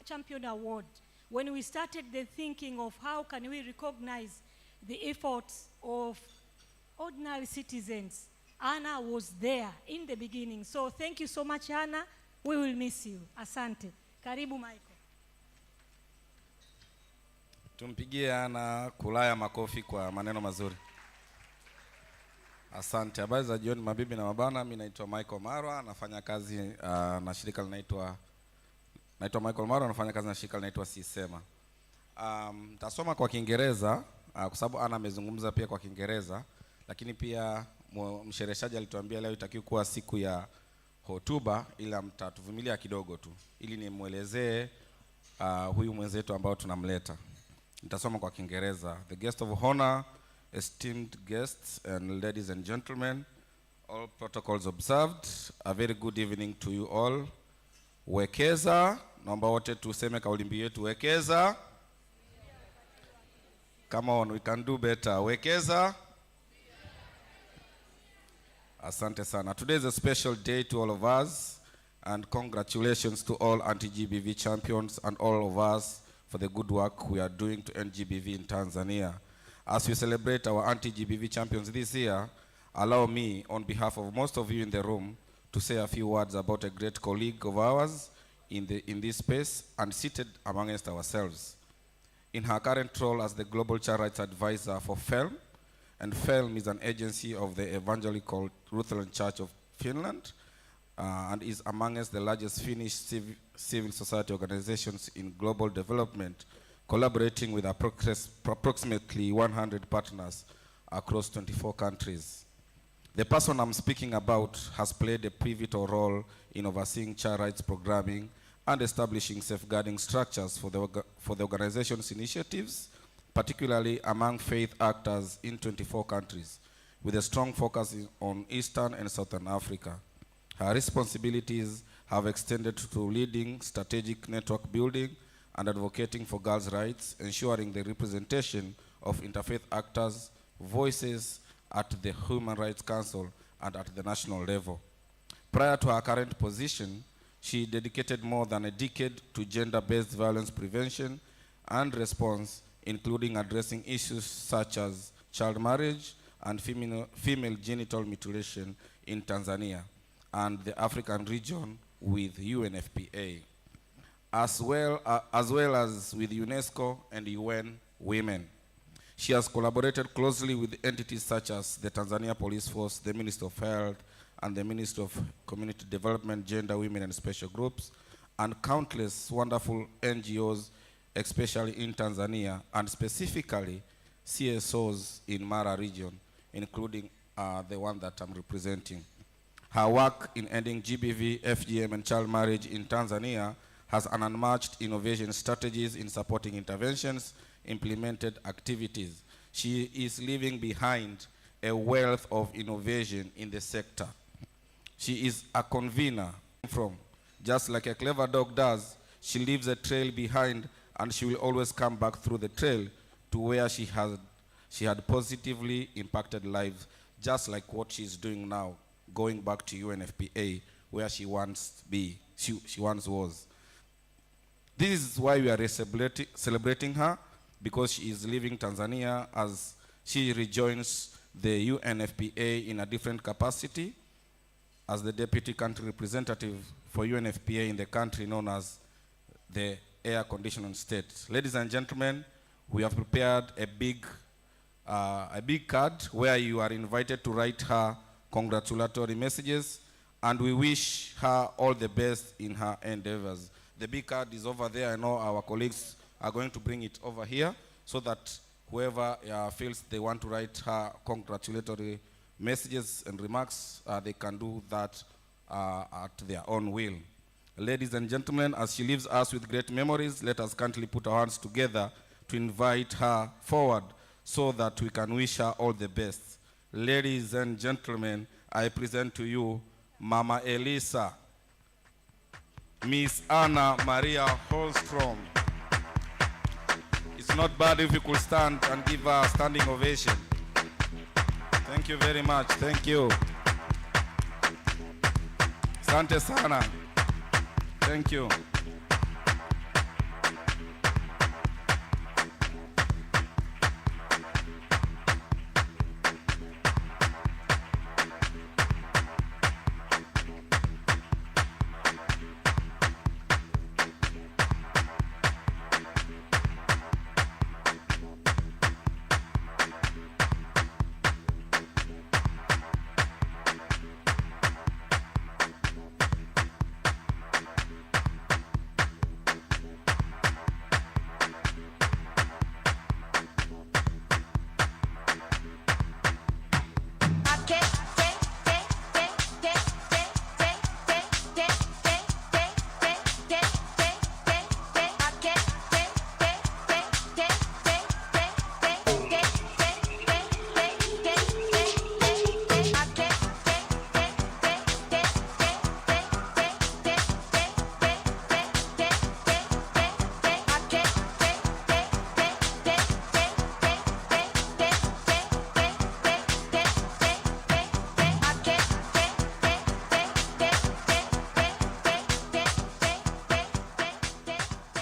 champion award. When we started the thinking of how can we recognize the efforts of ordinary citizens, Anna was there in the beginning. So thank you so much, Anna. We will miss you. Asante. Karibu, Michael. Tumpigie Anna Kulaya makofi kwa maneno mazuri. Asante. Habari za jioni mabibi na mabana. Mimi naitwa Michael Marwa, nafanya kazi na shirika linaitwa Michael Marwa, nafanya kazi na shirika linaitwa Sisema. Nitasoma kwa Kiingereza kwa sababu Anna amezungumza pia kwa Kiingereza, lakini pia mshereheshaji alituambia leo itakiwa kuwa siku ya hotuba, ila mtatuvumilia kidogo tu ili nimuelezee huyu mwenzetu ambao tunamleta. Nitasoma kwa Kiingereza. The guest of honor, esteemed guests and ladies and gentlemen, all protocols observed, a very good evening to you all. Wekeza, naomba wote tuseme kauli mbiu yetu, wekeza. Come on, we can do better. Wekeza. Asante sana. Today is a special day to all of us, and congratulations to all anti-GBV champions and all of us for the good work we are doing to end GBV in Tanzania. As we celebrate our anti-GBV champions this year, allow me, on behalf of most of you in the room, to say a few words about a great colleague of ours in this space and seated amongst ourselves. In her current role as the Global Child Rights Advisor for FELM, and FELM is an agency of the Evangelical Lutheran Church of Finland, and is amongst the largest Finnish civil society organizations in global development, collaborating with approximately 100 partners across 24 countries. The person I'm speaking about has played a pivotal role in overseeing child rights programming and establishing safeguarding structures for the organization's initiatives, particularly among faith actors in 24 countries, with a strong focus on Eastern and Southern Africa. Her responsibilities have extended to leading strategic network building and advocating for girls' rights, ensuring the representation of interfaith actors' voices at the Human Rights Council and at the national level. Prior to her current position, she dedicated more than a decade to gender-based violence prevention and response, including addressing issues such as child marriage and female genital mutilation in Tanzania and the African region with UNFPA, as well as with UNESCO and UN Women. She has collaborated closely with entities such as the Tanzania Police Force, the Ministry of Health, and the Ministry of Community Development, Gender, Women, and Special Groups, and countless wonderful NGOs, especially in Tanzania, and specifically CSOs in Mara region, including the one that I'm representing. Her work in ending GBV, FGM, and child marriage in Tanzania has an unmatched innovation strategies in supporting interventions, implemented activities. She is leaving behind a wealth of innovation in the sector. She is a convener just like a clever dog does. She leaves a trail behind, and she will always come back through the trail to where she had positively impacted lives, just like what she's doing now, going back to UNFPA, where she once was. This is why we are celebrating her, because she is leaving Tanzania as she rejoins the UNFPA in a different capacity as the deputy country representative for UNFPA in the country known as the air conditioned state. Ladies and gentlemen, we have prepared a big card where you are invited to write her congratulatory messages, and we wish her all the best in her endeavors. The big card is over there. I know our colleagues are going to bring it over here so that whoever feels they want to write her congratulatory messages and remarks, they can do that at their own will. Ladies and gentlemen, as she leaves us with great memories, let us kindly put our hands together to invite her forward so that we can wish her all the best. Ladies and gentlemen, I present to you Mama Elisa, Miss Anna Maria Holstrom. It's not bad if you could stand and give her a standing ovation. Thank you very much. Thank you. Asante sana. Thank you.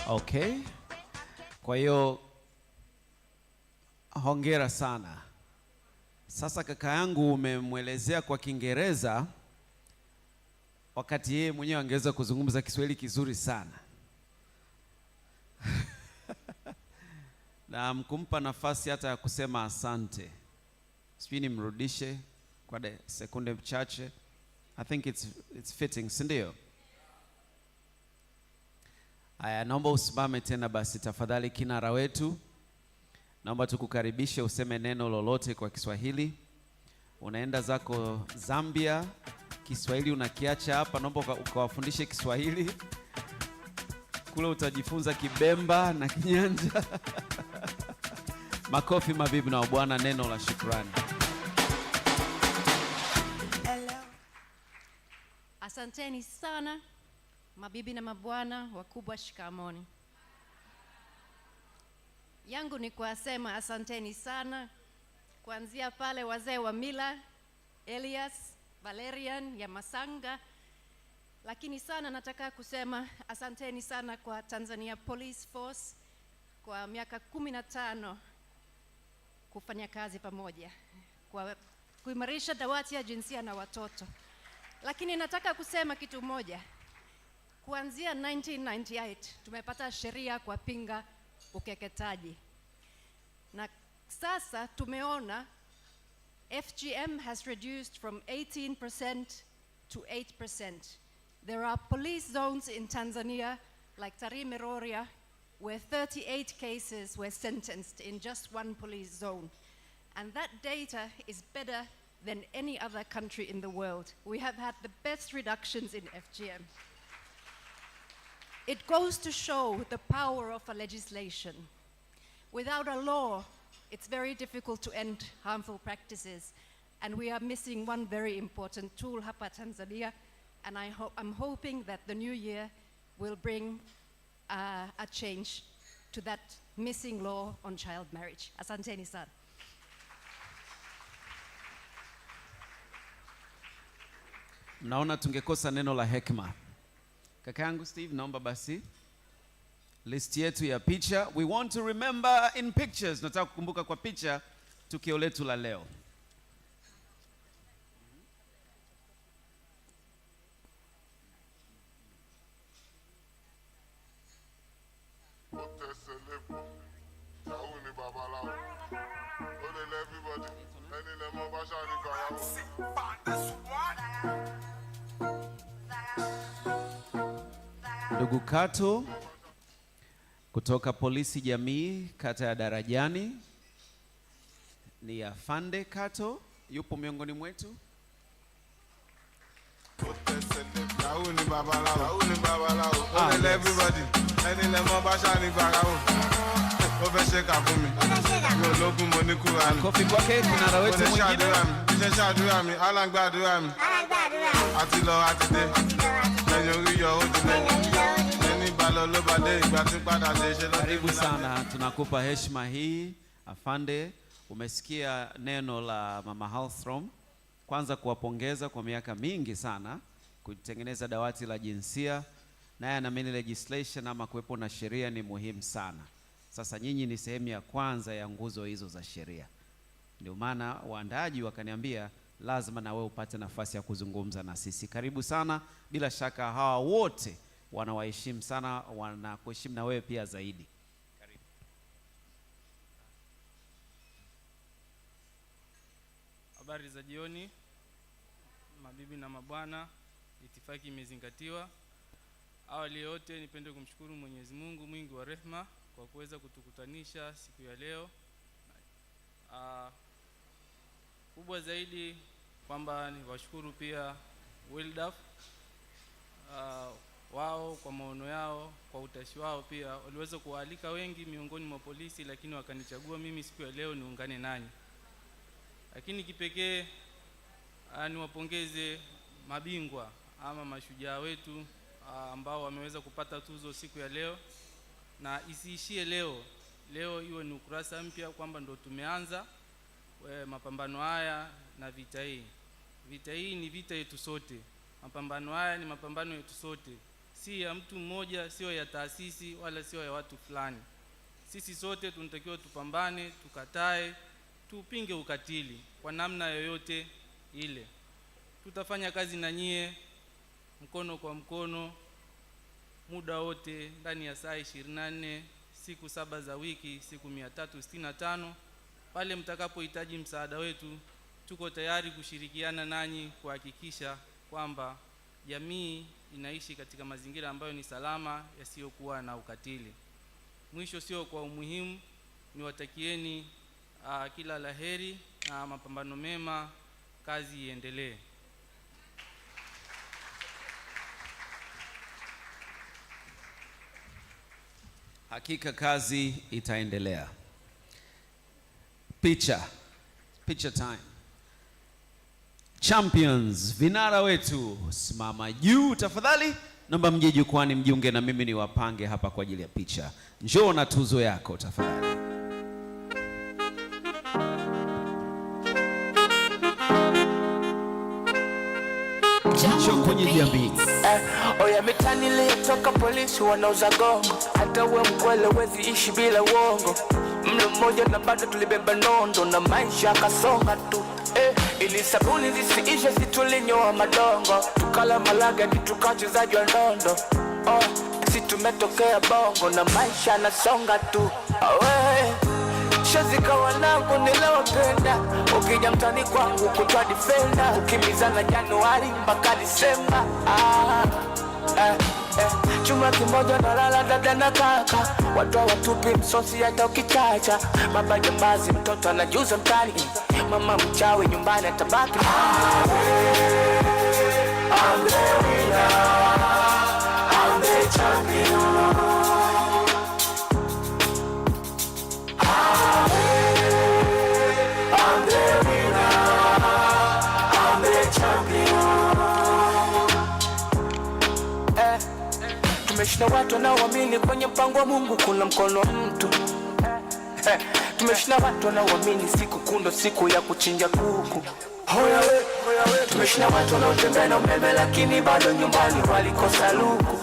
Okay. Kwa hiyo hongera sana. Sasa kaka yangu umemwelezea kwa Kiingereza wakati yeye mwenyewe angeweza kuzungumza Kiswahili kizuri sana. Na mkumpa nafasi hata ya kusema asante. Sijui nimrudishe kwa sekunde chache. I think it's fitting, si ndio? Aya, naomba usimame tena basi tafadhali kinara wetu. Naomba tukukaribishe useme neno lolote kwa Kiswahili. Unaenda zako Zambia, Kiswahili unakiacha hapa, naomba ukawafundishe Kiswahili. Kule utajifunza Kibemba na Kinyanja. Makofi mabibi na bwana, neno la shukrani. Asanteni sana mabibi na mabwana wakubwa, shikamoni. yangu ni kuwasema asanteni sana, kuanzia pale wazee wa mila, Elias, Valerian, ya Masanga, lakini sana nataka kusema asanteni sana kwa Tanzania Police Force kwa miaka 15 kufanya kazi pamoja kwa kuimarisha dawati ya jinsia na watoto. Lakini nataka kusema kitu moja. Kuanzia 1998 tumepata sheria kwa pinga ukeketaji. Na sasa tumeona FGM has reduced from 18% to 8%. There are police zones in Tanzania like Tarime Rorya where 38 cases were sentenced in just one police zone. And that data is better than any other country in the world. We have had the best reductions in FGM. It goes to show the power of a legislation. Without a law, it's very difficult to end harmful practices. And we are missing one very important tool hapa Tanzania. And I'm hoping that the new year will bring a change to that missing law on child marriage. Asanteni sana. Naona tungekosa neno la hekima. Kaka yangu Steve, naomba basi list yetu ya picha. We want to remember in pictures. Nataka kukumbuka kwa picha tukio letu la leo. Ndugu Kato kutoka polisi jamii kata ya Darajani, ni Afande Kato, yupo miongoni mwetu. Kofi kwake kinara wetu mwingine. Karibu sana, tunakupa heshima hii Afande. Umesikia neno la Mama Halthrom. Kwanza kuwapongeza kwa miaka mingi sana kutengeneza dawati la jinsia, naye anaamini legislation ama kuwepo na sheria ni muhimu sana. Sasa nyinyi ni sehemu ya kwanza ya nguzo hizo za sheria. Ndio maana waandaaji wakaniambia lazima na wewe upate nafasi ya kuzungumza na sisi. Karibu sana. Bila shaka hawa wote wanawaheshimu sana, wanakuheshimu na wewe pia zaidi. Karibu. Habari za jioni, mabibi na mabwana, itifaki imezingatiwa. Awali yote nipende kumshukuru Mwenyezi Mungu mwingi wa rehema kwa kuweza kutukutanisha siku ya leo. Kubwa zaidi kwamba ni washukuru pia Wildaf, wao kwa maono yao, kwa utashi wao pia waliweza kualika wengi miongoni mwa polisi, lakini wakanichagua mimi siku ya leo niungane nanyi. Lakini kipekee niwapongeze mabingwa ama mashujaa wetu ambao wameweza kupata tuzo siku ya leo, na isiishie leo. Leo iwe ni ukurasa mpya kwamba ndo tumeanza mapambano haya na vita hii. Vita hii ni vita yetu sote. Mapambano haya ni mapambano yetu sote. Si ya mtu mmoja, sio ya taasisi wala sio ya watu fulani. Sisi sote tunatakiwa tupambane, tukatae, tupinge ukatili kwa namna yoyote ile. Tutafanya kazi na nyie mkono kwa mkono muda wote ndani ya saa 24, siku 7 za wiki, siku 365. Pale mtakapohitaji msaada wetu, tuko tayari kushirikiana nanyi kuhakikisha kwamba jamii inaishi katika mazingira ambayo ni salama, yasiyokuwa na ukatili. Mwisho sio kwa umuhimu, niwatakieni kila laheri na mapambano mema, kazi iendelee. Hakika kazi itaendelea. Picture time. Champions, vinara wetu, simama juu tafadhali. Naomba mje jukwani mjiunge na mimi ni wapange hapa kwa ajili ya picha. Njoo na tuzo yako tafadhali. kwenye jamii. Oya mitani liyotoka polisi wanauza gongo, hata uwe mkwele wezi ishi bila uongo. Mlo mmoja na bado tulibeba nondo na maisha akasonga tu. Ili sabuni zisiishe situlinyoa madongo, tukala malaga ni tukachezaji wa ndondo. Si tumetokea bongo na maisha nasonga tu. Shazika wanangu nilowapenda, ukija mtani kwangu kutwa defender, kukimbizana Januari mpaka Disemba. Chuma kimoja na lala dada na kaka, watu watupi msosi hata ukichacha. Baba jambazi mtoto anajuza mtani, mama mchawi nyumbani atabaki. I'm the winner, I'm the champion. I'm the winner, I'm the champion. Tumeshinda watu wanaoamini kwenye mpango wa Mungu kuna mkono wa mtu. Tumeshinda watu wanaoamini siku kundo siku ya kuchinja kuku. Hoya we. Tumeshinda watu wanaotembea na umeme lakini bado nyumbani walikosa luku.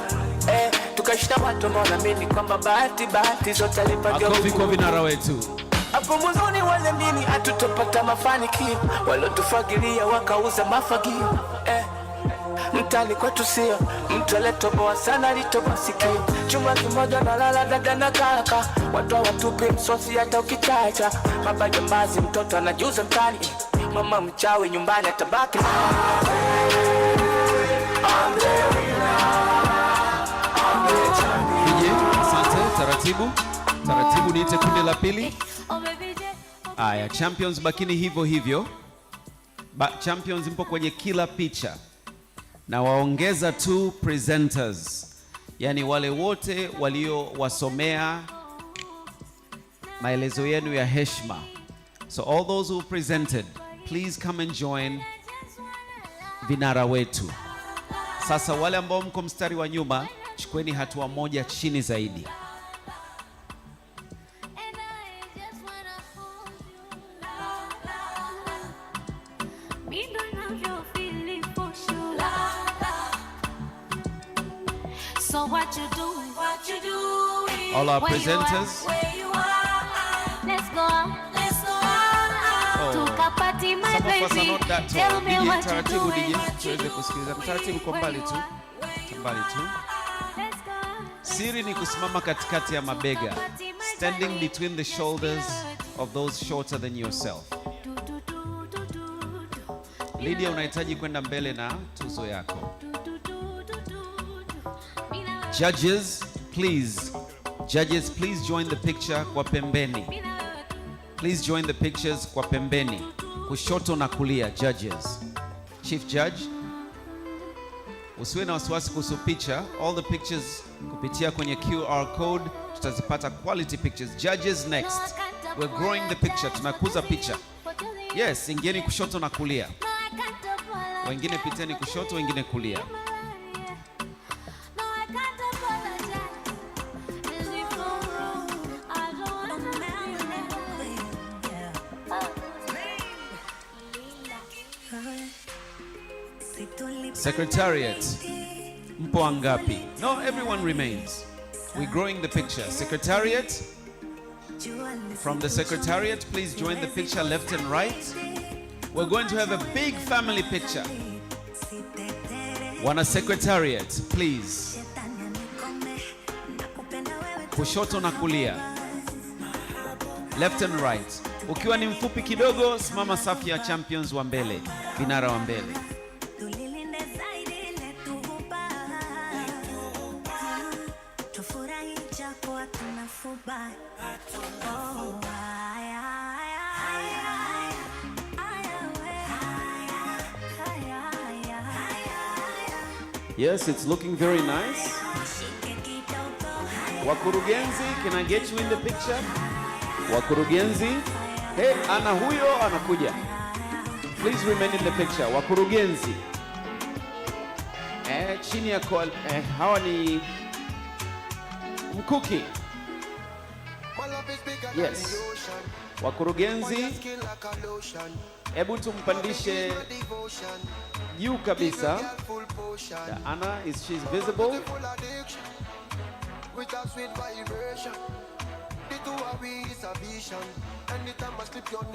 Tukashinda watu wanaoamini kwamba bahati zote alipangia Mungu. Makofi kwa vinara wetu. Hapo mwanzoni wale mini hatutopata mafanikio, walotufagilia wakauza mafagio. Mtani kwetu sio mtu aliyetoboa sana alitoboa sikio. Chuma kimoja na lala dada na kaka, watu watupi msosi hata ukichacha. Baba jambazi mtoto anajuza mtani, mama mchawi nyumbani atabaki. I'm the winner, I'm the champion. Asante, taratibu niite kundi la pili. Aya, champions bakini hivyo. Champions mpo kwenye kila picha. Na waongeza tu presenters, yani wale wote waliowasomea maelezo yenu ya heshima. So all those who presented, please come and join vinara wetu. Sasa wale ambao mko mstari wa nyuma, chukueni hatua moja chini zaidi. So what you do? All our presenters. Let's go on. Tukapati my Some of us are baby. not that Tell tall. me what you Taratibu do. DJ, tuweze kusikiliza. Taratibu kwa mbali tu. Siri ni kusimama katikati ya mabega. Standing between the shoulders of those shorter than yourself. Lydia, unahitaji kwenda mbele na tuzo yako. Judges, please join the picture kwa pembeni. Please join the pictures kwa pembeni. Kushoto na kulia, judges. Chief Judge, usiwe na wasiwasi kuhusu picha. All the pictures kupitia kwenye QR code tutazipata quality pictures. Judges next. We're growing the picture, tunakuza picha. Yes, ingieni kushoto na kulia. Wengine piteni kushoto, wengine kulia. Secretariat, mpo angapi? No, everyone remains. We're growing the picture. Secretariat, from the Secretariat, please join the picture left and right. We're going to have a big family picture. Wana Secretariat, please. Kushoto na kulia. Left and right. Ukiwa ni mfupi kidogo, simama safu ya champions wa mbele, vinara wa mbele. Yes, it's looking very nice. Wakurugenzi, can I get you in the picture? Wakurugenzi, hey, ana huyo anakuja. Please remain in the picture. Wakurugenzi. Chini ya hawa ni Mkuki. Yes. Wakurugenzi, hebu tumpandishe juu kabisa. Anna, she's visible?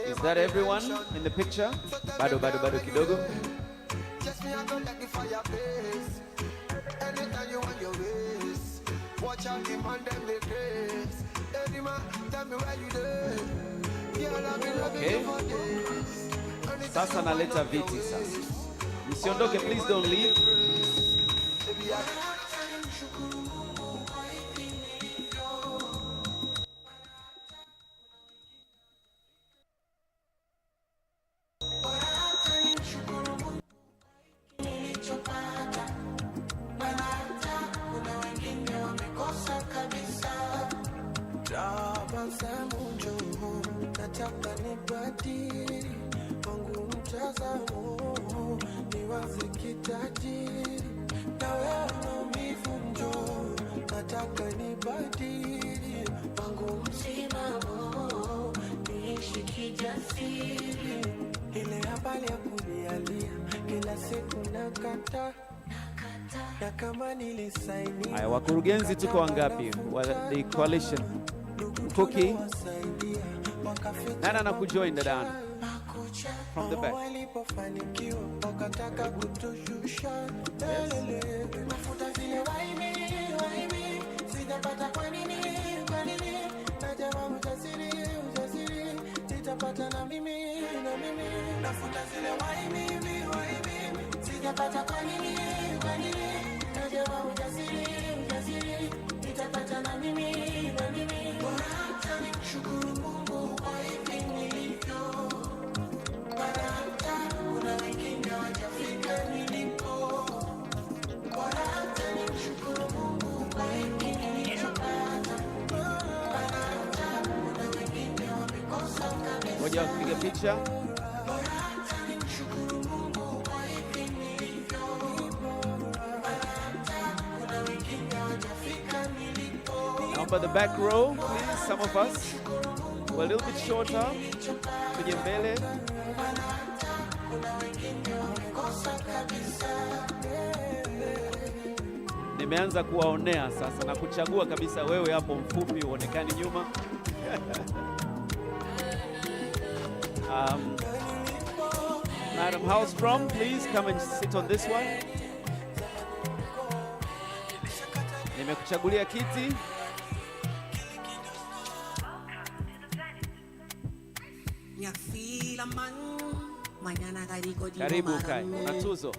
Is that everyone in the picture? Bado kidogo. Okay. Sasa naleta viti sasa. Msiondoke, please don't leave. Haya, wakurugenzi tuko wangapi? The coalition. Cookie. Nana nakujoin dadana. From the back. Ngoja kupiga picha. Now, the back row, please, some of us. We're a little bit shorter. Tuje mbele. Nimeanza kuwaonea sasa na kuchagua kabisa wewe hapo mfupi uonekani nyuma. Madam Hallstrom, please come and sit on this one. Nimekuchagulia kiti. Karibu kai. Na Tuzo.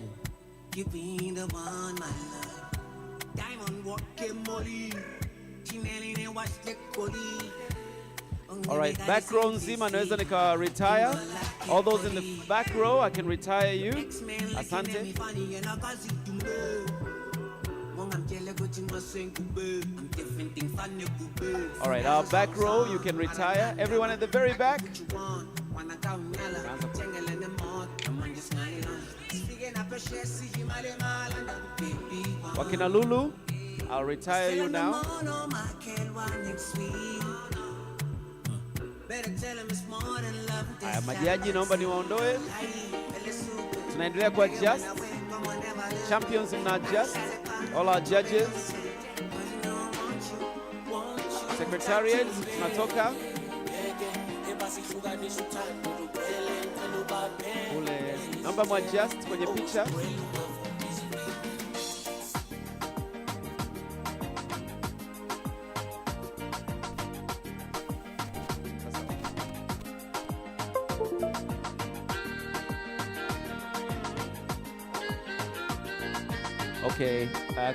All right, back row nzima naweza nika retire. All those in the back row, I can retire you. Asante. All right, our back row, you can retire. Everyone at the very back. Wakina Lulu, I'll retire you now. Haya, majaji naomba niwaondoe. Tunaendelea kwa just. Champions mna just. All our judges. Secretariat, tunatoka. Ule, naomba mwa just kwenye picha. Okay,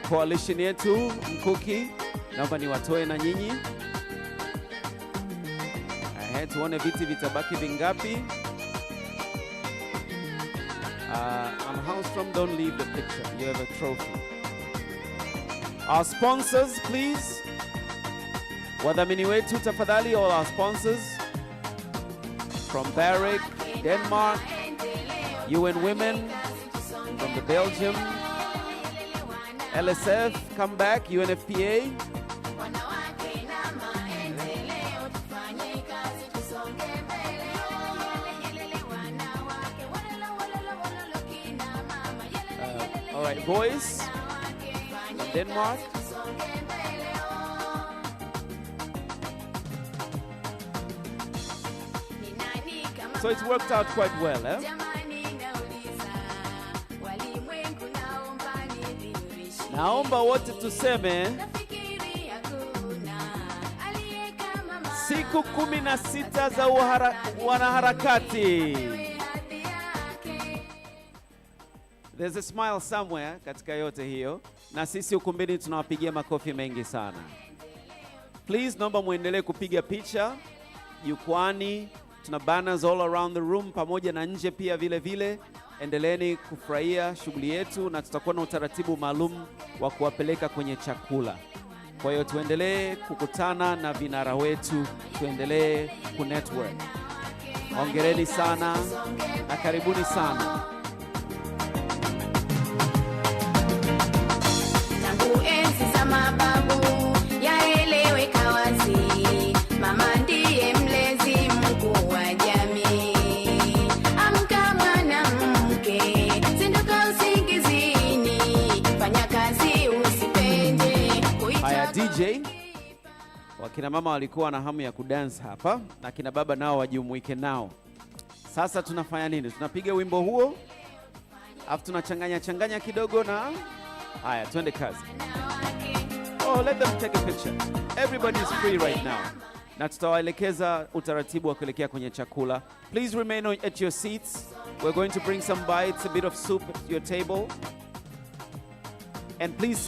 coalition yetu Mkuki, naomba niwatoe na nyinyi. Tuone viti vitabaki vingapi. I'm Hallstrom, don't leave the picture. You have a trophy. Our sponsors, please. Wadhamini wetu tafadhali, all our sponsors. From Barrick, Denmark, UN Women, from the Belgium, LSF, come back, UNFPA. All right, boys. Denmark. So it's worked out quite well, eh? Naomba wote tuseme siku 16 za wanaharakati. There's a smile somewhere katika yote hiyo, na sisi ukumbini tunawapigia makofi mengi sana. Please, naomba muendelee kupiga picha jukwani. Tuna banners all around the room pamoja na nje pia vile vile. Endeleeni kufurahia shughuli yetu, na tutakuwa na utaratibu maalum wa kuwapeleka kwenye chakula. Kwa hiyo tuendelee kukutana na vinara wetu, tuendelee kunetwork. Hongereni sana na karibuni sana. Tangu enzi za mababu yaeleweka wazi, mama ndiye mlezi mkuu wa jamii. Amka mwanamke, zinduka usingizini, fanya kazi usipende. Haya DJ, wakina mama walikuwa na hamu ya kudance hapa, na kina baba nao wajumuike nao. Sasa tunafanya nini? Tunapiga wimbo huo, afu tunachanganya kidogo na haya, twende kazi. Oh, let them take a picture. Everybody is free right now. Na tutawaelekeza utaratibu wa kuelekea kwenye chakula. Please remain at your seats. We're going to bring some bites, a bit of soup at your table. And please